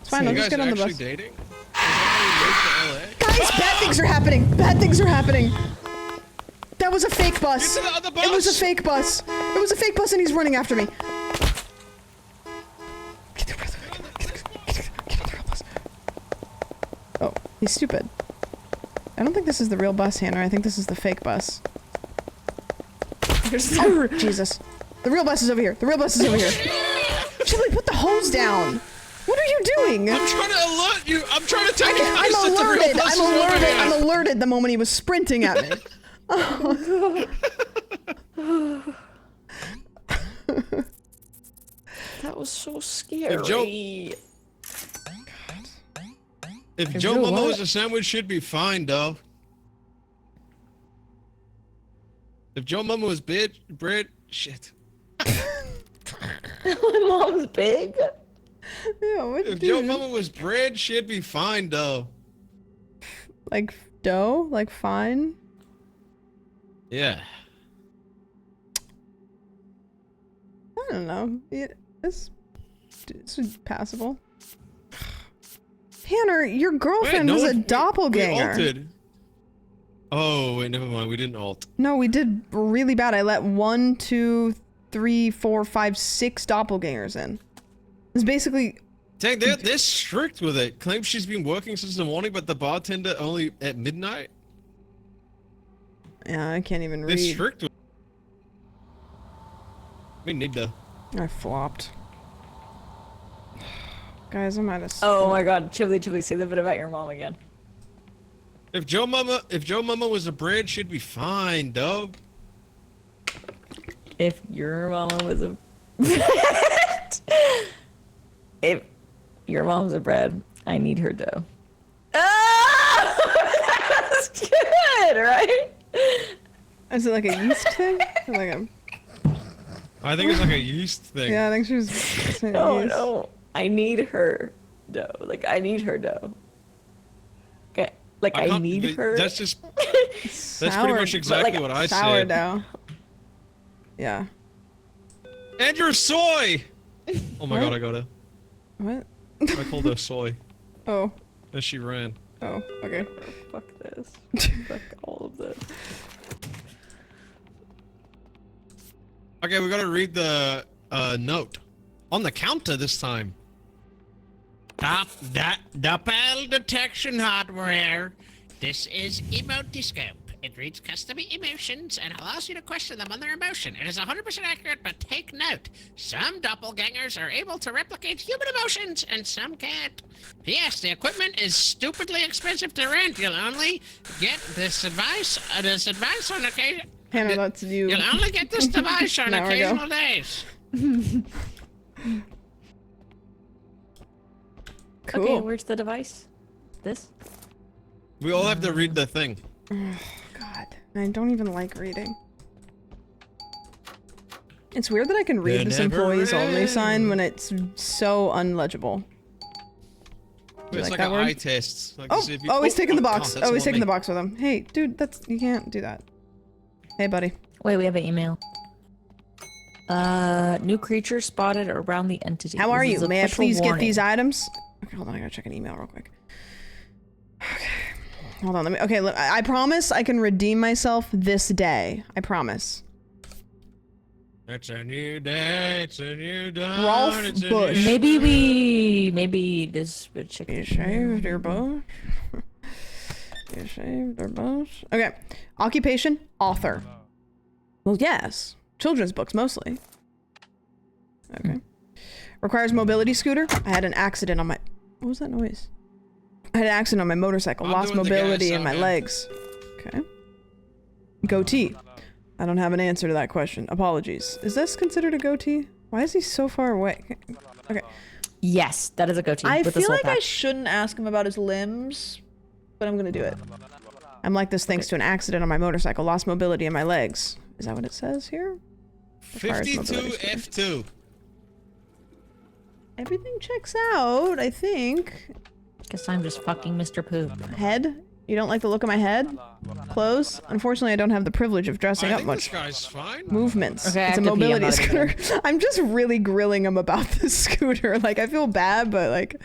It's fine, You I'll guys just get are on the actually bus. dating? Is that why you moved to LA? Guys, bad things are happening! Bad things are happening! That was a fake bus! Get to the other bus! It was a fake bus! It was a fake bus and he's running after me! Get on the real bus. Oh, he's stupid. I don't think this is the real bus, Hannah. I think this is the fake bus. Oh, Jesus. The real bus is over here. The real bus is over here. Chili, put the hose down. What are you doing? I'm trying to alert you. I'm trying to tell you I'm guys that the real alerted. bus is over here. I'm alerted the moment he was sprinting at me. That was so scary. If Joe Mama was a sandwich, she'd be fine, though. If Joe Mama was bread, shit. My mom's big. Yeah, what If Joe Mama was bread, she'd be fine, though. Like dough? Like fine? Yeah. I don't know. It's passable. Tanner, your girlfriend was a doppelganger. We altered. Oh, wait, never mind. We didn't alt. No, we did really bad. I let 1, 2, 3, 4, 5, 6 doppelgangers in. It's basically... Dang, they're strict with it. Claims she's been working since the morning, but the bartender only at midnight. Yeah, I can't even They're read. strict with Me neither. I flopped. Guys, I'm out of... Oh my god, Chibli, say the bit about your mom again. If Joe Mama was a bread, she'd be fine, dog. If your mama was a if your mom's a bread, I need her dough. Ah! That was good, right? Is it like a yeast thing? Or like a... I think it's like a yeast thing. Yeah, I think she was saying No, yeast. no. I need her dough. Like, I need her dough. Okay. Like, I need her. That's just... That's pretty much exactly like what I said. Sourdough. Yeah. And your soy! Oh my god, I got her. What? I called her soy. Oh. As she ran. Oh, okay. Fuck this. Fuck all of this. Okay, we gotta read the note. On the counter this time. Doppel detection hardware. This is Emotiscope. It reads custom emotions and allows you to question them on their emotion. It is 100% accurate, but take note. Some doppelgangers are able to replicate human emotions, and some can't. Yes, the equipment is stupidly expensive to rent. You'll only get this device on occasion. Hannah, that's you. You'll only get this device on There we go. occasional days. Cool. Okay, where's the device? This? We all have to read the thing. God, I don't even like reading. It's weird that I can read They're this never employees only end. sign when it's so unlegible. You It's like like that an word? eye test. Like Oh, to see if you- oh, he's taking the box. that's Oh, he's on taking me. the box with him. Hey, dude, you can't do that. Hey, buddy. Wait, we have an email. New creature spotted around the entity. How are This you? is May I official please get warning. these items? Okay, hold on. I gotta check an email real quick. Okay. Hold on. Okay, look, I promise I can redeem myself this day. I promise. It's a new day. It's a new dawn. Rolf it's a Bush. New... Maybe this would check. You shaved your bush? You shaved your bush? Okay. Occupation, author. Well, yes. Children's books, mostly. Okay. Requires mobility scooter. I had an accident on my... What was that noise? I had an accident on my motorcycle. I'm Lost doing the mobility gas in my again. legs. Okay. Goatee. I don't have an answer to that question. Apologies. Is this considered a goatee? Why is he so far away? Okay. Yes, that is a goatee. I with the feel soul like I patch. shouldn't ask him about his limbs, but I'm gonna do it. I'm like this thanks to an accident on my motorcycle. Lost mobility in my legs. Is that what it says here? Requires 52 mobility scooter. F2. Everything checks out, I think. Guess I'm just fucking Mr. Poop. Head? You don't like the look of my head? Clothes? Unfortunately, I don't have the privilege of dressing I up think much. this guy's fine. Movements. Okay, I it's a have to pee, I'm mobility not gonna scooter. I'm just really grilling him about the scooter. Like, I feel bad, but like...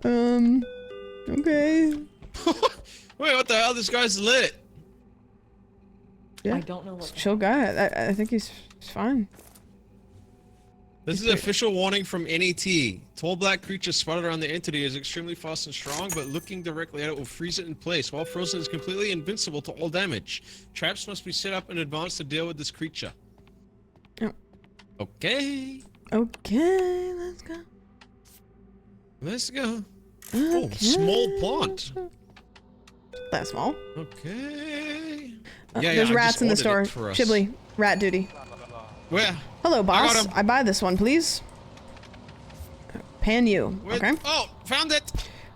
Okay. Wait, what the hell? This guy's lit. Yeah. I don't know what. Chill guy. I think he's fine. This is an official warning from NET. Tall black creature spotted around the entity is extremely fast and strong, but looking directly at it will freeze it in place. While frozen, is completely invincible to all damage. Traps must be set up in advance to deal with this creature. Oh, Okay. Okay, let's go. Let's go. Oh, small plant. That small. Okay. There's I rats just in the ordered store. it for us. Chibli, rat duty. Where? Hello, boss. got 'em. I buy this one, please. Pan you. Where? Okay. Oh, found it.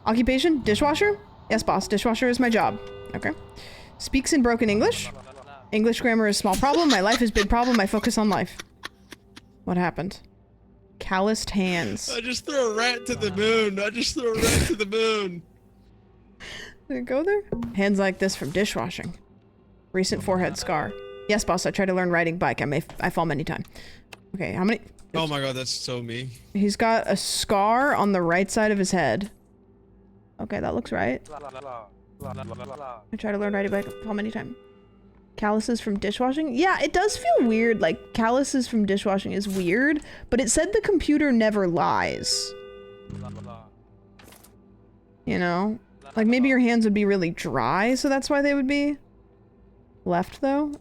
Occupation, dishwasher? Yes, boss. Dishwasher is my job. Okay. Speaks in broken English? English grammar is small problem. My life is big problem. I focus on life. What happened? Calloused hands. I just threw a rat to the moon. I just threw a rat to the moon. Did it go there? Hands like this from dishwashing. Recent forehead scar. Yes, boss. I try to learn riding bike. I fall many times. Okay, how many? Oh my god, that's so me. He's got a scar on the right side of his head. Okay, that looks right. I try to learn riding bike. How many times? Calluses from dishwashing? Yeah, it does feel weird. Like, calluses from dishwashing is weird, but it said the computer never lies. You know? Like, maybe your hands would be really dry, so that's why they would be left, though?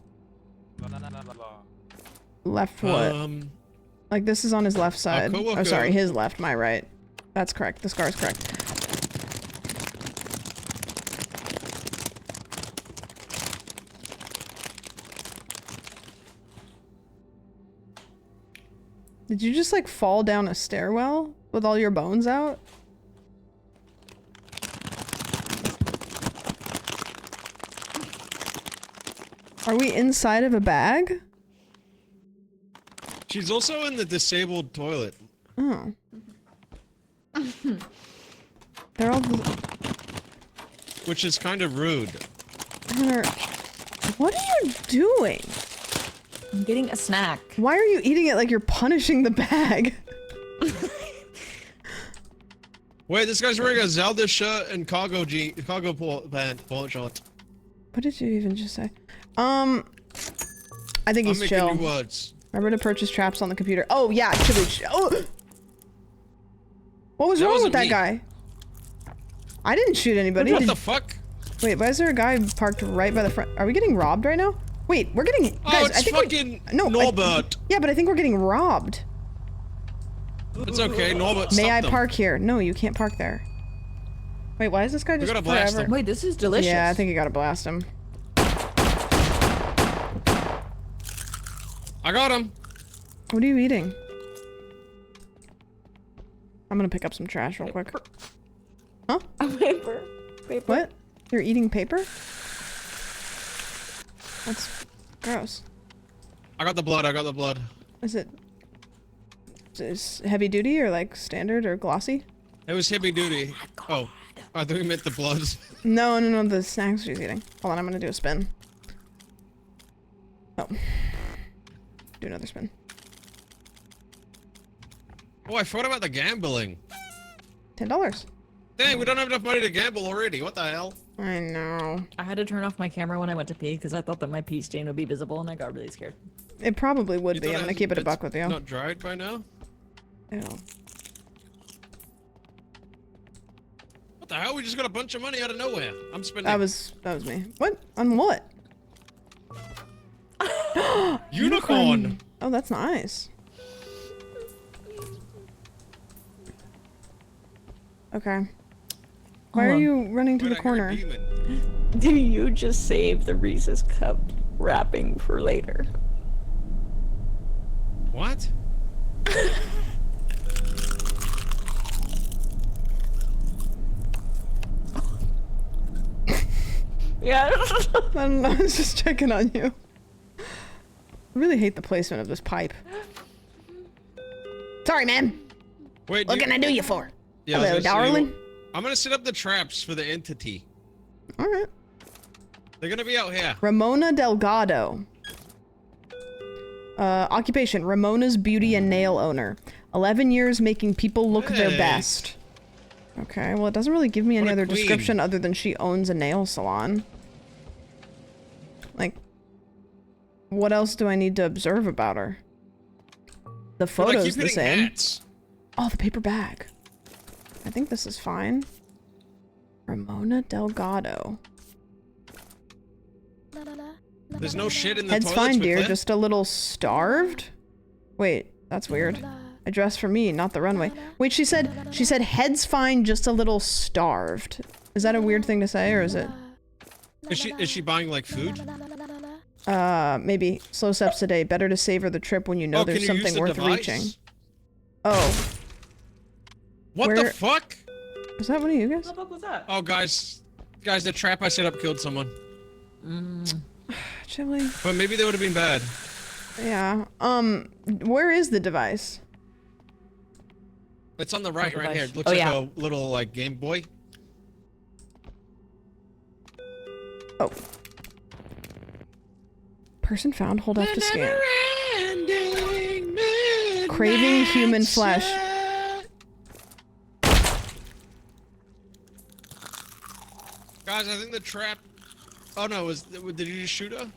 Left what? Like, this is on his left side. Oh, sorry, his left, my right. That's correct. The scar is correct. Did you just, like, fall down a stairwell with all your bones out? Are we inside of a bag? She's also in the disabled toilet. Oh. They're all... Which is kind of rude. Hunter, what are you doing? I'm getting a snack. Why are you eating it like you're punishing the bag? Wait, this guy's wearing a Zelda shirt and cargo pant, polo shorts. What did you even just say? I think he's I'm chill. making new words. Remember to purchase traps on the computer. Oh, yeah, oh! What was That wrong wasn't with that me. guy? I didn't shoot anybody. What the fuck? Wait, why is there a guy parked right by the front? Are we getting robbed right now? Wait, we're getting... Oh, guys, it's I think fucking no, Norbert. yeah, but I think we're getting robbed. It's okay, Norbert, May stop I them. park here? No, you can't park there. Wait, why is this guy just gotta blast forever? him. Wait, this is delicious. Yeah, I think you gotta blast him. I got him. What are you eating? I'm gonna pick up some trash real quick. Huh? Paper. What? You're eating paper? That's gross. I got the blood, I got the blood. Is it heavy duty or like standard or glossy? It was heavy duty. Oh, I thought we meant the blood. No, the snacks she's eating. Hold on, I'm gonna do a spin. Oh. Do another spin. Oh, I forgot about the gambling. $10. Dang, we don't have enough money to gamble already. What the hell? I know. I had to turn off my camera when I went to pee because I thought that my pee stain would be visible and I got really scared. It probably would You be. thought I'm gonna it's- keep it a it's buck with you. Not dried by now? Ew. What the hell? We just got a bunch of money out of nowhere. I'm spending. That was me. What? On what? Unicorn! Oh, that's nice. Okay. Why Hold are on. you running to Wait, the I heard a corner? demon. Do you just save the Reese's cup wrapping for later? What? Yeah. I don't know. I was just checking on you. I really hate the placement of this pipe. Sorry, man. Wait, What can I do you for? Yeah, I was Hello, gonna say, darling. I'm gonna set up the traps for the entity. All right. They're gonna be out here. Ramona Delgado. Occupation, Ramona's beauty and nail owner. 11 years making people look their Hey. best. Okay, well it doesn't really give me any What a other queen. description other than she owns a nail salon. Like, what else do I need to observe about her? The But I photo's keep the hitting same. hats. Oh, the paper bag. I think this is fine. Ramona Delgado. There's no shit in the Head's toilets fine, with dear. Cliff? Just a little starved? Wait, That's weird. A dress for me, not the runway. Wait, she said head's fine, just a little starved. Is that a weird thing to say, or is it? Is she buying like food? Maybe. Slow steps today. Better to savor the trip when you know there's can you use something the worth device? reaching. Oh. What Where- the fuck? Is that one of you guys? What the fuck was that? Oh, guys, the trap I set up killed someone. Chili. But maybe they would have been bad. Yeah. Where is the device? It's on the right here. It looks Oh, like yeah. a little like Game Boy. Oh. Person found. Hold F to scan. Craving human flesh. Guys, I think the trap. Oh no, did you just shoot her?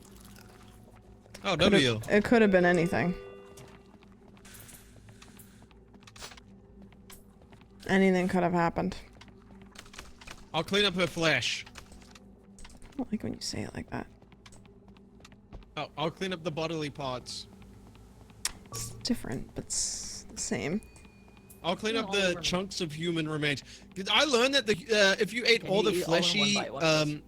Oh, W. It could have been anything. Anything could have happened. I'll clean up her flesh. I don't like when you say it like that. Oh, I'll clean up the bodily parts. It's different, but it's the same. I'll clean up all the over me. chunks of human remains. I learned that if you ate Can all you the eat all in one fleshy bite? Watch this.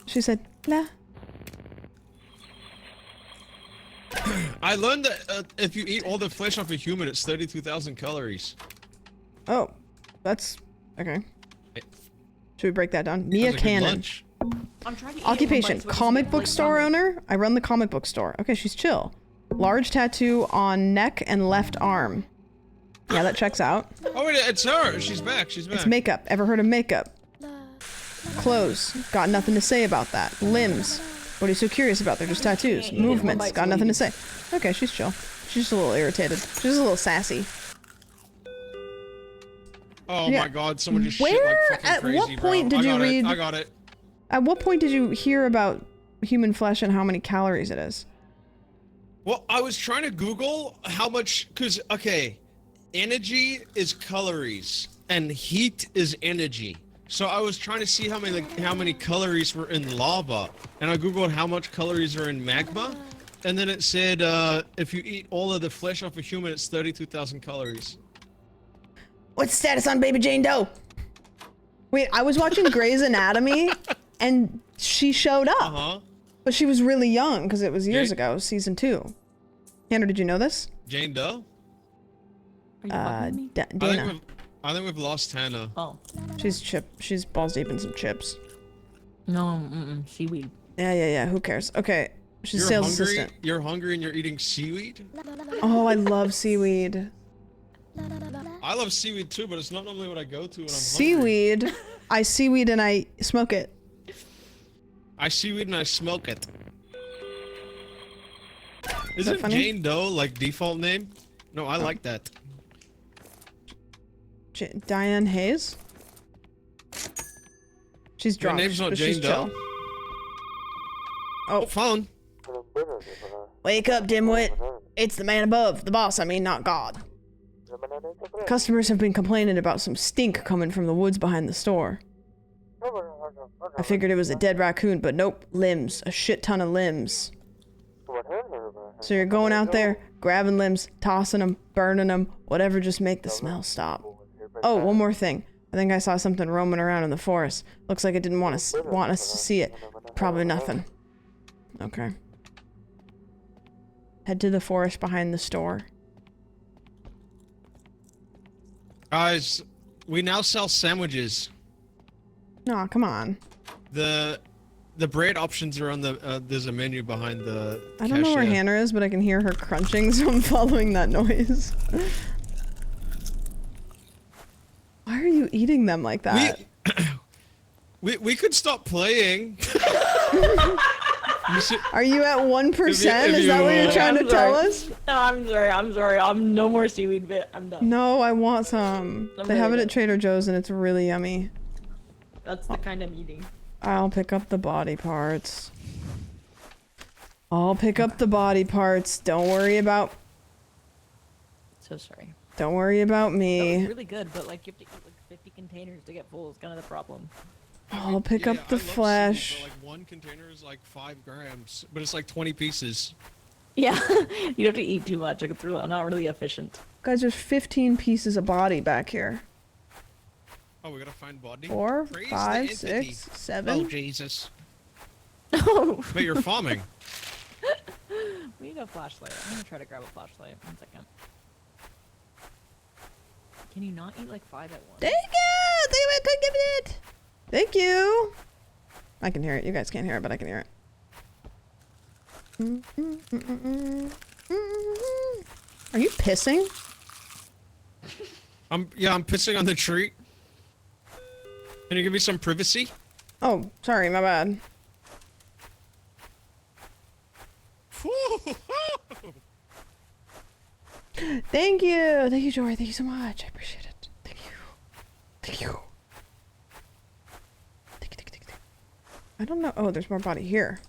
She said, "La." I learned that if you eat all the flesh off a human, it's 32,000 calories. Oh, that's okay. It- Should we break that down? Mia Sounds like a good Cannon. lunch. I'm trying to eat it in one Occupation: bite so I can comic see it, book like, store zombie. owner. I run the comic book store. Okay, she's chill. Large tattoo on neck and left arm. Yeah, that checks out. Oh wait, it's her. She's back. She's back. It's makeup. Ever heard of makeup? Clothes. Got nothing to say about that. Limbs. What are you so curious about? They're just tattoos. Movements. Got nothing to say. Okay, she's chill. She's just a little irritated. She's just a little sassy. Oh Yeah. my god, someone just Where- shit like fucking at crazy, what point bro. did you read- I got it. At what point did you hear about human flesh and how many calories it is? Well, I was trying to Google how much, cause okay, energy is calories and heat is energy. So I was trying to see how many calories were in lava, and I googled how much calories are in magma, and then it said if you eat all of the flesh off a human, it's 32,000 calories. What's the status on Baby Jane Doe? Wait, I was watching Grey's Anatomy, and she showed up, Uh-huh. but she was really young because it was years Jane- ago, season 2. Hannah, did you know this? Jane Doe? Are you fucking with me? Dana. I think we've lost Hannah. Oh. She's balls deep in some chips. No, seaweed. Yeah. Who cares? Okay, she's a You're sales hungry. assistant. You're hungry and you're eating seaweed. Oh, I love seaweed. I love seaweed too, but it's not normally what I go to when I'm hungry. Seaweed. I seaweed and I smoke it. I seaweed and I smoke it. that Isn't funny? Jane Doe like default name? No, I like that. Diane Hayes. She's Her drunk, name's not but Jane she's Doe. chill. Oh, phone. Wake up, dimwit. It's the man above. The boss, I mean, not God. Customers have been complaining about some stink coming from the woods behind the store. I figured it was a dead raccoon, but nope. Limbs. A shit ton of limbs. So you're going out there, grabbing limbs, tossing them, burning them, whatever, just make the smell stop. Oh, one more thing. I think I saw something roaming around in the forest. Looks like it didn't want us to see it. Probably nothing. Okay. Head to the forest behind the store. Guys, we now sell sandwiches. Aw, come on. The bread options are on the there's a menu behind the I don't know where cashier. Hannah is, but I can hear her crunching, so I'm following that noise. Why are you eating them like that? We could stop playing. You should- Are you at 1%? if Is that what you're you, trying to I'm tell sorry. us? No, I'm sorry. I'm no more seaweed bit. I'm done. No, I want some. I'm They have it really at Trader Joe's and it's really yummy. That's the kind I'm eating. I'll pick up the body parts. I'll pick up the body parts. Don't worry about So sorry. me. That was really good, but like you have to eat like 50 containers to get full. Is kind of the problem. I'll pick Yeah, up I the love seaweed, flesh. but, like, one container is like 5 grams, but it's like 20 pieces. Yeah, you have to eat too much. It's not really efficient. Guys, there's 15 pieces of body back here. Oh, we gotta find body. 4, Praise the 5, entity. 6, 7. Oh, Jesus. Oh, But you're farming. we need a flashlight. I'm gonna try to grab a flashlight. 1 second. Can you not eat like 5 at once? Thank you! Thank you, thank you, thank you! I can hear it. You guys can't hear it, but I can hear it. Are you pissing? I'm pissing on the tree. Can you give me some privacy? Oh, sorry, my bad. Thank you! Thank you, Jory. Thank you so much. I appreciate it. Thank you. Thank you. Thank you, thank you, thank you. I don't know. Oh, there's more body here.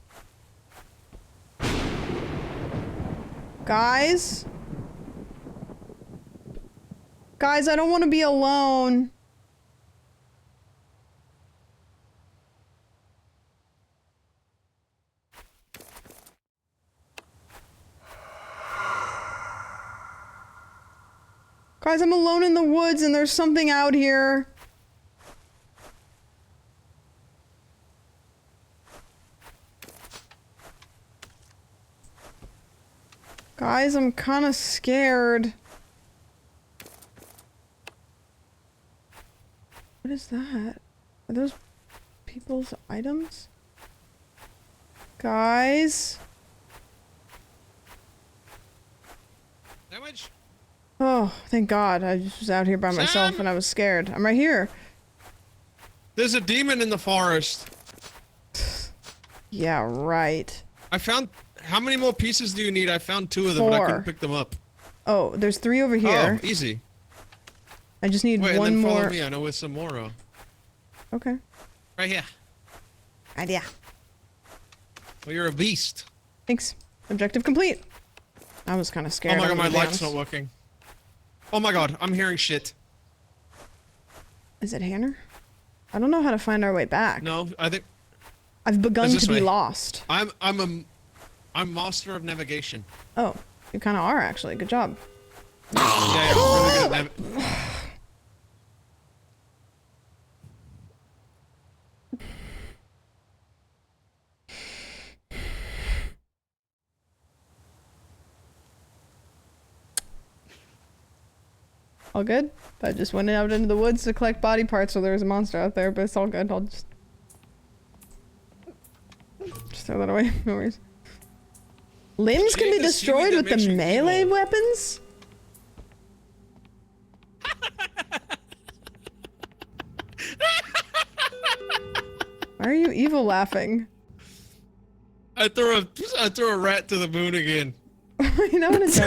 Guys? Guys, I don't want to be alone. Guys, I'm alone in the woods and there's something out here. Guys, I'm kind of scared. What is that? Are those people's items? Guys? Damage. Oh, thank God. I just was out here by myself Sam! and I was scared. I'm right here. There's a demon in the forest. Yeah, right. I found. How many more pieces do you need? I found 2 of them, but I 4. couldn't pick them up. Oh, there's 3 over here. Oh, easy. I just need Wait, one and then more. follow me. I know where some more are. Okay. Right here. Idea. Well, you're a beast. Thanks. Objective complete. I was kind of scared. Oh my god, my I'm gonna be light's honest. not working. Oh my god, I'm hearing shit. Is it Hanner? I don't know how to find our way back. No, I think I've begun It's to this be way. lost. I'm master of navigation. Oh, you kind of are actually. Good job. Yeah, I'm really good at All good? I just went out into the woods to collect body parts so there was a monster out there, but it's all good. I'll just throw that away. No worries. Limbs can Shake be the destroyed seaweed with that makes the you melee evil. weapons? Why are you evil laughing? I threw a rat to the moon again. You know what it's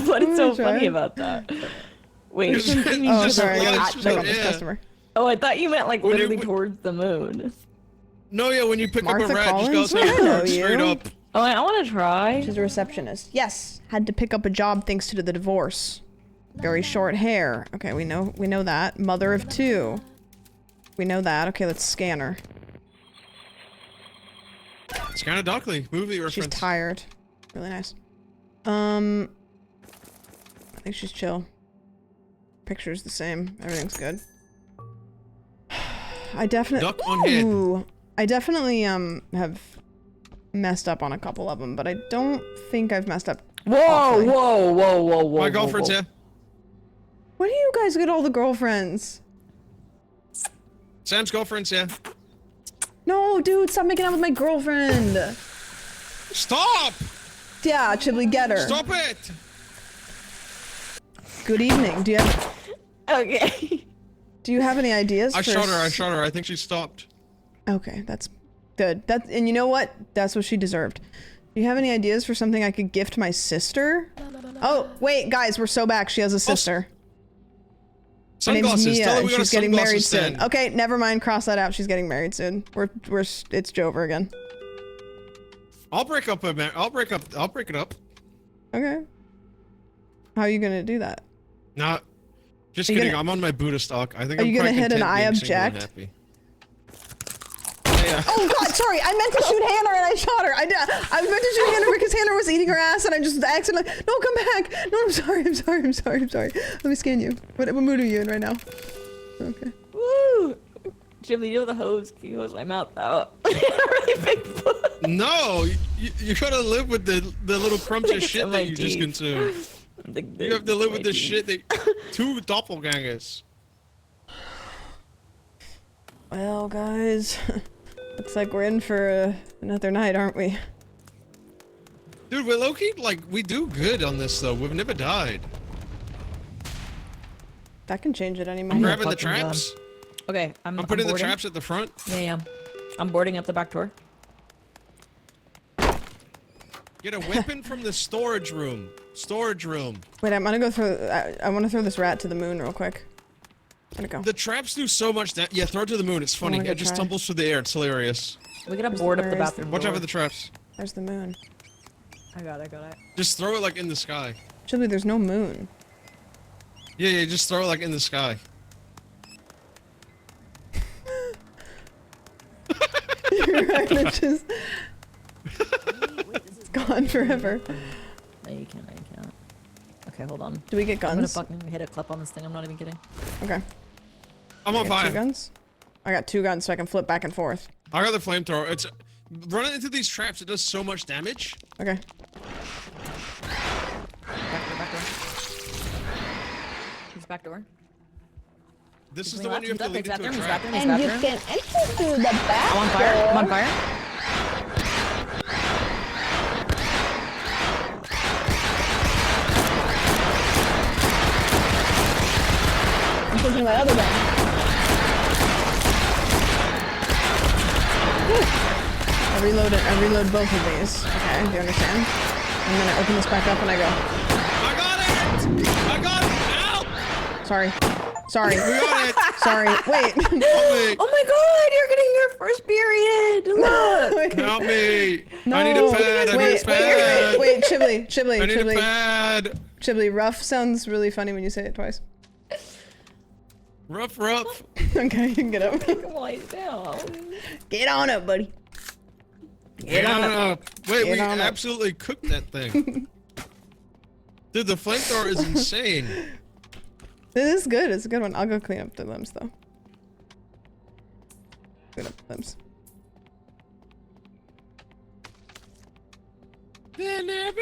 What is so try. funny about that? Wait, It's you just- mean Oh, just sorry. I a gotta flash, check out yeah. this customer. Oh, I thought you meant like When you- literally towards the moon. No, yeah, when you pick Martha up a rat, Collins? just go I know straight you. up. Oh, I want to try. She's a receptionist. Yes, had to pick up a job thanks to the divorce. Very short hair. Okay, we know that. Mother of 2. We know that. Okay, let's scan her. It's kind of Dockley movie reference. She's tired. Really nice. I think she's chill. Picture's the same. Everything's good. I definitely. Duck on head. Ooh, I definitely have messed up on a couple of them, but I don't think I've messed up. Whoa, awfully. whoa, whoa, whoa, whoa. My whoa, girlfriend's whoa. here. Where do you guys get all the girlfriends? Sam's girlfriend's here. No, dude, stop making out with my girlfriend. Stop! Yeah, Chibley, get her. Stop it! Good evening. Do you have Okay. any ideas? I for shot her. I think she stopped. Okay, that's good. And you know what? That's what she deserved. Do you have any ideas for something I could gift my sister? Oh, wait, guys, we're so back. She has a sister. Her name's Sunglasses. Mia, Tell her and we got she's a getting married sunglasses soon. stand. Okay, never mind. Cross that out. She's getting married soon. It's Jover again. I'll break up a man. I'll break it up. Okay. How are you gonna do that? Nah. Just Are you kidding. gonna- I'm on my Buddha stock. I think Are I'm you gonna quite hit an content I being single and object? happy. yeah. Oh God, sorry. I meant to shoot Hannah and I shot her. I meant to shoot Hannah because Hannah was eating her ass and I just accidentally. No, come back. No, I'm sorry. Let me scan you. What mood are you in right now? Okay. Woo! Jimmy, you know the hose. Can you hose my mouth out? Really big foot. No, you gotta live with the little crumbs of shit that you just consumed. You have to live with the shit that 2 doppelgangers. Well, guys, looks like we're in for another night, aren't we? Dude, we're low-key, like, we do good on this, though. We've never died. That can change at any I'm moment. grabbing the fucking gun. traps. Okay, I'm putting the boarding. traps at the front. Yeah. I'm boarding up the back door. Get a weapon from the storage room. Wait, I'm gonna go through. I want to throw this rat to the moon real quick. Where'd it go? The traps do so much that. Yeah, throw it to the moon. It's funny. wanna go It just try. tumbles through the air. It's hilarious. We gotta board up the where is bathroom Watch door. out for the traps. There's the moon. I got it. Just throw it like in the sky. Chili, there's no moon. Yeah, just throw it like in the sky. You're right, it's just. It's gone forever. No, you can't. Okay, hold on. Do we get I'm gonna guns? fucking hit a clip on this thing. I'm not even kidding. Okay. I'm on I got 2 fire. guns. I got 2 guns, so I can flip back and forth. I got the flamethrower. It's running into these traps. It does so much damage. Okay. Back door. He's back door. This is He's the one you have to lead into a trap. And you can enter through the back I'm on fire. I'm on fire. I'm pushing my other gun. I reload both of these. Okay, do you understand? And then I open this back up and I go. I got it! I got it! Help! Sorry. We got it! Sorry. Wait. Help me! Oh my god, you're getting your first period. Look. Help me! No. I need a pad! I need a pad! Wait, Chibli, I need a pad! Chibli, rough sounds really funny when you say it twice. Rough. Okay, you can get up. Come on down. Get on up, buddy. Get on up. Wait, Get we on up. absolutely cooked that thing. Dude, the flamethrower is insane. This is good. It's a good one. I'll go clean up the limbs, though. Clean up the limbs. The never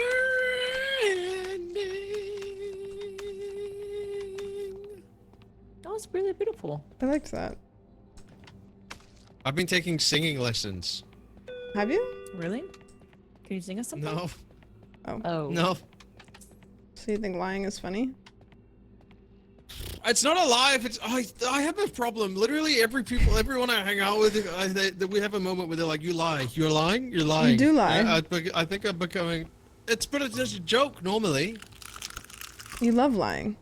ending. That was really beautiful. I liked that. I've been taking singing lessons. Have you? Really? Can you sing us something? No. Oh. No. So you think lying is funny? It's not a lie. If it's I have a problem. Literally everyone I hang out with, we have a moment where they're like, "You lie. You're lying. You're lying." You do lie. I think I'm becoming. It's just a joke normally. You love lying.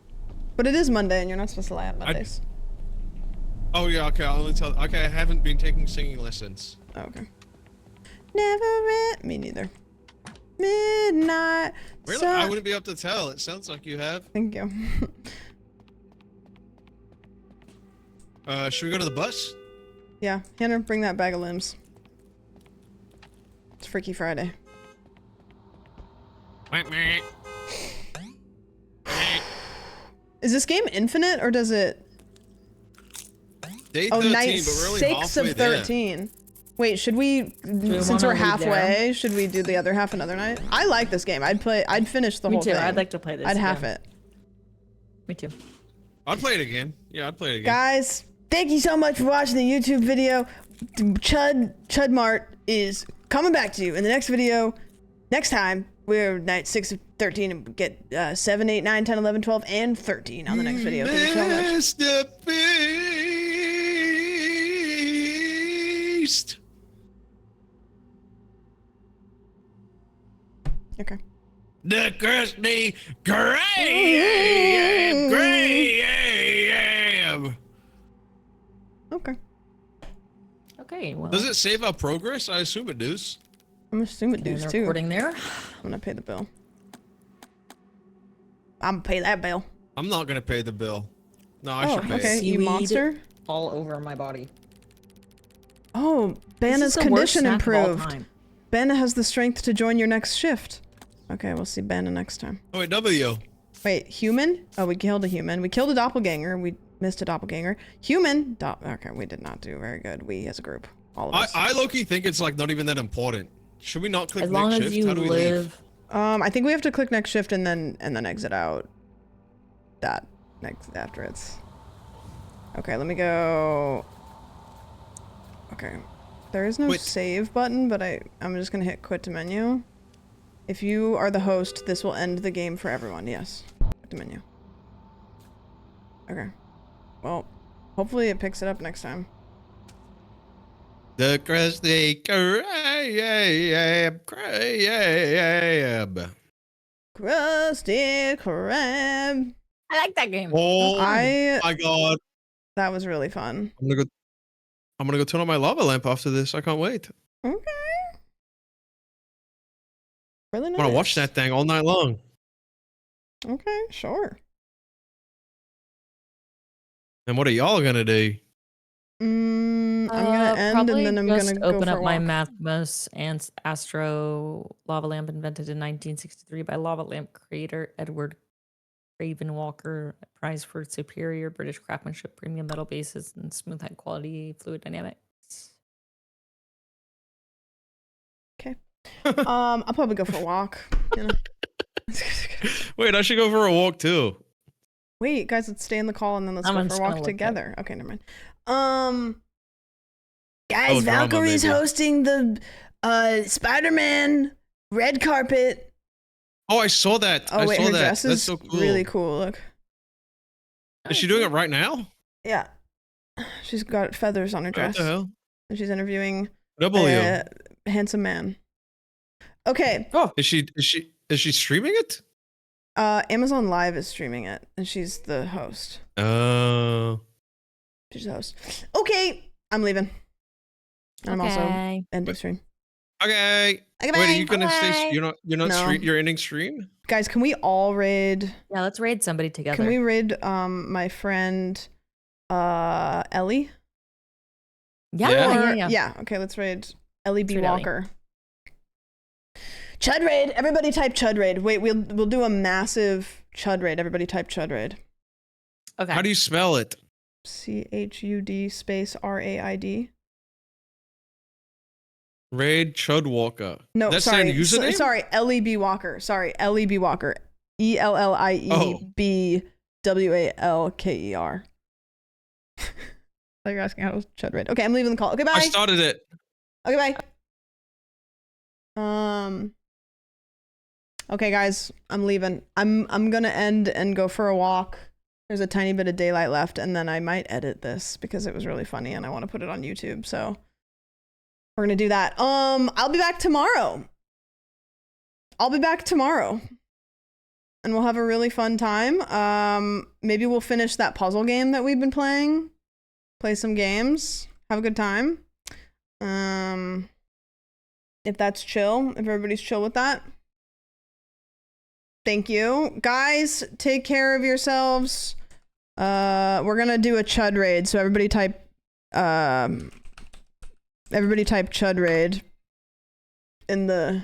But it is Monday and you're not supposed to lie on Mondays. Oh yeah. Okay. I'll only tell. Okay. I haven't been taking singing lessons. Oh, okay. Me neither. Midnight. Really? I wouldn't be able to tell. It sounds like you have. Thank you. Should we go to the bus? Yeah, Hannah, bring that bag of limbs. It's Freaky Friday. Is this game infinite or does it? Day Oh, 13, night but we're only 6 halfway of there. 13. Wait, should we since wanna we're leave halfway, should we do the other half another night? I like this game. I'd finish the Me whole too. thing. I'd like to play this. I'd half yeah. it. Me too. I'd play it again. Yeah, I'd play it again. Guys, thank you so much for watching the YouTube video. Chud Mart is coming back to you in the next video. Next time, we're night 6 of 13 and get 7, 8, 9, 10, 11, 12, and 13 on the next video. Thank you so much. Mr. Beast. Okay. The Krusty Krab. Okay. Okay. Well, Does it save our progress? I assume it does. I'm assuming it there's does a too. recording there. I'm gonna pay the bill. I'm gonna pay that bill. I'm not gonna pay the bill. No, I Oh, should pay okay. it. You Seaweed monster. all over my body. Oh, This Banna's is the worst condition snack of all improved. time. Banna has the strength to join your next shift. Okay, we'll see Banna next time. Oh, wait, W. Wait, human? Oh, we killed a human. We killed a doppelganger. We missed a doppelganger. Human. Okay, we did not do very good. We as a group. All of us. I low-key think it's like not even that important. Should we not click As next long shift? as you How do we leave? live. I think we have to click next shift and then exit out. That next after it's. Okay, let me go. Okay, there is no Wait. save button, but I'm just gonna hit quit to menu. If you are the host, this will end the game for everyone. Yes, quit to menu. Okay, well, hopefully it picks it up next time. The Krusty Krab. Krusty Krab. I like that game. Oh I- my god. That was really fun. I'm gonna go turn on my lava lamp after this. I can't wait. Okay. Really I nice. wanna watch that thing all night long. Okay, sure. And what are y'all gonna do? I'm gonna end Probably and then I'm just gonna open go for up a my walk. Mathmos and Astro lava lamp invented in 1963 by lava lamp creator Edward Craven Walker. Prize for superior British craftsmanship, premium metal bases, and smooth high quality fluid dynamics. I'll probably go for a walk. You know? Wait, I should go for a walk too. Wait, guys, let's stay in the call and then let's I'm go for just a gonna walk look together. Okay, never mind. Guys, Oh, drama, Valkyrie's maybe. hosting the Spider-Man red carpet. Oh, I saw that. Oh I wait, saw her that. dress That's is so cool. really cool. Look. Is she doing it right now? Yeah. She's got feathers on her What dress. the hell? And she's interviewing W. a handsome man. Okay. Oh, is she streaming it? Amazon Live is streaming it, and she's the host. Oh. She's the host. Okay, I'm leaving. And I'm also Okay. ending stream. Okay. Okay, Wait, are bye. you gonna stay? Bye. You're not No. you're ending stream? Guys, can we all raid? Yeah, let's raid somebody together. Can we raid my friend Ellie? Yeah. Yeah. Okay, let's raid Ellie B. Let's raid Ellie. Walker. Chud raid. Everybody type Chud raid. Wait, we'll do a massive Chud raid. Everybody type Chud raid. Okay. How do you spell it? CHUD space RAID. Raid Chud Walker. No, That's sorry. their username? Sorry, Ellie B. Walker. Sorry, Ellie B. Walker. ELLIEBWALKER. You're asking how to Chud raid. Okay, I'm leaving the call. Okay, bye. I started it. Okay, bye. Okay, guys, I'm leaving. I'm gonna end and go for a walk. There's a tiny bit of daylight left, and then I might edit this because it was really funny and I want to put it on YouTube. So we're gonna do that. I'll be back tomorrow. And we'll have a really fun time. Maybe we'll finish that puzzle game that we've been playing. Play some games. Have a good time. If that's chill, if everybody's chill with that. Thank you. Guys, take care of yourselves. We're gonna do a Chud raid, so everybody type Chud raid in the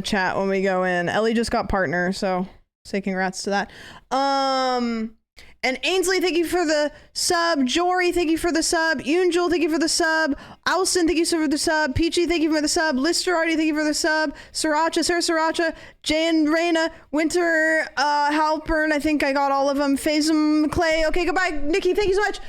chat when we go in. Ellie just got partner, so say congrats to that. And Ainsley, thank you for the sub. Jory, thank you for the sub. Unjul, thank you for the sub. Alston, thank you for the sub. Peachy, thank you for the sub. Lister Artie, thank you for the sub. Sriracha, Sarah Sriracha, Jan Reyna, Winter, Halpern, I think I got all of them. Phasm, Clay. Okay, goodbye. Nikki, thank you so much.